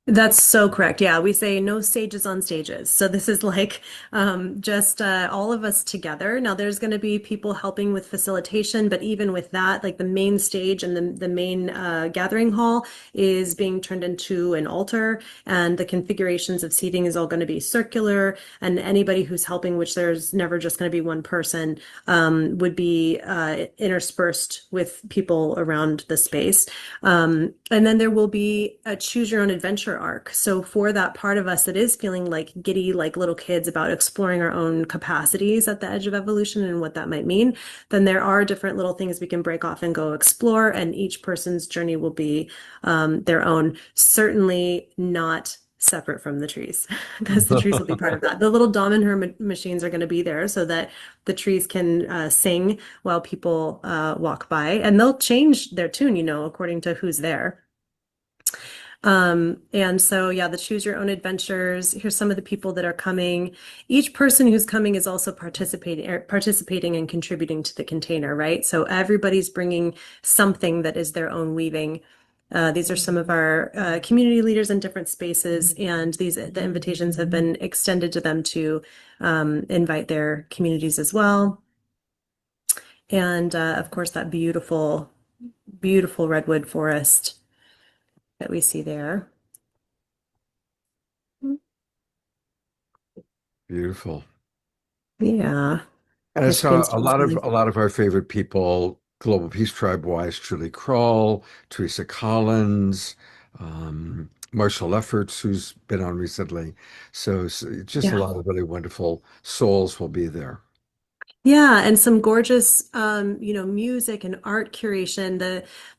That's so correct. Yeah, we say no sages on stages. So this is like just all of us together. Now there's going to be people helping with facilitation, but even with that, like the main stage and the main gathering hall is being turned into an altar, and the configurations of seating is all going to be circular. And anybody who's helping, which there's never just going to be one person, would be interspersed with people around the space. And then there will be a choose your own adventure arc. So for that part of us that is feeling like giddy, like little kids about exploring our own capacities at the edge of evolution and what that might mean, then there are different little things we can break off and go explore. And each person's journey will be their own, certainly not separate from the trees, because the trees will be part of that. The little Dom and her machines are going to be there so that the trees can sing while people walk by, and they'll change their tune, you know, according to who's there. And so, yeah, the choose your own adventures. Here's some of the people that are coming. Each person who's coming is also participating and contributing to the container, right? So everybody's bringing something that is their own weaving. These are some of our community leaders in different spaces, and the invitations have been extended to them to invite their communities as well. And of course, that beautiful, beautiful redwood forest that we see there. Beautiful. Yeah. And I My saw screen's a lot still of our favorite people, Global Peace Tribe wise, Julie Kroll, Teresa Collins, Marshall Efforts, who's been on recently. So just a Yeah. lot of really wonderful souls will be there. Yeah, and some gorgeous, you know, music and art curation.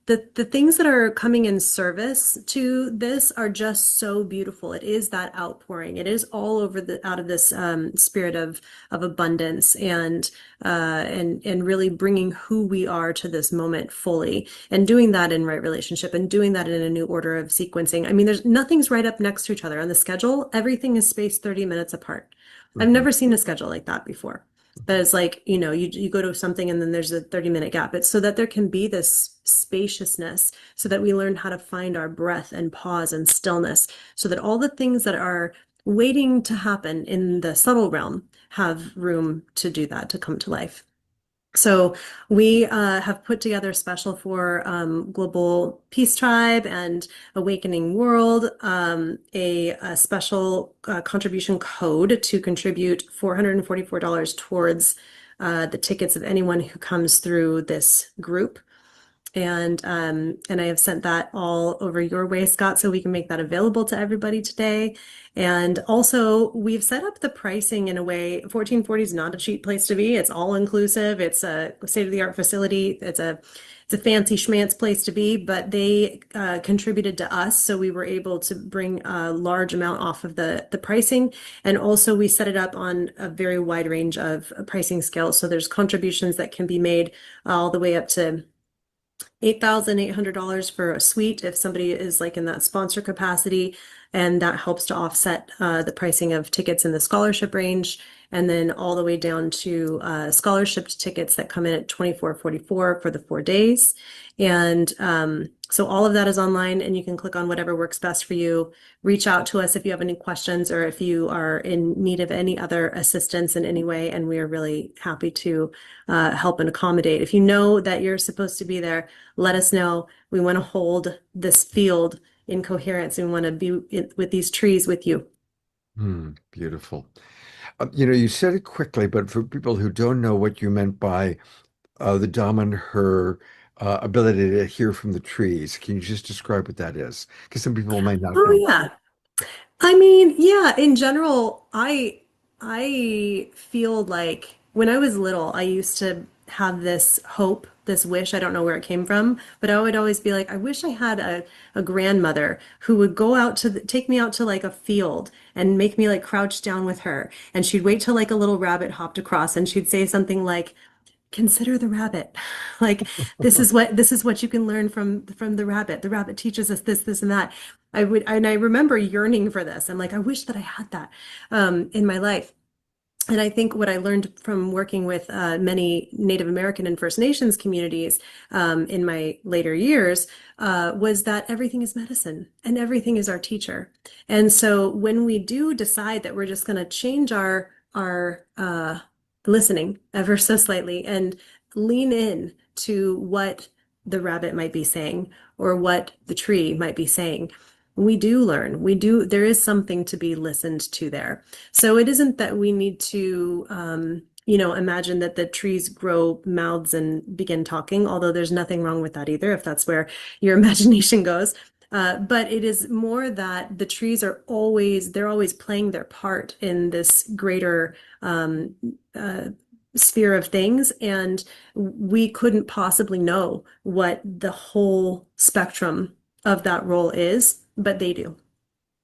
The things that are coming in service to this are just so beautiful. It is that outpouring. It is all over out of this spirit of abundance and really bringing who we are to this moment fully, and doing that in right relationship and doing that in a new order of sequencing. I mean, nothing's right up next to each other on the schedule. Everything is spaced 30 minutes apart. I've Mhm. never seen a schedule like that before. That is like, you know, you go to something and then there's a 30-minute gap. It's so that there can be this spaciousness, so that we learn how to find our breath and pause and stillness, so that all the things that are waiting to happen in the subtle realm have room to do that, to come to life. So we have put together special for Global Peace Tribe and Awakening World, a special contribution code to contribute $444 towards the tickets of anyone who comes through this group. And I have sent that all over your way, Scott, so we can make that available to everybody today. And also, we've set up the pricing in a way. 1440 is not a cheap place to be. It's all inclusive. It's a state-of-the-art facility. It's a fancy schmancy place to be, but they contributed to us, so we were able to bring a large amount off of the pricing. And also, we set it up on a very wide range of pricing scales. So there's contributions that can be made all the way up to $8,800 for a suite if somebody is like in that sponsor capacity, and that helps to offset the pricing of tickets in the scholarship range, and then all the way down to scholarship tickets that come in at $24.44 for the 4 days. And so all of that is online, and you can click on whatever works best for you. Reach out to us if you have any questions or if you are in need of any other assistance in any way, and we are really happy to help and accommodate. If you know that you're supposed to be there, let us know. We want to hold this field in coherence, and we want to be with these trees with you. Beautiful. You said it quickly, but for people who don't know what you meant by the Daman her ability to hear from the trees, can you just describe what that is? Because some people might not Oh know. yeah. I mean, yeah, in general, I feel like when I was little, I used to have this hope, this wish, I don't know where it came from, but I would always be like, I wish I had a grandmother who would go out to take me out to like a field and make me like crouch down with her. And she'd wait till like a little rabbit hopped across and she'd say something like, consider the rabbit. Like this is what you can learn from the rabbit. The rabbit teaches us this and that. I remember yearning for this. I'm like, I wish that I had that in my life. And I think what I learned from working with many Native American and First Nations communities in my later years was that everything is medicine and everything is our teacher. And so when we do decide that we're just going to change our listening ever so slightly and lean in to what the rabbit might be saying or what the tree might be saying, we do learn. There is something to be listened to there. So it isn't that we need to, imagine that the trees grow mouths and begin talking, although there's nothing wrong with that either, if that's where your imagination goes. But it is more that the trees they're always playing their part in this greater sphere of things. And we couldn't possibly know what the whole spectrum of that role is, but they do.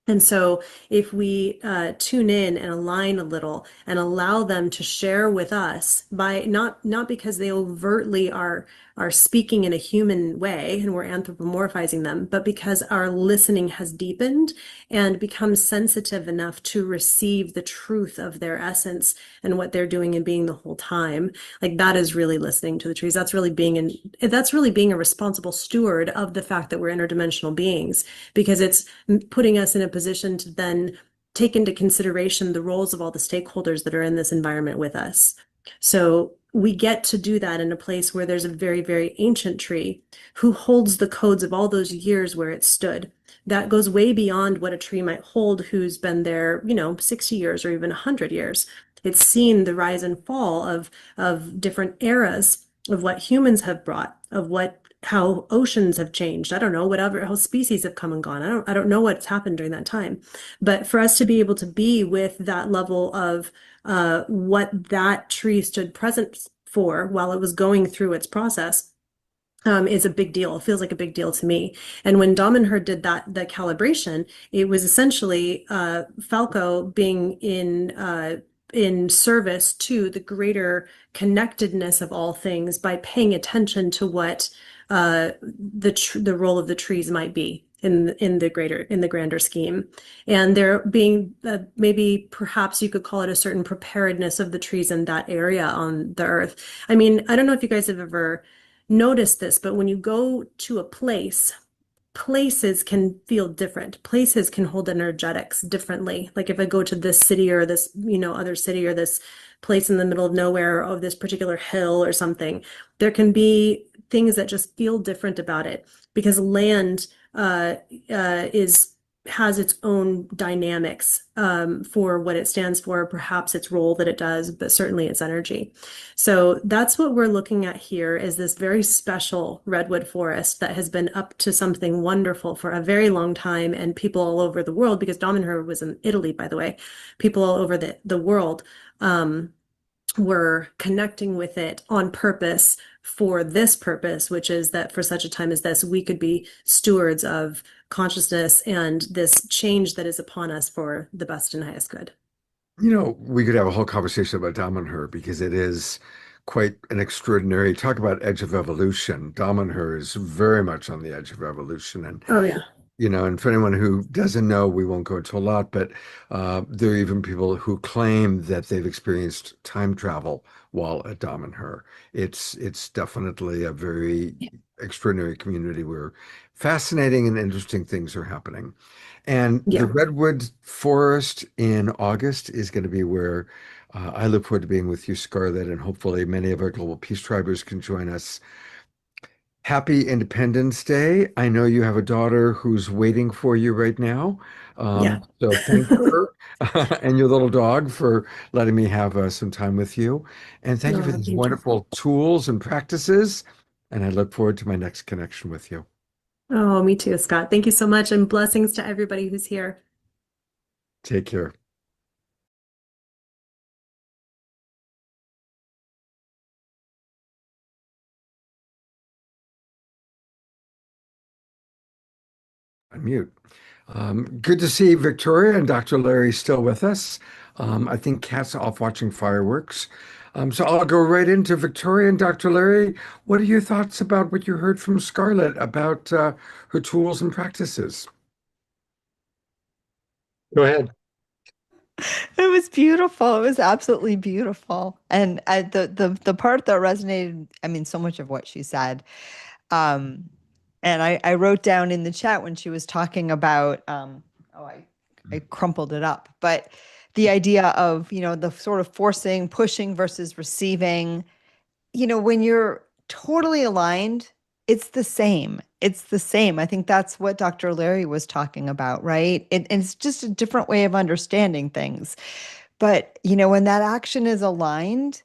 And so if we tune in and align a little and allow them to share with us by not because they overtly are speaking in a human way and we're anthropomorphizing them, but because our listening has deepened and become sensitive enough to receive the truth of their essence and what they're doing and being the whole time. Like that is really listening to the trees. That's really being a responsible steward of the fact that we're interdimensional beings, because it's putting us in a position to then take into consideration the roles of all the stakeholders that are in this environment with us. So we get to do that in a place where there's a very, very ancient tree who holds the codes of all those years where it stood. That goes way beyond what a tree might hold who's been there, 60 years or even 100 years. It's seen the rise and fall of different eras of what humans have brought, of how oceans have changed. I don't know, how species have come and gone. I don't know what's happened during that time. But for us to be able to be with that level of what that tree stood present for while it was going through its process is a big deal. It feels like a big deal to me. And when Damanhur did the calibration, it was essentially Falco being in service to the greater connectedness of all things by paying attention to what the role of the trees might be in the grander scheme. And there being maybe perhaps you could call it a certain preparedness of the trees in that area on the earth. I mean, I don't know if you guys have ever noticed this, but when you go to a place, places can feel different. Places can hold energetics differently. Like if I go to this city or this, other city or this place in the middle of nowhere or this particular hill or something, there can be things that just feel different about it because land has its own dynamics for what it stands for, perhaps its role that it does, but certainly its energy. So that's what we're looking at here is this very special redwood forest that has been up to something wonderful for a very long time, and people all over the world, because Damanhur was in Italy, by the way, people all over the world were connecting with it on purpose for this purpose, which is that for such a time as this, we could be stewards of consciousness and this change that is upon us for the best and highest good. We could have a whole conversation about Damanhur because it is quite an extraordinary talk about edge of evolution. Damanhur is very much on the edge of evolution. And Oh yeah. and for anyone who doesn't know, we won't go into a lot, but there are even people who claim that they've experienced time travel while at Damanhur. It's definitely a very extraordinary community where fascinating and interesting things are happening. And Yeah. the Redwood Forest in August is going to be where I look forward to being with you, Scarlett, and hopefully many of our Global Peace Tribers can join us. Happy Independence Day. I know you have a daughter who's waiting for you right now. Yeah. So thank her. and your little dog for letting me have some time with you. And thank you for Oh, these thank you. wonderful tools and practices. And I look forward to my next connection with you. Oh, me too, Scott. Thank you so much, and blessings to everybody who's here. Take care. Unmute. Good to see Victoria and Dr. Larry still with us. I think Kat's off watching fireworks. So I'll go right into Victoria and Dr. Larry. What are your thoughts about what you heard from Scarlett about her tools and practices? Go ahead. It was beautiful. It was absolutely beautiful. And the part that resonated, I mean, so much of what she said. And I wrote down in the chat when she was talking about, I crumpled it up, but the idea of, the sort of forcing, pushing versus receiving, when you're totally aligned, it's the same. It's the same. I think that's what Dr. Larry was talking about, right? And it's just a different way of understanding things. But, when that action is aligned,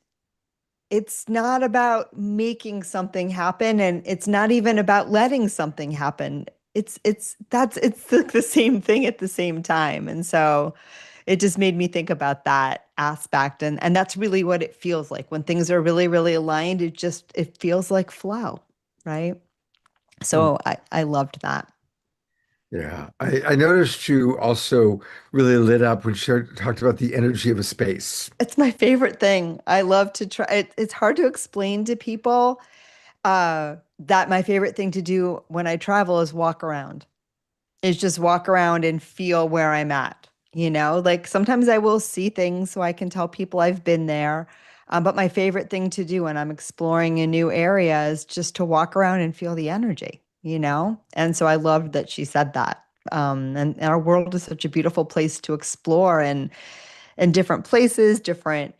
it's not about making something happen, and it's not even about letting something happen. It's the same thing at the same time. And so it just made me think about that aspect. And that's really what it feels like when things are really, really aligned. It feels like flow, right? So I loved that. Yeah, I noticed you also really lit up when she talked about the energy of a space. It's my favorite thing. I love to try it's hard to explain to people that my favorite thing to do when I travel is walk around. Is just walk around and feel where I'm at. Like sometimes I will see things so I can tell people I've been there. But my favorite thing to do when I'm exploring a new area is just to walk around and feel the energy. And so I loved that she said that. And our world is such a beautiful place to explore, and different places, different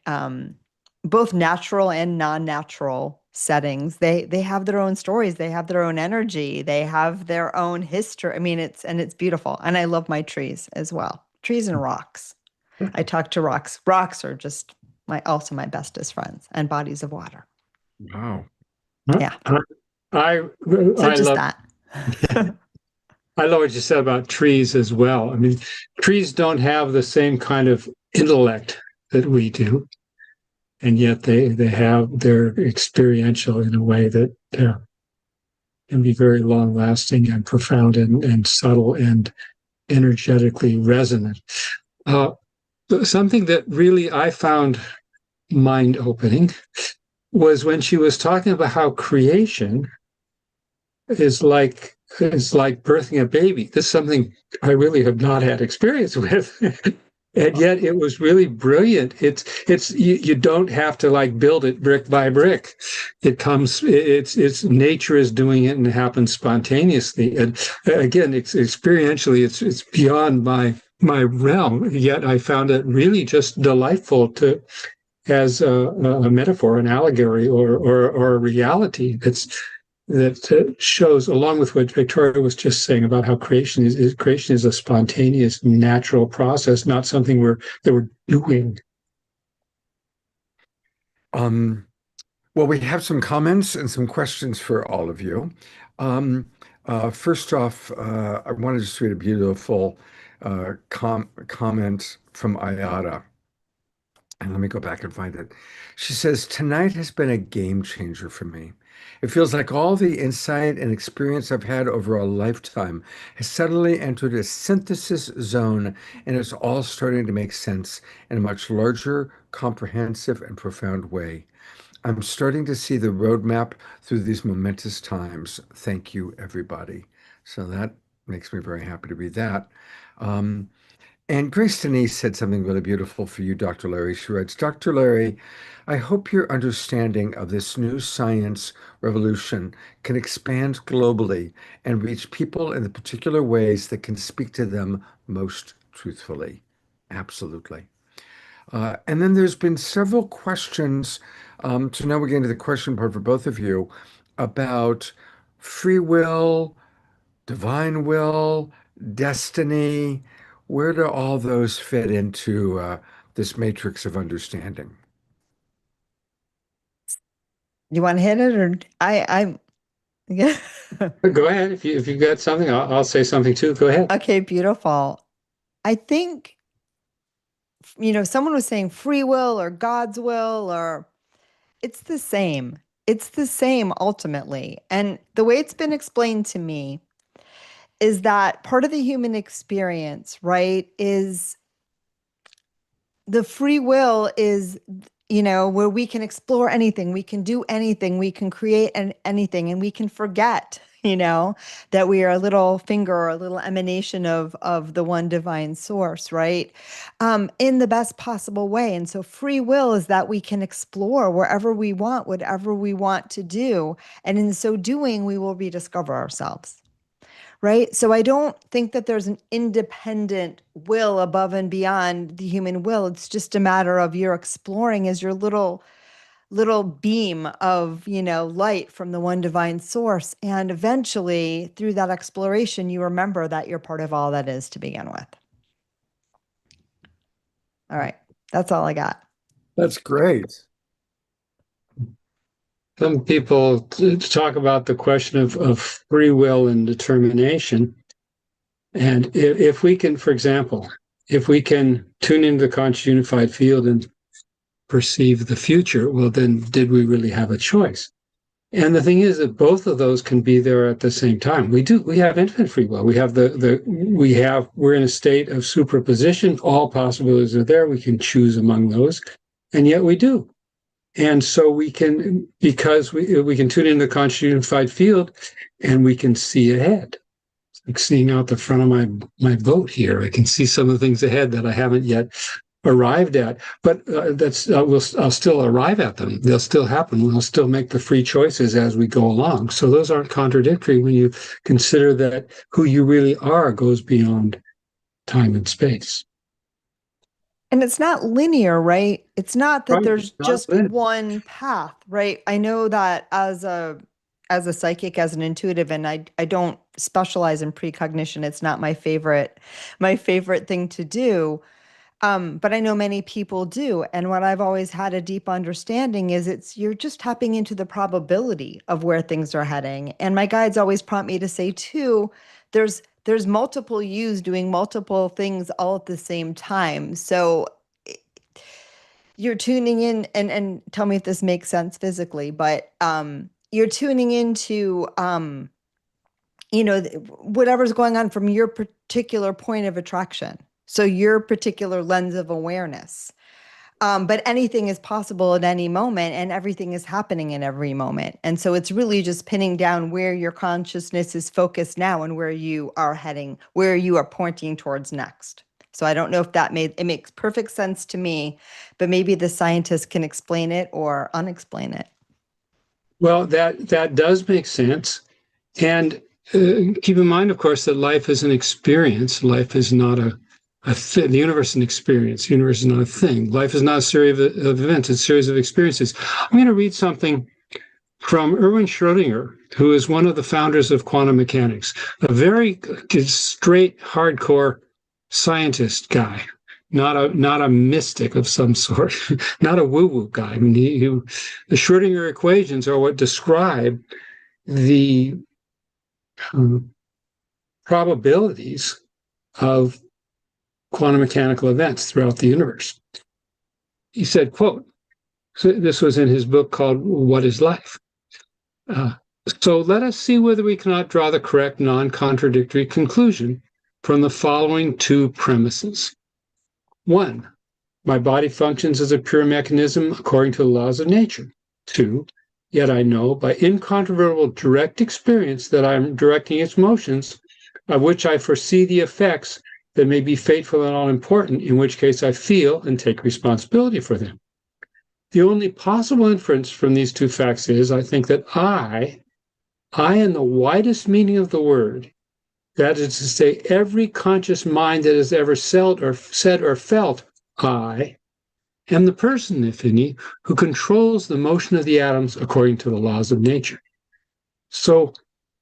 both natural and non-natural settings. They have their own stories, they have their own energy, they have their own history. I mean, it's beautiful. And I love my trees as well. Trees and rocks. I talk to rocks. Rocks are just also my bestest friends, and bodies of water. Wow. Yeah. I So I just love that. I love what you said about trees as well. I mean, trees don't have the same kind of intellect that we do, and yet they're experiential in a way that can be very long lasting and profound and subtle and energetically resonant. Something that really I found mind opening was when she was talking about how creation is like birthing a baby. This is something I really have not had experience with. And yet it was really brilliant. You don't have to like build it brick by brick. It's nature is doing it, and it happens spontaneously. And again, it's experientially, it's beyond my realm. Yet I found it really just delightful to as a metaphor, an allegory, or a reality that shows, along with what Victoria was just saying about how creation is a spontaneous, natural process, not something that we're doing. Well, we have some comments and some questions for all of you. First off, I wanted to just read a beautiful comment from Ayada. And let me go back and find it. She says, "Tonight has been a game changer for me. It feels like all the insight and experience I've had over a lifetime has suddenly entered a synthesis zone, and it's all starting to make sense in a much larger, comprehensive, and profound way. I'm starting to see the roadmap through these momentous times. Thank you, everybody." So that makes me very happy to read that. And Grace Denise said something really beautiful for you, Dr. Larry. She writes, "Dr. Larry, I hope your understanding of this new science revolution can expand globally and reach people in the particular ways that can speak to them most truthfully." Absolutely. And then there's been several questions. So now we're getting to the question part for both of you about free will, divine will, destiny. where do all those fit into this matrix of understanding? You want to hit it, or I'm yeah. Go ahead. If you've got something, I'll say something too. Go ahead. Okay, beautiful. I think, someone was saying free will or God's will, or it's the same. It's the same ultimately. And the way it's been explained to me is that part of the human experience, right, is the free will is, where we can explore anything, we can do anything, we can create anything, and we can forget, that we are a little finger or a little emanation of the one divine source, right? In the best possible way. And so free will is that we can explore wherever we want, whatever we want to do. And in so doing, we will rediscover ourselves. Right. So I don't think that there's an independent will above and beyond the human will. It's just a matter of you're exploring as your little beam of, light from the one divine source. And eventually through that exploration, you remember that you're part of all that is to begin with. All right. That's all I got. That's great. Some people talk about the question of free will and determination. And if we can, for example, if we can tune into the conscious unified field and perceive the future, well, then did we really have a choice? And the thing is that both of those can be there at the same time. We have infinite free will. We have we're in a state of superposition. All possibilities are there. We can choose among those. And yet we do. And so we can, because we can tune into the conscious unified field and we can see ahead. It's like seeing out the front of my boat here. I can see some of the things ahead that I haven't yet arrived at, but I'll still arrive at them. They'll still happen. We'll still make the free choices as we go along. So those aren't contradictory when you consider that who you really are goes beyond time and space. And it's not linear, right? It's not that Right, there's it's not just linear. one path, right? I know that as a psychic, as an intuitive, and I don't specialize in precognition. It's not my favorite thing to do. But I know many people do. And what I've always had a deep understanding is you're just tapping into the probability of where things are heading. And my guides always prompt me to say too, there's multiple yous doing multiple things all at the same time. So you're tuning in, and tell me if this makes sense physically, but you're tuning into whatever's going on from your particular point of attraction. So your particular lens of awareness. But anything is possible at any moment, and everything is happening in every moment. And so it's really just pinning down where your consciousness is focused now and where you are heading, where you are pointing towards next. So I don't know if it makes perfect sense to me, but maybe the scientists can explain it or unexplain it. Well, that does make sense. And keep in mind, of course, that life is an experience. Life is not the universe is an experience. The universe is not a thing. Life is not a series of events. It's a series of experiences. I'm going to read something from Erwin Schrödinger, who is one of the founders of quantum mechanics, a very straight, hardcore scientist guy, not a mystic of some sort, not a woo-woo guy. I mean, the Schrödinger equations are what describe the probabilities of quantum mechanical events throughout the universe. He said, quote, so this was in his book called What is Life? So let us see whether we cannot draw the correct non-contradictory conclusion from the following two premises. One, my body functions as a pure mechanism according to the laws of nature. Two, yet I know by incontrovertible direct experience that I am directing its motions, of which I foresee the effects that may be fateful and all important, in which case I feel and take responsibility for them. The only possible inference from these two facts is, I think that I in the widest meaning of the word, that is to say, every conscious mind that has ever said or felt, I am the person, if any, who controls the motion of the atoms according to the laws of nature. So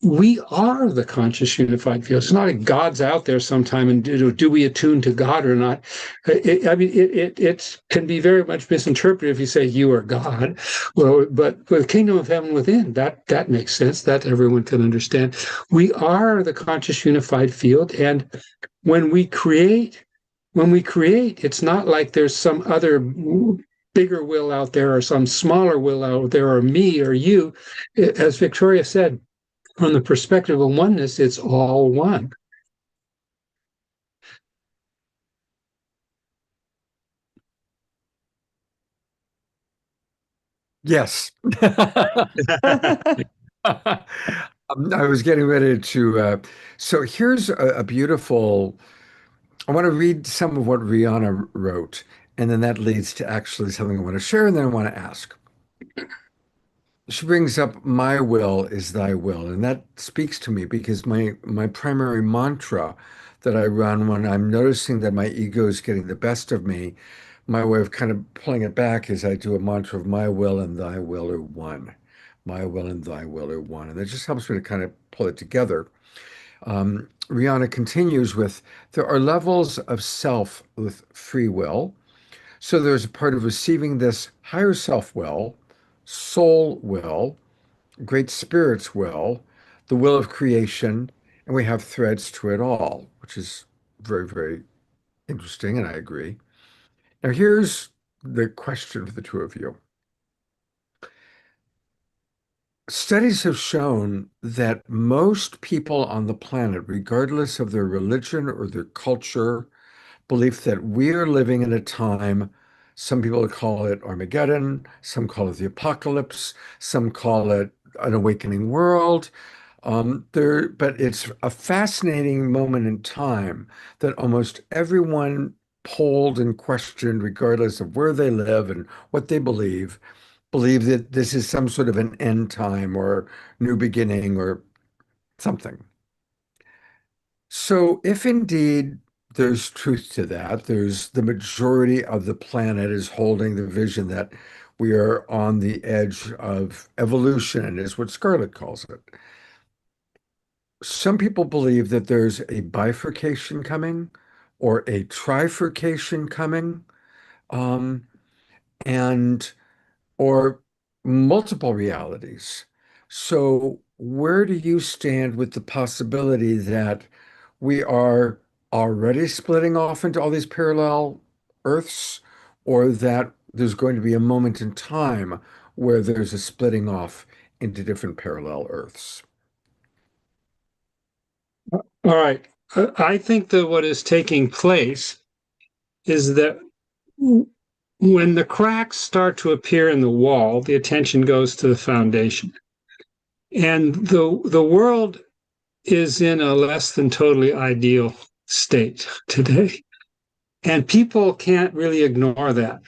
we are the conscious unified field. It's not like God's out there sometime, and do we attune to God or not? It can be very much misinterpreted if you say you are God. Well, but the kingdom of heaven within, that makes sense. That everyone can understand. We are the conscious unified field, and when we create, it's not like there's some other bigger will out there or some smaller will out there or me or you. As Victoria said, from the perspective of oneness, it's all one. Yes. I was getting ready to. So here's a beautiful. I want to read some of what Rihanna wrote, and then that leads to actually something I want to share, and then I want to ask. She brings up, "My will is thy will," and that speaks to me because my primary mantra that I run when I'm noticing that my ego is getting the best of me, my way of kind of pulling it back is I do a mantra of "My will and thy will are one." My will and thy will are one. And that just helps me to kind of pull it together. Rihanna continues with, there are levels of self with free will. So there's a part of receiving this higher self will, soul will, great spirit's will, the will of creation, and we have threads to it all, which is very, very interesting, and I agree. Now here's the question for the two of you. Studies have shown that most people on the planet, regardless of their religion or their culture, believe that we are living in a time, some people call it Armageddon, some call it the apocalypse, some call it an awakening world. But it's a fascinating moment in time that almost everyone polled and questioned, regardless of where they live and what they believe that this is some sort of an end time or new beginning or something. So if indeed there's truth to that, there's the majority of the planet is holding the vision that we are on the edge of evolution, is what Scarlett calls it. Some people believe that there's a bifurcation coming or a trifurcation coming, or multiple realities. So where do you stand with the possibility that we are already splitting off into all these parallel Earths, or that there's going to be a moment in time where there's a splitting off into different parallel Earths? All right. I think that what is taking place is that when the cracks start to appear in the wall, the attention goes to the foundation. And the world is in a less than totally ideal state today. And people can't really ignore that.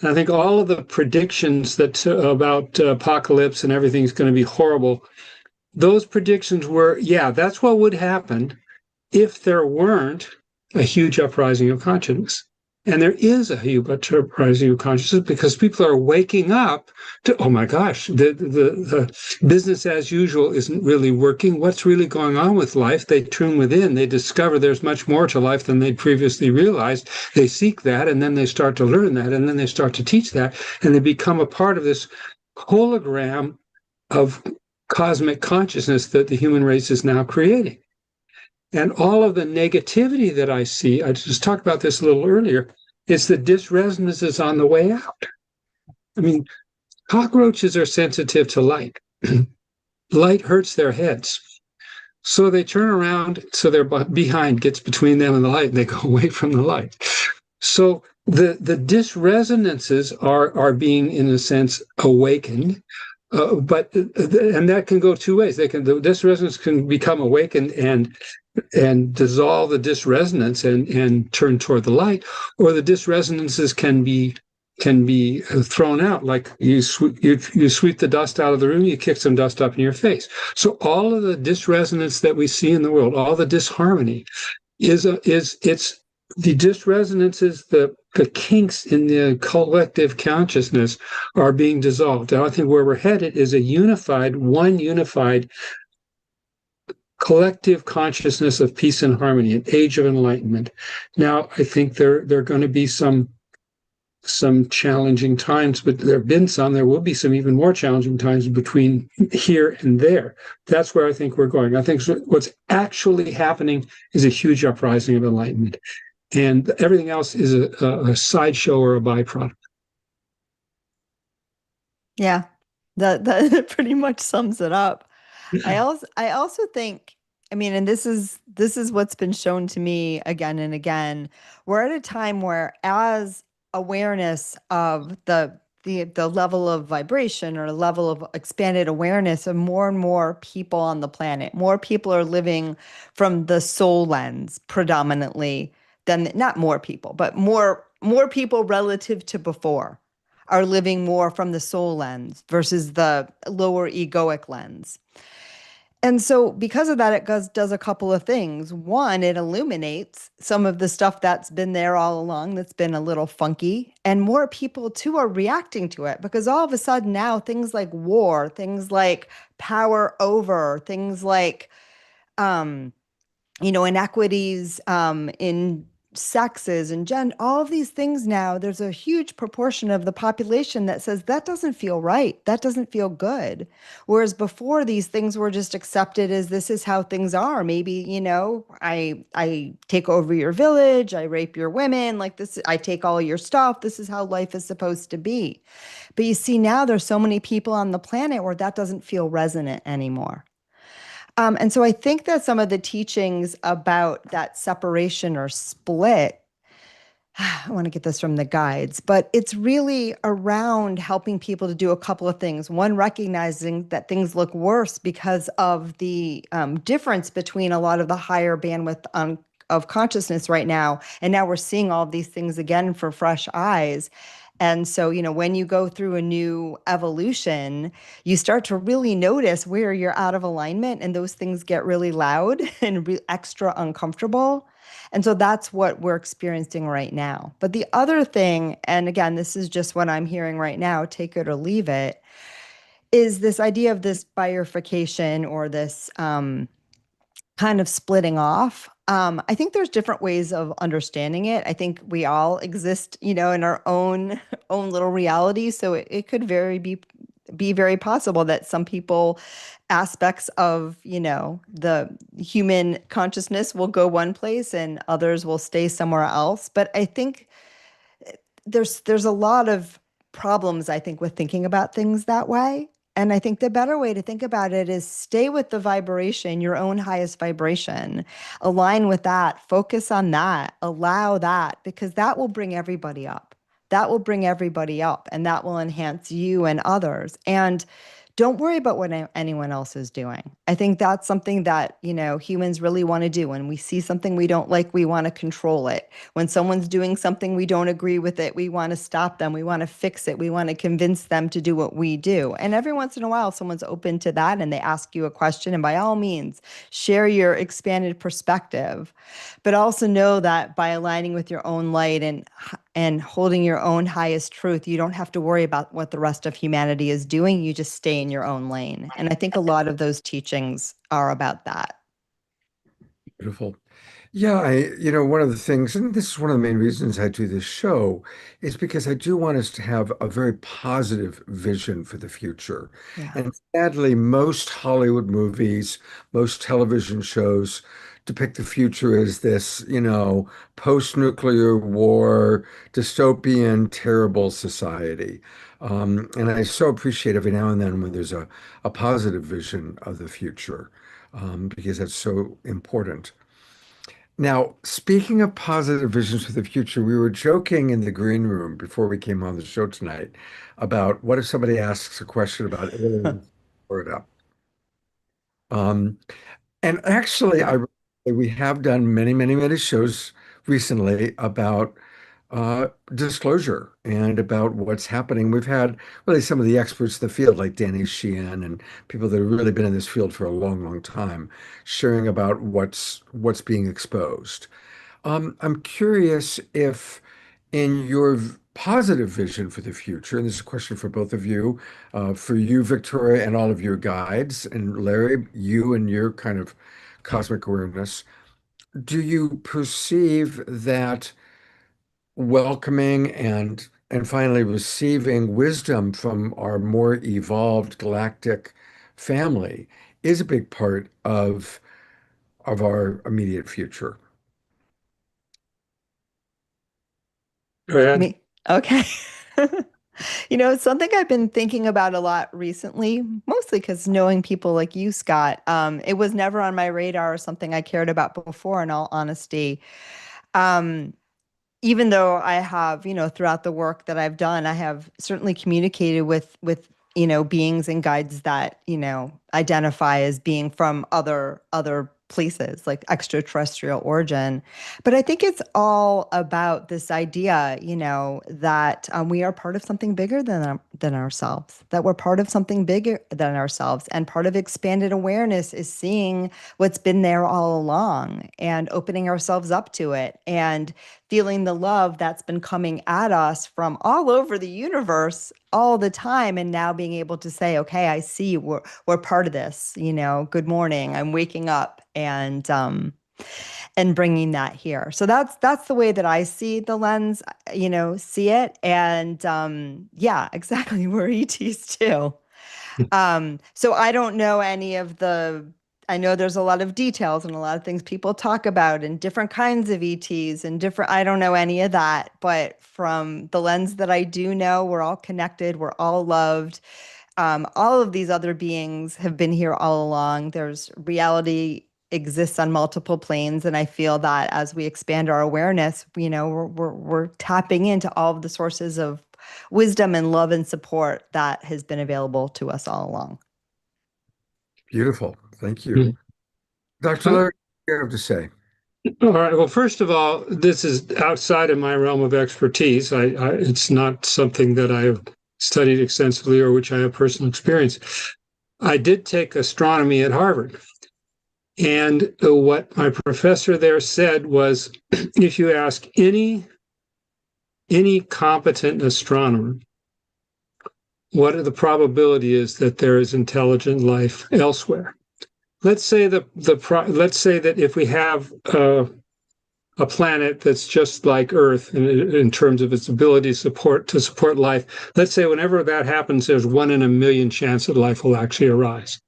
And I think all of the predictions that about apocalypse and everything's going to be horrible, those predictions were, yeah, that's what would happen if there weren't a huge uprising of consciousness. And there is a huge uprising of consciousness because people are waking up to, oh my gosh, the business as usual isn't really working. What's really going on with life? They tune within. They discover there's much more to life than they'd previously realized. They seek that, and then they start to learn that, and then they start to teach that, and they become a part of this hologram of cosmic consciousness that the human race is now creating. And all of the negativity that I see, I just talked about this a little earlier, is the disresonances on the way out. I mean, cockroaches are sensitive to light. Light hurts their heads. So they turn around, so their behind gets between them and the light, and they go away from the light. So the disresonances are being, in a sense, awakened. But that can go two ways. The disresonance can become awakened and dissolve the disresonance and turn toward the light, or the disresonances can be thrown out. Like you sweep the dust out of the room, you kick some dust up in your face. So all of the disresonance that we see in the world, all the disharmony, it's the disresonances, the kinks in the collective consciousness are being dissolved. And I think where we're headed is one unified collective consciousness of peace and harmony, an age of enlightenment. Now, I think there are going to be some challenging times, but there have been some. There will be some even more challenging times between here and there. That's where I think we're going. I think what's actually happening is a huge uprising of enlightenment, and everything else is a sideshow or a byproduct. Yeah, that pretty much sums it up. I also think, I mean, and this is what's been shown to me again and again. We're at a time where, as awareness of the level of vibration or level of expanded awareness of more and more people on the planet, more people are living from the soul lens predominantly than, not more people, but more people relative to before are living more from the soul lens versus the lower egoic lens. And so because of that, it does a couple of things. One, it illuminates some of the stuff that's been there all along that's been a little funky. And more people, too, are reacting to it, because all of a sudden now things like war, things like power over, things like, inequities in sexes and gender, all of these things now, there's a huge proportion of the population that says that doesn't feel right. That doesn't feel good. Whereas before, these things were just accepted as this is how things are. Maybe, I take over your village, I rape your women, like this, I take all your stuff. This is how life is supposed to be. But you see, now there's so many people on the planet where that doesn't feel resonant anymore. And so I think that some of the teachings about that separation or split, I want to get this from the guides, but it's really around helping people to do a couple of things. One, recognizing that things look worse because of the difference between a lot of the higher bandwidth of consciousness right now. And now we're seeing all of these things again for fresh eyes. And so, when you go through a new evolution, you start to really notice where you're out of alignment, and those things get really loud and extra uncomfortable. And so that's what we're experiencing right now. But the other thing, and again, this is just what I'm hearing right now, take it or leave it, is this idea of this bifurcation or this kind of splitting off. I think there's different ways of understanding it. I think we all exist, in our own little reality. So it could be very possible that some people, aspects of, the human consciousness will go one place and others will stay somewhere else. But I think there's a lot of problems, I think, with thinking about things that way. And I think the better way to think about it is stay with the vibration, your own highest vibration, align with that, focus on that, allow that, because that will bring everybody up. That will bring everybody up, and that will enhance you and others. And don't worry about what anyone else is doing. I think that's something that, humans really want to do. When we see something we don't like, we want to control it. When someone's doing something we don't agree with it, we want to stop them. We want to fix it. We want to convince them to do what we do. And every once in a while, someone's open to that and they ask you a question. And by all means, share your expanded perspective. But also know that by aligning with your own light and holding your own highest truth, you don't have to worry about what the rest of humanity is doing. You just stay in your own lane. And I think a lot of those teachings are about that. Beautiful. Yeah, one of the things, and this is one of the main reasons I do this show, is because I do want us to have a very positive vision for the future. Yeah. And sadly, most Hollywood movies, most television shows depict the future as this, post-nuclear war, dystopian, terrible society. And I so appreciate every now and then when there's a positive vision of the future, because that's so important. Now, speaking of positive visions for the future, we were joking in the green room before we came on the show tonight about what if somebody asks a question about aliens in Florida. And actually, we have done many, many, many shows recently about disclosure and about what's happening. We've had really some of the experts in the field, like Danny Sheehan and people that have really been in this field for a long, long time, sharing about what's being exposed. I'm curious if, in your positive vision for the future, and this is a question for both of you, for you, Victoria, and all of your guides, and Larry, you and your kind of cosmic awareness, do you perceive that welcoming and finally receiving wisdom from our more evolved galactic family is a big part of our immediate future? Go ahead. Me, okay. It's something I've been thinking about a lot recently, mostly because knowing people like you, Scott, it was never on my radar or something I cared about before, in all honesty. Um, Even though I have, throughout the work that I've done, I have certainly communicated with beings and guides that, identify as being from other places, like extraterrestrial origin. But I think it's all about this idea, that we are part of something bigger than ourselves, that we're part of something bigger than ourselves. And part of expanded awareness is seeing what's been there all along and opening ourselves up to it and feeling the love that's been coming at us from all over the universe all the time, and now being able to say, okay, I see we're part of this, good morning, I'm waking up, and bringing that here. So that's the way that I see the lens, see it. And yeah, exactly, we're ETs too. So I don't know any of I know there's a lot of details and a lot of things people talk about and different kinds of ETs and I don't know any of that, but from the lens that I do know, we're all connected, we're all loved. All of these other beings have been here all along. There's reality exists on multiple planes, and I feel that as we expand our awareness, we're tapping into all of the sources of wisdom and love and support that has been available to us all along. Beautiful. Thank you. Mm. Dr. Larry, what do you have to say? All right. Well, first of all, this is outside of my realm of expertise. It's not something that I have studied extensively or which I have personal experience. I did take astronomy at Harvard. And what my professor there said was, if you ask any competent astronomer what the probability is that there is intelligent life elsewhere, let's say that if we have a planet that's just like Earth in terms of its ability to support life, let's say whenever that happens, there's 1 in a million chance that life will actually arise.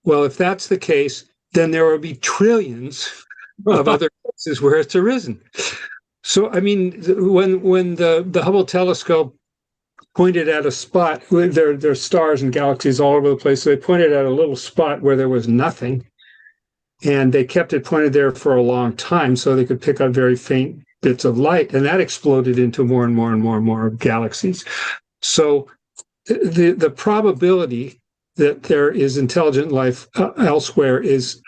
Well, if that's the case, then there will be trillions of other places where it's arisen. So, I mean, when the Hubble telescope pointed at a spot, there are stars and galaxies all over the place, so they pointed at a little spot where there was nothing, and they kept it pointed there for a long time so they could pick up very faint bits of light, and that exploded into more and more and more and more galaxies. So the probability that there is intelligent life elsewhere is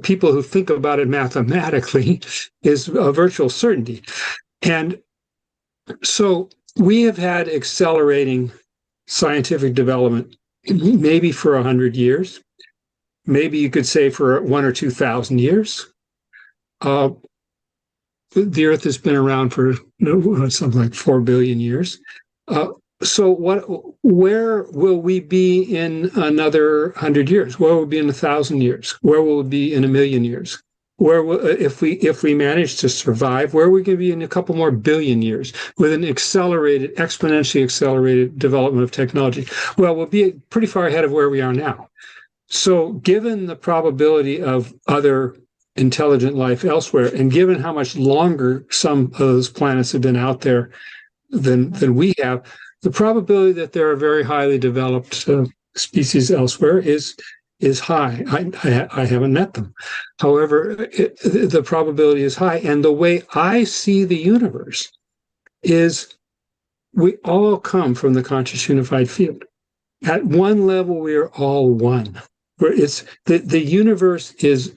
people who think about it mathematically is a virtual certainty. And so we have had accelerating scientific development maybe for 100 years, maybe you could say for 1,000 or 2,000 years. The Earth has been around for something like 4 billion years. So where will we be in another 100 years? Where will we be in 1,000 years? Where will we be in 1,000,000 years? Where will, if we manage to survive, where are we going to be in a couple more billion years with an exponentially accelerated development of technology? Well, we'll be pretty far ahead of where we are now. So given the probability of other intelligent life elsewhere, and given how much longer some of those planets have been out there than we have, the probability that there are very highly developed species elsewhere is high. I haven't met them. However, the probability is high. And the way I see the universe is we all come from the conscious unified field. At one level, we are all one. Where it's the universe is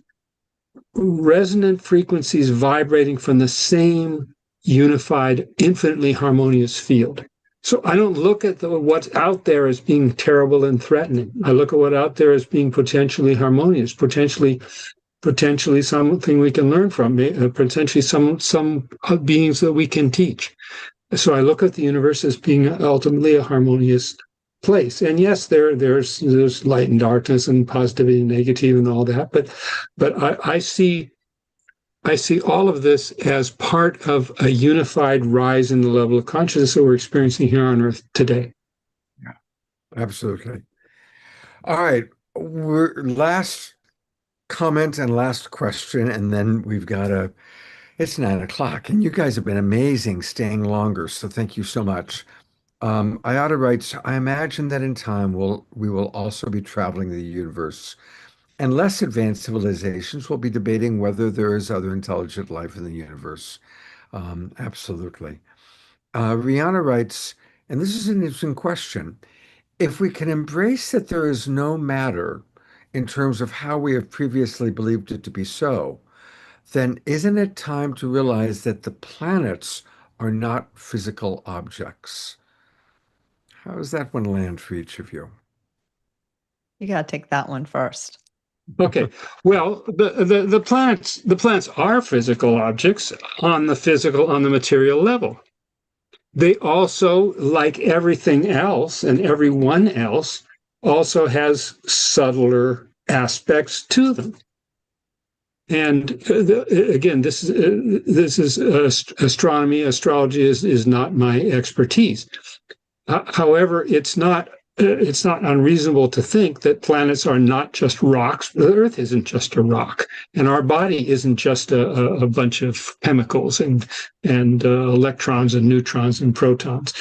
resonant frequencies vibrating from the same unified, infinitely harmonious field. So I don't look at what's out there as being terrible and threatening. I look at what out there as being potentially harmonious, potentially something we can learn from, potentially some beings that we can teach. So I look at the universe as being ultimately a harmonious place. And yes, there's light and darkness and positivity and negative and all that, but I see all of this as part of a unified rise in the level of consciousness that we're experiencing here on Earth today. Yeah, absolutely. All right, last comment and last question, and then we've got it's 9 o'clock, and you guys have been amazing staying longer, so thank you so much. Ayada writes, I imagine that in time we will also be traveling the universe, and less advanced civilizations will be debating whether there is other intelligent life in the universe. Absolutely. Rihanna writes, and this is an interesting question. If we can embrace that there is no matter in terms of how we have previously believed it to be so, then isn't it time to realize that the planets are not physical objects? How does that one land for each of you? You got to take that one first. Okay. Well, the planets are physical objects on the material level. They also, like everything else and everyone else, also has subtler aspects to them. And again, this is astronomy. Astrology is not my expertise. However, it's not unreasonable to think that planets are not just rocks. The Earth isn't just a rock, and our body isn't just a bunch of chemicals and electrons and neutrons and protons.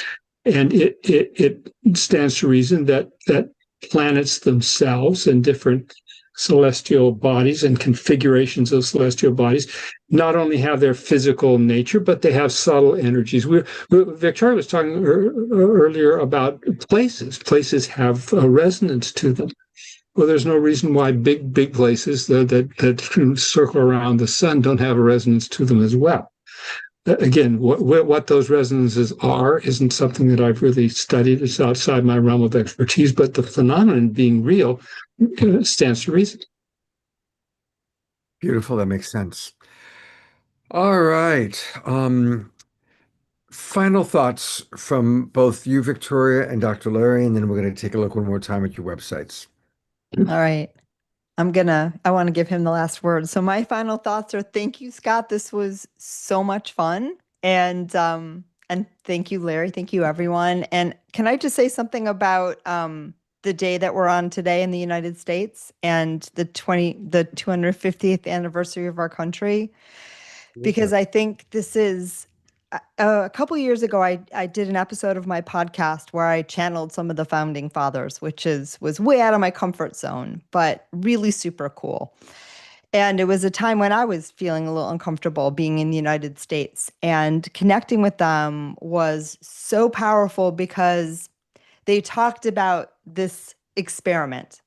And it stands to reason that planets themselves and different celestial bodies and configurations of celestial bodies not only have their physical nature, but they have subtle energies. Victoria was talking earlier about places. Places have a resonance to them. Well, there's no reason why big places that circle around the sun don't have a resonance to them as well. Again, what those resonances are isn't something that I've really studied. It's outside my realm of expertise, but the phenomenon being real stands to reason. Beautiful. That makes sense. All right. Final thoughts from both you, Victoria, and Dr. Larry, and then we're going to take a look one more time at your websites. All right. I want to give him the last word. So my final thoughts are thank you, Scott. This was so much fun. And thank you, Larry. Thank you, everyone. And can I just say something about the day that we're on today in the United States and the 250th anniversary of our country? Because I think this is a couple of years ago, I did an episode of my podcast where I channeled some of the founding fathers, which was way out of my comfort zone, but really super cool. And it was a time when I was feeling a little uncomfortable being in the United States, and connecting with them was so powerful because they talked about this experiment.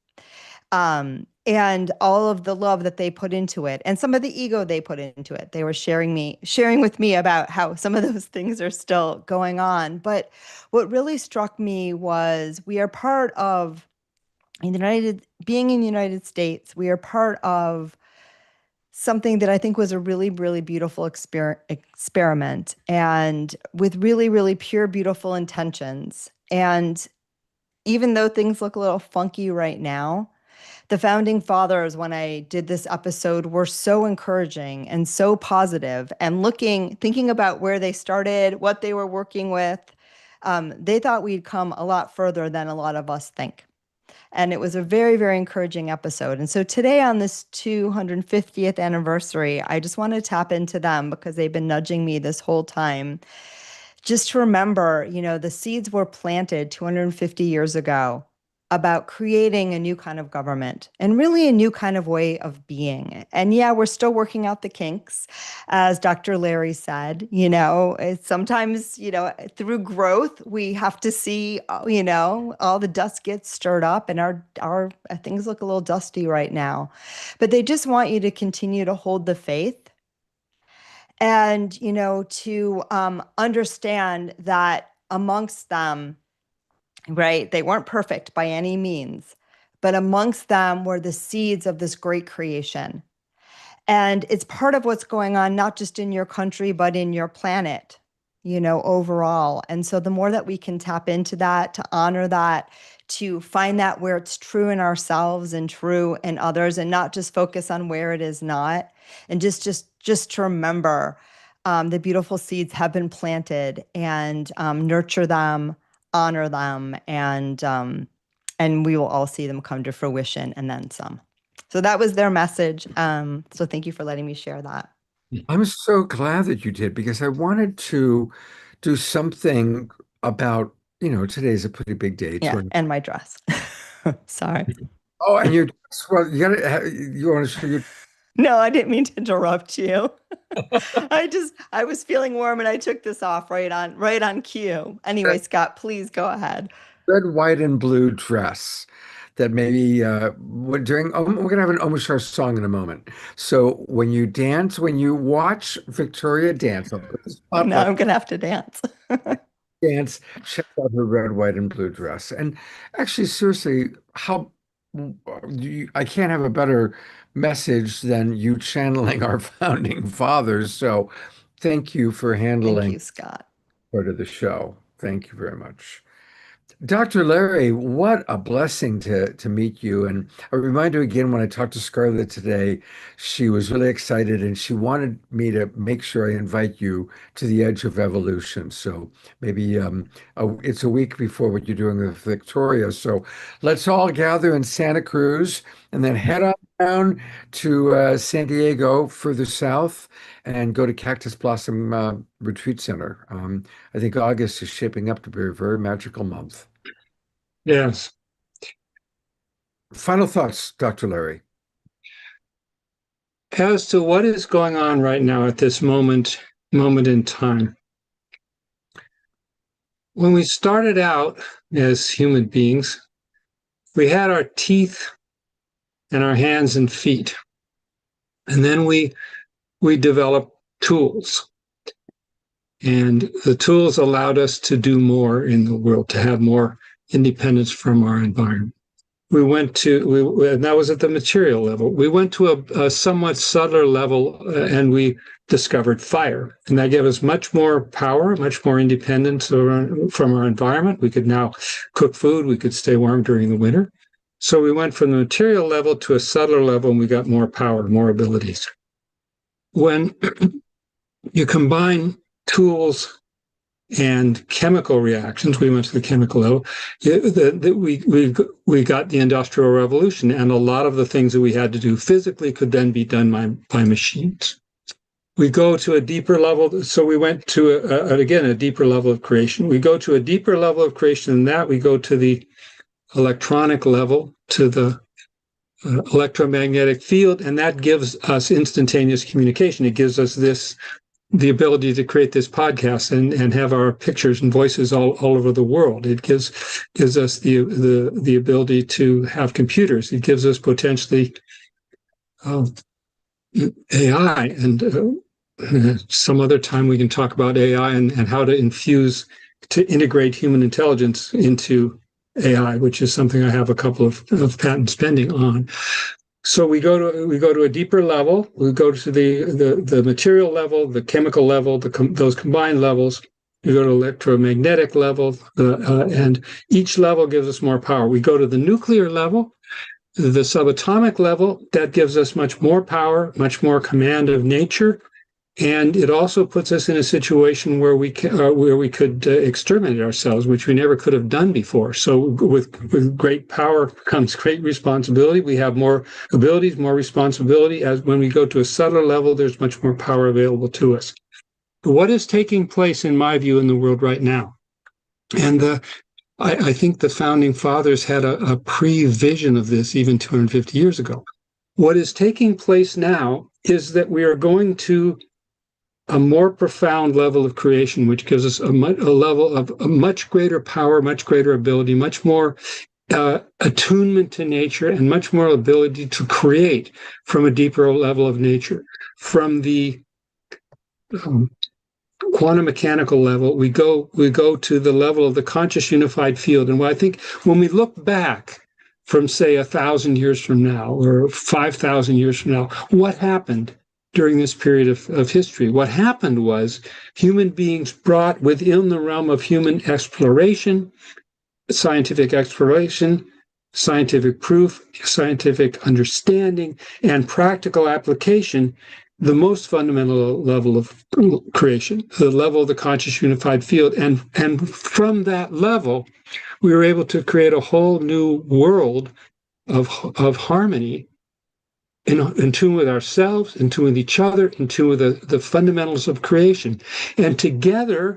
And all of the love that they put into it and some of the ego they put into it. They were sharing with me about how some of those things are still going on. But what really struck me was we are part of being in the United States. We are part of something that I think was a really, really beautiful experiment, and with really, really pure, beautiful intentions. And even though things look a little funky right now, the founding fathers, when I did this episode, were so encouraging and so positive, and thinking about where they started, what they were working with. They thought we'd come a lot further than a lot of us think. And it was a very, very encouraging episode. And so today on this 250th anniversary, I just want to tap into them because they've been nudging me this whole time. Just to remember, the seeds were planted 250 years ago about creating a new kind of government and really a new kind of way of being. And yeah, we're still working out the kinks, as Dr. Larry said. Sometimes, through growth, we have to see, all the dust gets stirred up, and our things look a little dusty right now. But they just want you to continue to hold the faith and, to understand that amongst them, right? They weren't perfect by any means, but amongst them were the seeds of this great creation. And it's part of what's going on, not just in your country, but in your planet. overall. And so the more that we can tap into that, to honor that, to find that where it's true in ourselves and true in others, and not just focus on where it is not, and just to remember the beautiful seeds have been planted, and nurture them, honor them, and we will all see them come to fruition and then some. So that was their message. So thank you for letting me share that. I'm so glad that you did, because I wanted to do something about, today's a pretty big day. Yeah, and my dress. Sorry. Oh, and well, you want to show your. No, I didn't mean to interrupt you. I was feeling warm and I took this off right on cue. Anyway, Scott, please go ahead. Red, white, and blue dress that maybe we're going to have an Om Shar song in a moment. So when you watch Victoria dance, I'll put this now I'm going to have to dance. Dance, check out her red, white, and blue dress. And actually, seriously, I can't have a better message than you channeling our founding fathers. So thank you for handling Thank you, Scott. part of the show. Thank you very much. Dr. Larry, what a blessing to meet you. And a reminder again, when I talked to Scarlett today, she was really excited and she wanted me to make sure I invite you to the Edge of Evolution. So maybe it's a week before what you're doing with Victoria. So let's all gather in Santa Cruz and then head on down to San Diego, further south, and go to Cactus Blossom Retreat Center. I think August is shaping up to be a very magical month. Yes. Final thoughts, Dr. Larry. As to what is going on right now at this moment in time. When we started out as human beings, we had our teeth and our hands and feet. And then we developed tools. And the tools allowed us to do more in the world, to have more independence from our environment. And that was at the material level. We went to a somewhat subtler level and we discovered fire. And that gave us much more power, much more independence from our environment. We could now cook food. We could stay warm during the winter. So we went from the material level to a subtler level and we got more power, more abilities. When you combine tools and chemical reactions, we went to the chemical level, we got the Industrial Revolution, and a lot of the things that we had to do physically could then be done by machines. We go to a deeper level, so we went to, a deeper level of creation. We go to a deeper level of creation than that. We go to the electronic level, to the electromagnetic field, and that gives us instantaneous communication. It gives us the ability to create this podcast and have our pictures and voices all over the world. It gives us the ability to have computers. It gives us potentially AI, and some other time we can talk about AI and how to integrate human intelligence into AI, which is something I have a couple of patents pending on. So we go to a deeper level. We go to the material level, the chemical level, those combined levels. We go to electromagnetic level, and each level gives us more power. We go to the nuclear level, the subatomic level. That gives us much more power, much more command of nature, and it also puts us in a situation where we could exterminate ourselves, which we never could have done before. So with great power comes great responsibility. We have more abilities, more responsibility. As when we go to a subtler level, there's much more power available to us. What is taking place, in my view, in the world right now? And I think the founding fathers had a pre-vision of this even 250 years ago. What is taking place now is that we are going to a more profound level of creation, which gives us a level of a much greater power, much greater ability, much more attunement to nature, and much more ability to create from a deeper level of nature. From the quantum mechanical level, we go to the level of the conscious unified field. And I think when we look back from, say, 1,000 years from now or 5,000 years from now, what happened during this period of history. What happened was human beings brought within the realm of human exploration, scientific proof, scientific understanding, and practical application, the most fundamental level of creation, the level of the conscious unified field. And from that level, we were able to create a whole new world of harmony, in tune with ourselves, in tune with each other, in tune with the fundamentals of creation. And together,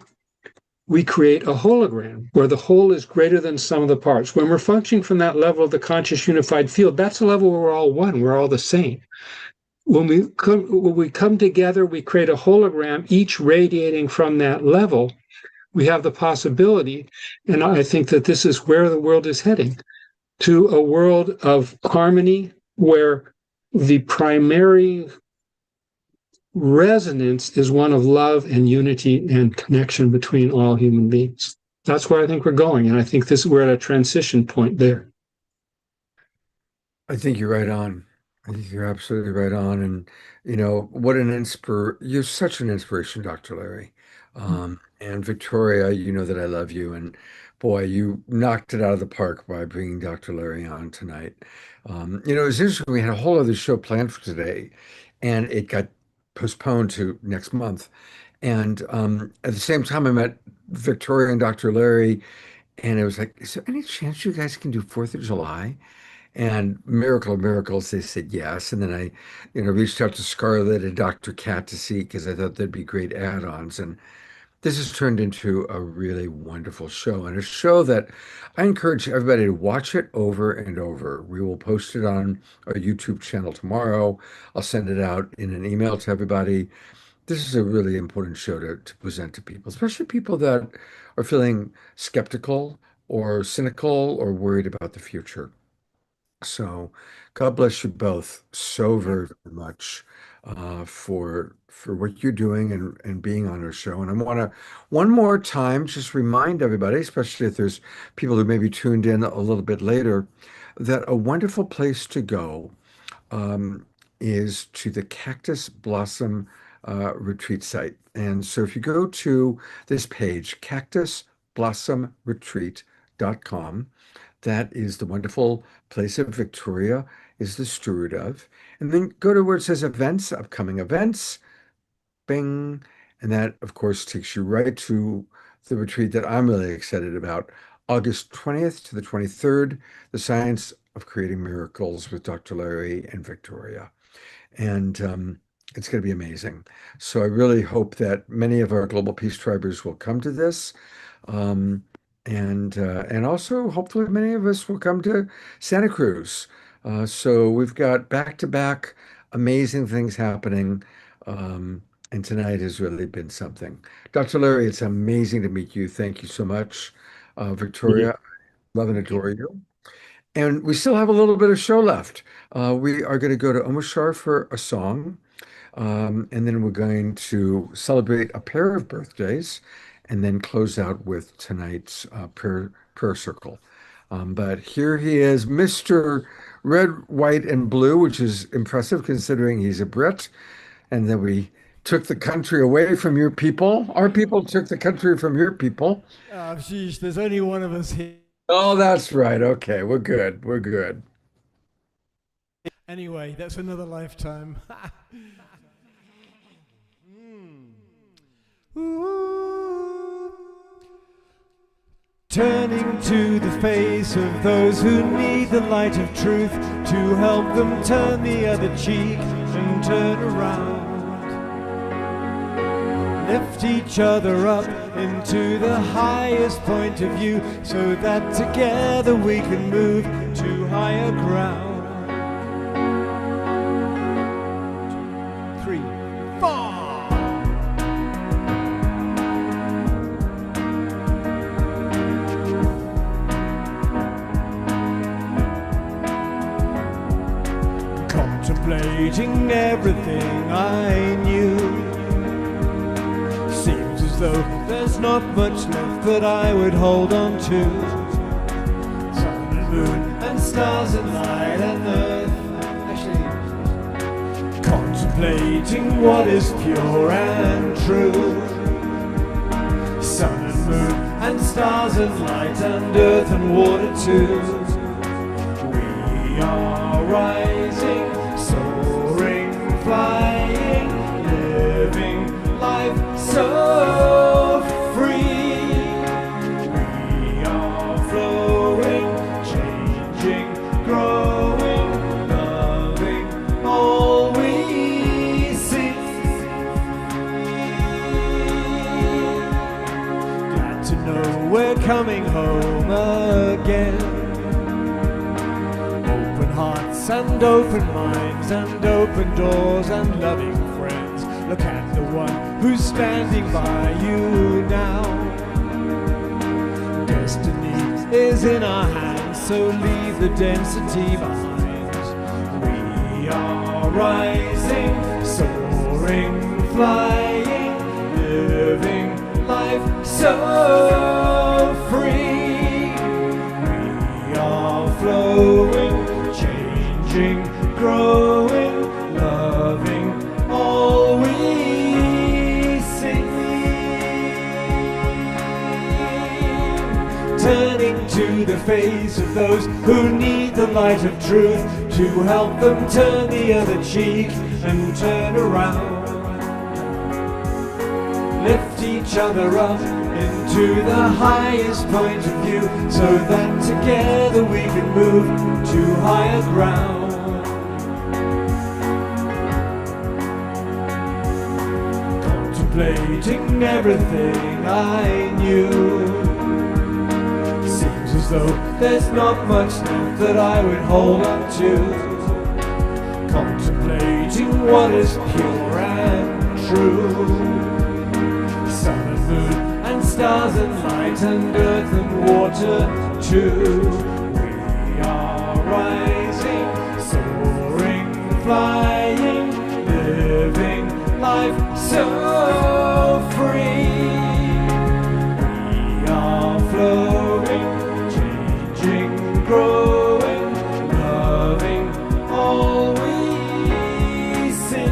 we create a hologram where the whole is greater than sum of the parts. When we're functioning from that level of the conscious unified field, that's a level where we're all one, we're all the same. When we come together, we create a hologram, each radiating from that level. We have the possibility, and I think that this is where the world is heading, to a world of harmony where the primary resonance is one of love and unity and connection between all human beings. That's where I think we're going, and I think we're at a transition point there. I think you're right on. I think you're absolutely right on. And, you're such an inspiration, Dr. Larry. And Victoria, you know that I love you. And boy, you knocked it out of the park by bringing Dr. Larry on tonight. It was interesting. We had a whole other show planned for today, and it got postponed to next month. And at the same time, I met Victoria and Dr. Larry, and it was like, is there any chance you guys can do 4th of July? And miracle of miracles, they said yes. And then I, reached out to Scarlett and Dr. Kat to see, because I thought there'd be great add-ons. And this has turned into a really wonderful show, and a show that I encourage everybody to watch it over and over. We will post it on our YouTube channel tomorrow. I'll send it out in an email to everybody. This is a really important show to present to people, especially people that are feeling skeptical or cynical or worried about the future. So God bless you both so very, very much for what you're doing and being on our show. And I want to one more time just remind everybody, especially if there's people who maybe tuned in a little bit later, that a wonderful place to go is to the Cactus Blossom retreat site. And so if you go to this page, cactusblossomretreat.com, that is the wonderful place that Victoria is the steward of. And then go to where it says events, upcoming events, bing. And that, of course, takes you right to the retreat that I'm really excited about. August 20th to the 23rd, The Science of Creating Miracles with Dr. Larry and Victoria. And it's going to be amazing. So I really hope that many of our Global Peace Tribers will come to this. And also hopefully many of us will come to Santa Cruz. So we've got back-to-back amazing things happening. And tonight has really been something. Dr. Larry, it's amazing to meet you. Thank you so much. Victoria, love and adore you. And we still have a little bit of show left. We are going to go to Omoshar for a song. And then we're going to celebrate a pair of birthdays, and then close out with tonight's prayer circle. But here he is, Mr. Red, White, and Blue, which is impressive considering he's a Brit. And then we took the country away from your people. Our people took the country from your people. Sheesh, there's only one of us here. Oh, that's right. Okay, we're good. We're good. Anyway, that's another lifetime. Ooh. Turning to the face of those who need the light of truth to help them turn the other cheek and turn around. Lift each other up into the highest point of view so that together we can move to higher ground. 2, 3, 4. Contemplating everything I knew. Seems as though there's not much left that I would hold on to. Sun and moon and stars and light and earth. Actually, contemplating contemplating what is pure and true. Sun and moon and stars and light and earth and water too. We are rising, soaring, flying, living life so free. We are flowing, changing, growing, loving all we see. Glad to know we're coming home again. Open hearts and open minds and open doors and loving friends. Look at the one who's standing by you now. Destiny is in our hands, so leave the density behind. We are rising, soaring, flying, living life so free. We are flowing, changing, growing, loving all we see. Turning to the face of those who need the light of truth, to help them turn the other cheek and turn around. Lift each other up into the highest point of view, so that together we can move to higher ground. Contemplating everything I knew, seems as though there's not much left that I would hold on to. Contemplating what is pure and true. Sun and moon and stars and light and earth and water too. We are rising, soaring, flying, living life so free. We are flowing, changing, growing, loving all we see.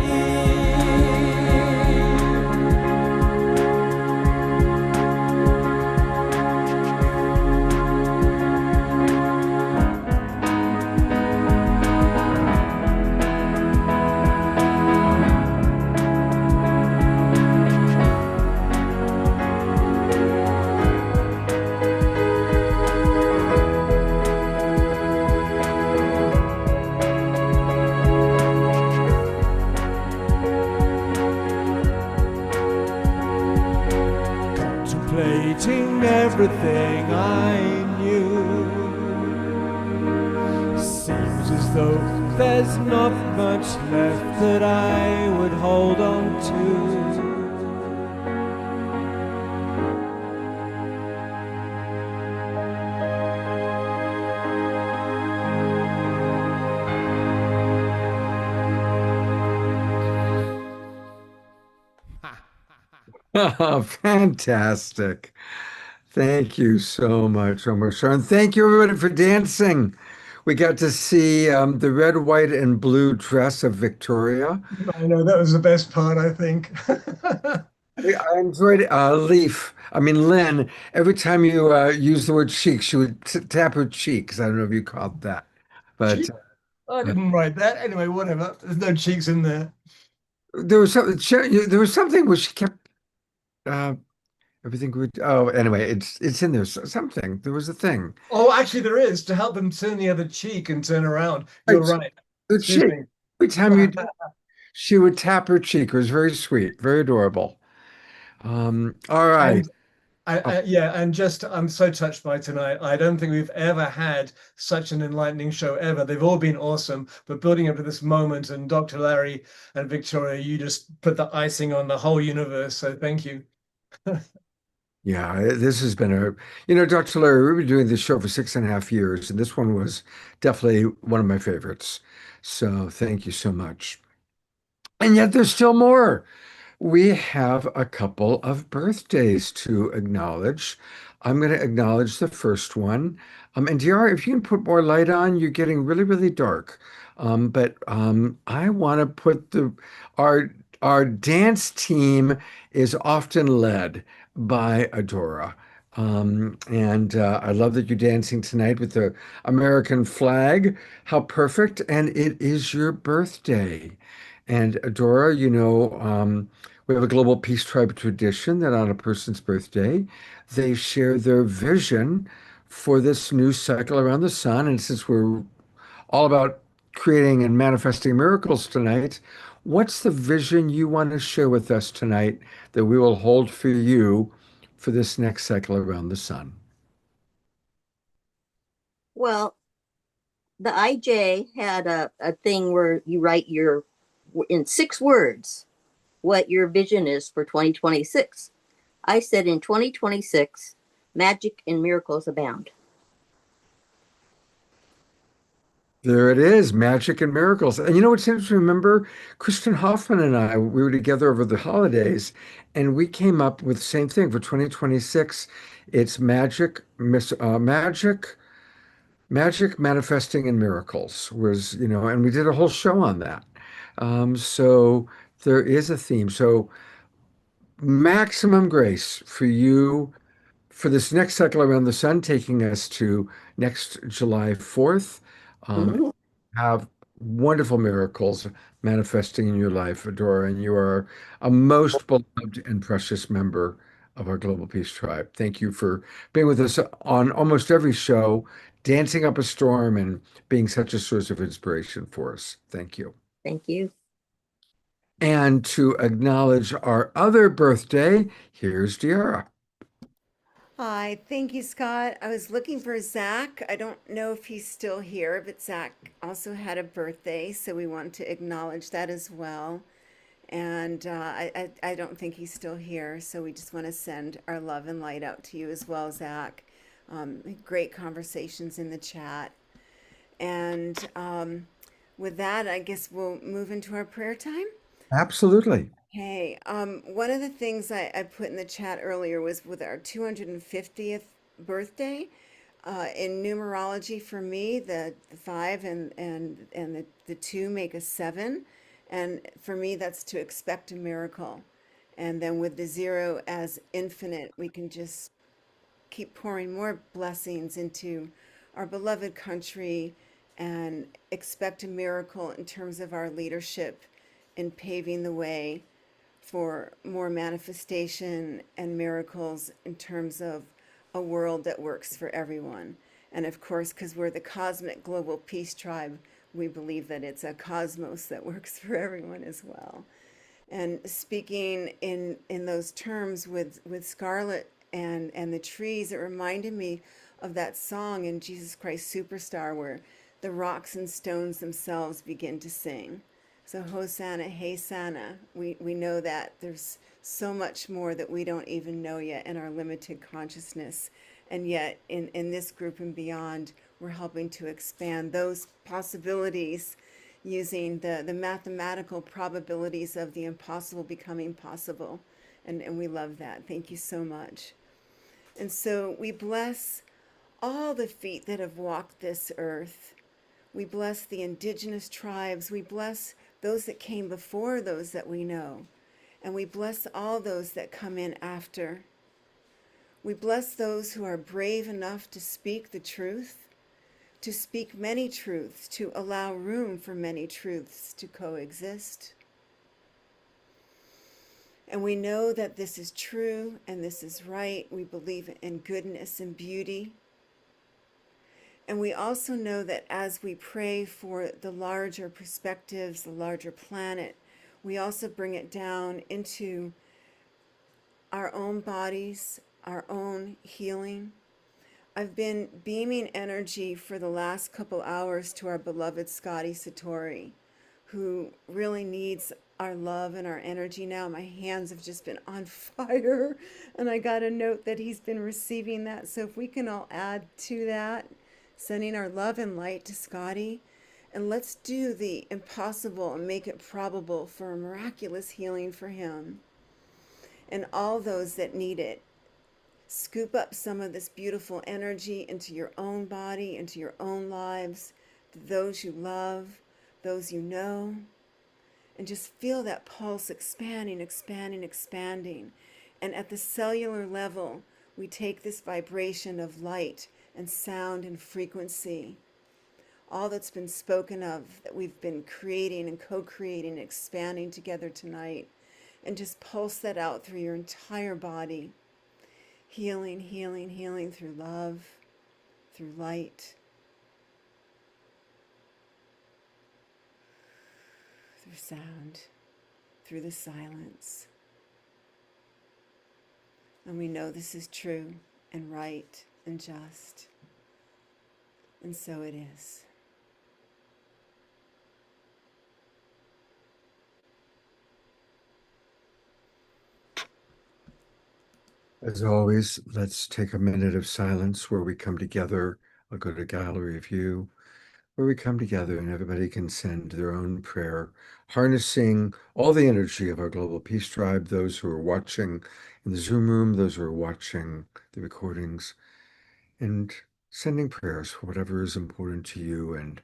Contemplating everything I knew, seems as though there's not much left that I would hold on to. Oh, fantastic. Thank you so much, Omar Shah. And thank you, everybody, for dancing. We got to see the red, white, and blue dress of Victoria. I know that was the best part, I think. I enjoyed Lynn, every time you use the word cheek, she would tap her cheeks. I don't know if you caught that, but Cheek? I didn't write that. Anyway, whatever. There's no cheeks in there. there was something where she kept everything would. Oh, anyway, it's in there. Something. There was a thing. Oh, actually, there is, to help them turn the other cheek and turn around. You're right. The Excuse cheek. me. Every time you did, she would tap her cheek. It was very sweet, very adorable. All right. And just I'm so touched by tonight. I don't think we've ever had such an enlightening show ever. They've all been awesome, but building up to this moment, and Dr. Larry and Victoria, you just put the icing on the whole universe. So thank you. Yeah, this has been Dr. Larry, we've been doing this show for 6.5 years, and this one was definitely one of my favorites. So thank you so much. And yet there's still more. We have a couple of birthdays to acknowledge. I'm going to acknowledge the first one. And DR, if you can put more light on, you're getting really, really dark. But I want to put our our dance team is often led by Adora. And I love that you're dancing tonight with the American flag. How perfect. And it is your birthday. And Adora, we have a global peace tribe tradition that on a person's birthday, they share their vision for this new cycle around the sun. And since we're all about creating and manifesting miracles tonight, what's the vision you want to share with us tonight that we will hold for you for this next cycle around the sun? Well, the IJ had a thing where you write in 6 words what your vision is for 2026. I said in 2026, magic and miracles abound. There it is, magic and miracles. And you know what's interesting? Remember, Kristen Hoffman and I, we were together over the holidays, and we came up with the same thing for 2026. It's magic, manifesting, and miracles and we did a whole show on that. So there is a theme. So maximum grace for you for this next cycle around the sun, taking us to next July 4th. Mhm. Have wonderful miracles manifesting in your life, Adora, and you are a most beloved and precious member of our Global Peace Tribe. Thank you for being with us on almost every show, dancing up a storm and being such a source of inspiration for us. Thank you. Thank you. And to acknowledge our other birthday, here's Deara. Hi, thank you, Scott. I was looking for Zach. I don't know if he's still here, but Zach also had a birthday, so we want to acknowledge that as well. And I don't think he's still here, so we just want to send our love and light out to you as well, Zach. Great conversations in the chat. And with that, I guess we'll move into our prayer time. Absolutely. Hey, one of the things I put in the chat earlier was with our 250th birthday. In numerology, for me, the 5 and the 2 make a 7. And for me, that's to expect a miracle. And then with the 0 as infinite, we can just keep pouring more blessings into our beloved country and expect a miracle in terms of our leadership in paving the way for more manifestation and miracles in terms of a world that works for everyone. And of course, because we're the cosmic global peace tribe, we believe that it's a cosmos that works for everyone as well. And speaking in those terms with Scarlett and the trees, it reminded me of that song in Jesus Christ Superstar where the rocks and stones themselves begin to sing. So Hosanna, hey Sana, we know that there's so much more that we don't even know yet in our limited consciousness. And yet in this group and beyond, we're helping to expand those possibilities using the mathematical probabilities of the impossible becoming possible. And we love that. Thank you so much. And so we bless all the feet that have walked this earth. We bless the indigenous tribes. We bless those that came before those that we know. And we bless all those that come in after. We bless those who are brave enough to speak the truth, to speak many truths, to allow room for many truths to coexist. And we know that this is true and this is right. We believe in goodness and beauty. And we also know that as we pray for the larger perspectives, the larger planet, we also bring it down into our own bodies, our own healing. I've been beaming energy for the last couple hours to our beloved Scotty Satori, who really needs our love and our energy now. My hands have just been on fire, and I got a note that he's been receiving that. So if we can all add to that, sending our love and light to Scotty, and let's do the impossible and make it probable for a miraculous healing for him and all those that need it. Scoop up some of this beautiful energy into your own body, into your own lives, to those you love, those you know, and just feel that pulse expanding, expanding, expanding. And at the cellular level, we take this vibration of light and sound and frequency, all that's been spoken of, that we've been creating and co-creating and expanding together tonight, and just pulse that out through your entire body. Healing, healing, healing through love, through light, through sound, through the silence. And we know this is true and right and just. And so it is. As always, let's take a minute of silence where we come together. I'll go to gallery view, where we come together and everybody can send their own prayer, harnessing all the energy of our Global Peace Tribe, those who are watching in the Zoom room, those who are watching the recordings, and sending prayers for whatever is important to you and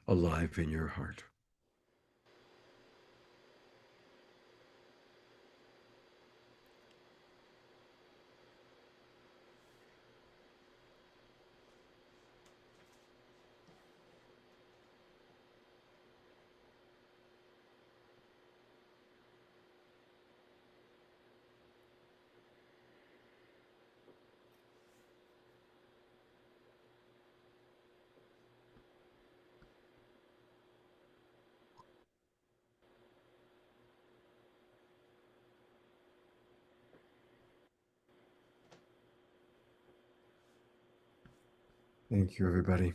alive in your heart. Thank you, everybody.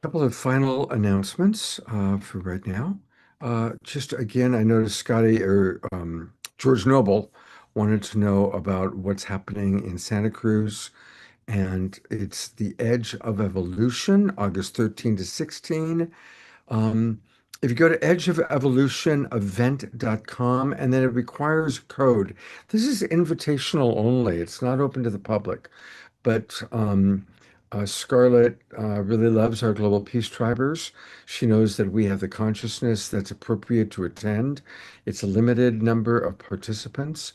Couple of final announcements for right now. Just again, I noticed Scotty or George Noble wanted to know about what's happening in Santa Cruz, and it's the Edge of Evolution, August 13 to 16. If you go to edgeofevolutionevent.com, and then it requires a code. This is invitational only. It's not open to the public, but Scarlett really loves our Global Peace Tribers. She knows that we have the consciousness that's appropriate to attend. It's a limited number of participants.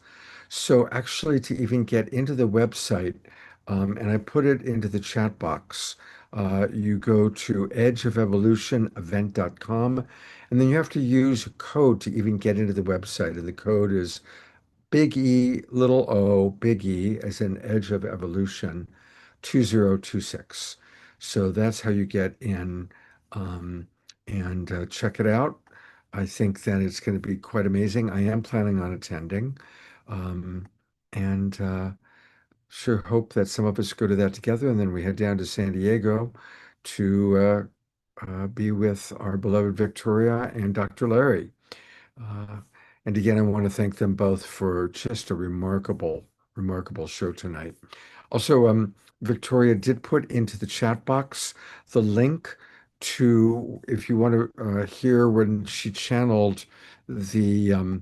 So actually, to even get into the website, and I put it into the chat box, you go to edgeofevolutionevent.com, and then you have to use a code to even get into the website. And the code is big E, little O, big E, as in Edge of Evolution, 2026. So that's how you get in, and check it out. I think that it's going to be quite amazing. I am planning on attending, and sure hope that some of us go to that together, and then we head down to San Diego to be with our beloved Victoria and Dr. Larry. And again, I want to thank them both for just a remarkable, remarkable show tonight. Also, Victoria did put into the chat box the link to, if you want to hear when she channeled the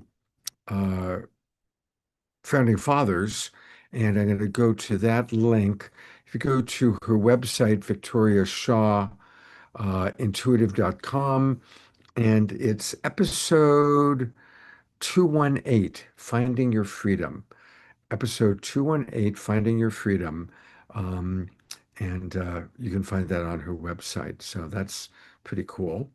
Founding Fathers, and I'm going to go to that link. If you go to her website, Victoria Shaw, intuitive.com, and it's episode 218, Finding Your Freedom. Episode 218, Finding Your Freedom. And you can find that on her website. So that's pretty cool.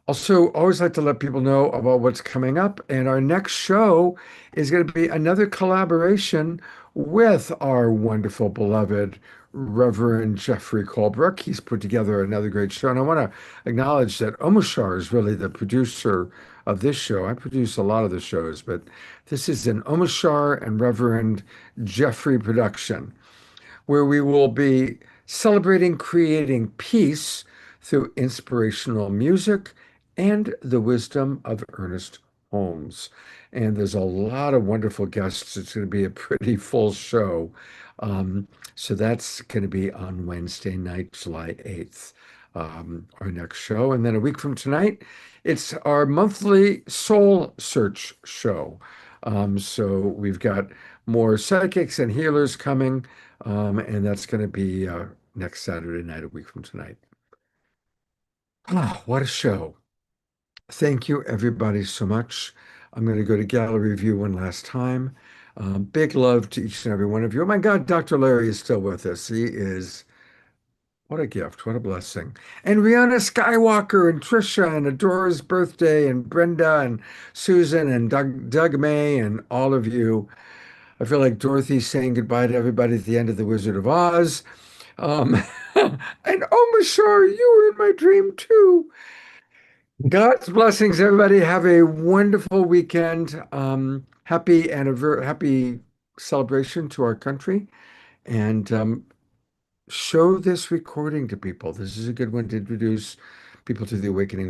Also, always like to let people know about what's coming up. And our next show is going to be another collaboration with our wonderful, beloved Reverend Jeffrey Colbrook. He's put together another great show. And I want to acknowledge that Omashar is really the producer of this show. I produce a lot of the shows, but this is an Omashar and Reverend Jeffrey production, where we will be celebrating creating peace through inspirational music and the wisdom of Ernest Holmes. And there's a lot of wonderful guests. It's going to be a pretty full show. So that's going to be on Wednesday night, July 8th, our next show. And then a week from tonight, it's our monthly Soul Search show. So we've got more psychics and healers coming, and that's going to be next Saturday night, a week from tonight. Ah, what a show. Thank you, everybody, so much. I'm going to go to gallery view one last time. Big love to each and every one of you. Oh my God, Dr. Larry is still with us. He is, what a gift, what a blessing. And Rihanna Skywalker and Trisha and Adora's birthday and Brenda and Susan and Doug May and all of you. I feel like Dorothy's saying goodbye to everybody at the end of The Wizard of Oz. And oh, Mashar, you were in my dream too. God's blessings, everybody. Have a wonderful weekend. Happy celebration to our country. And show this recording to people. This is a good one to introduce people to the Awakening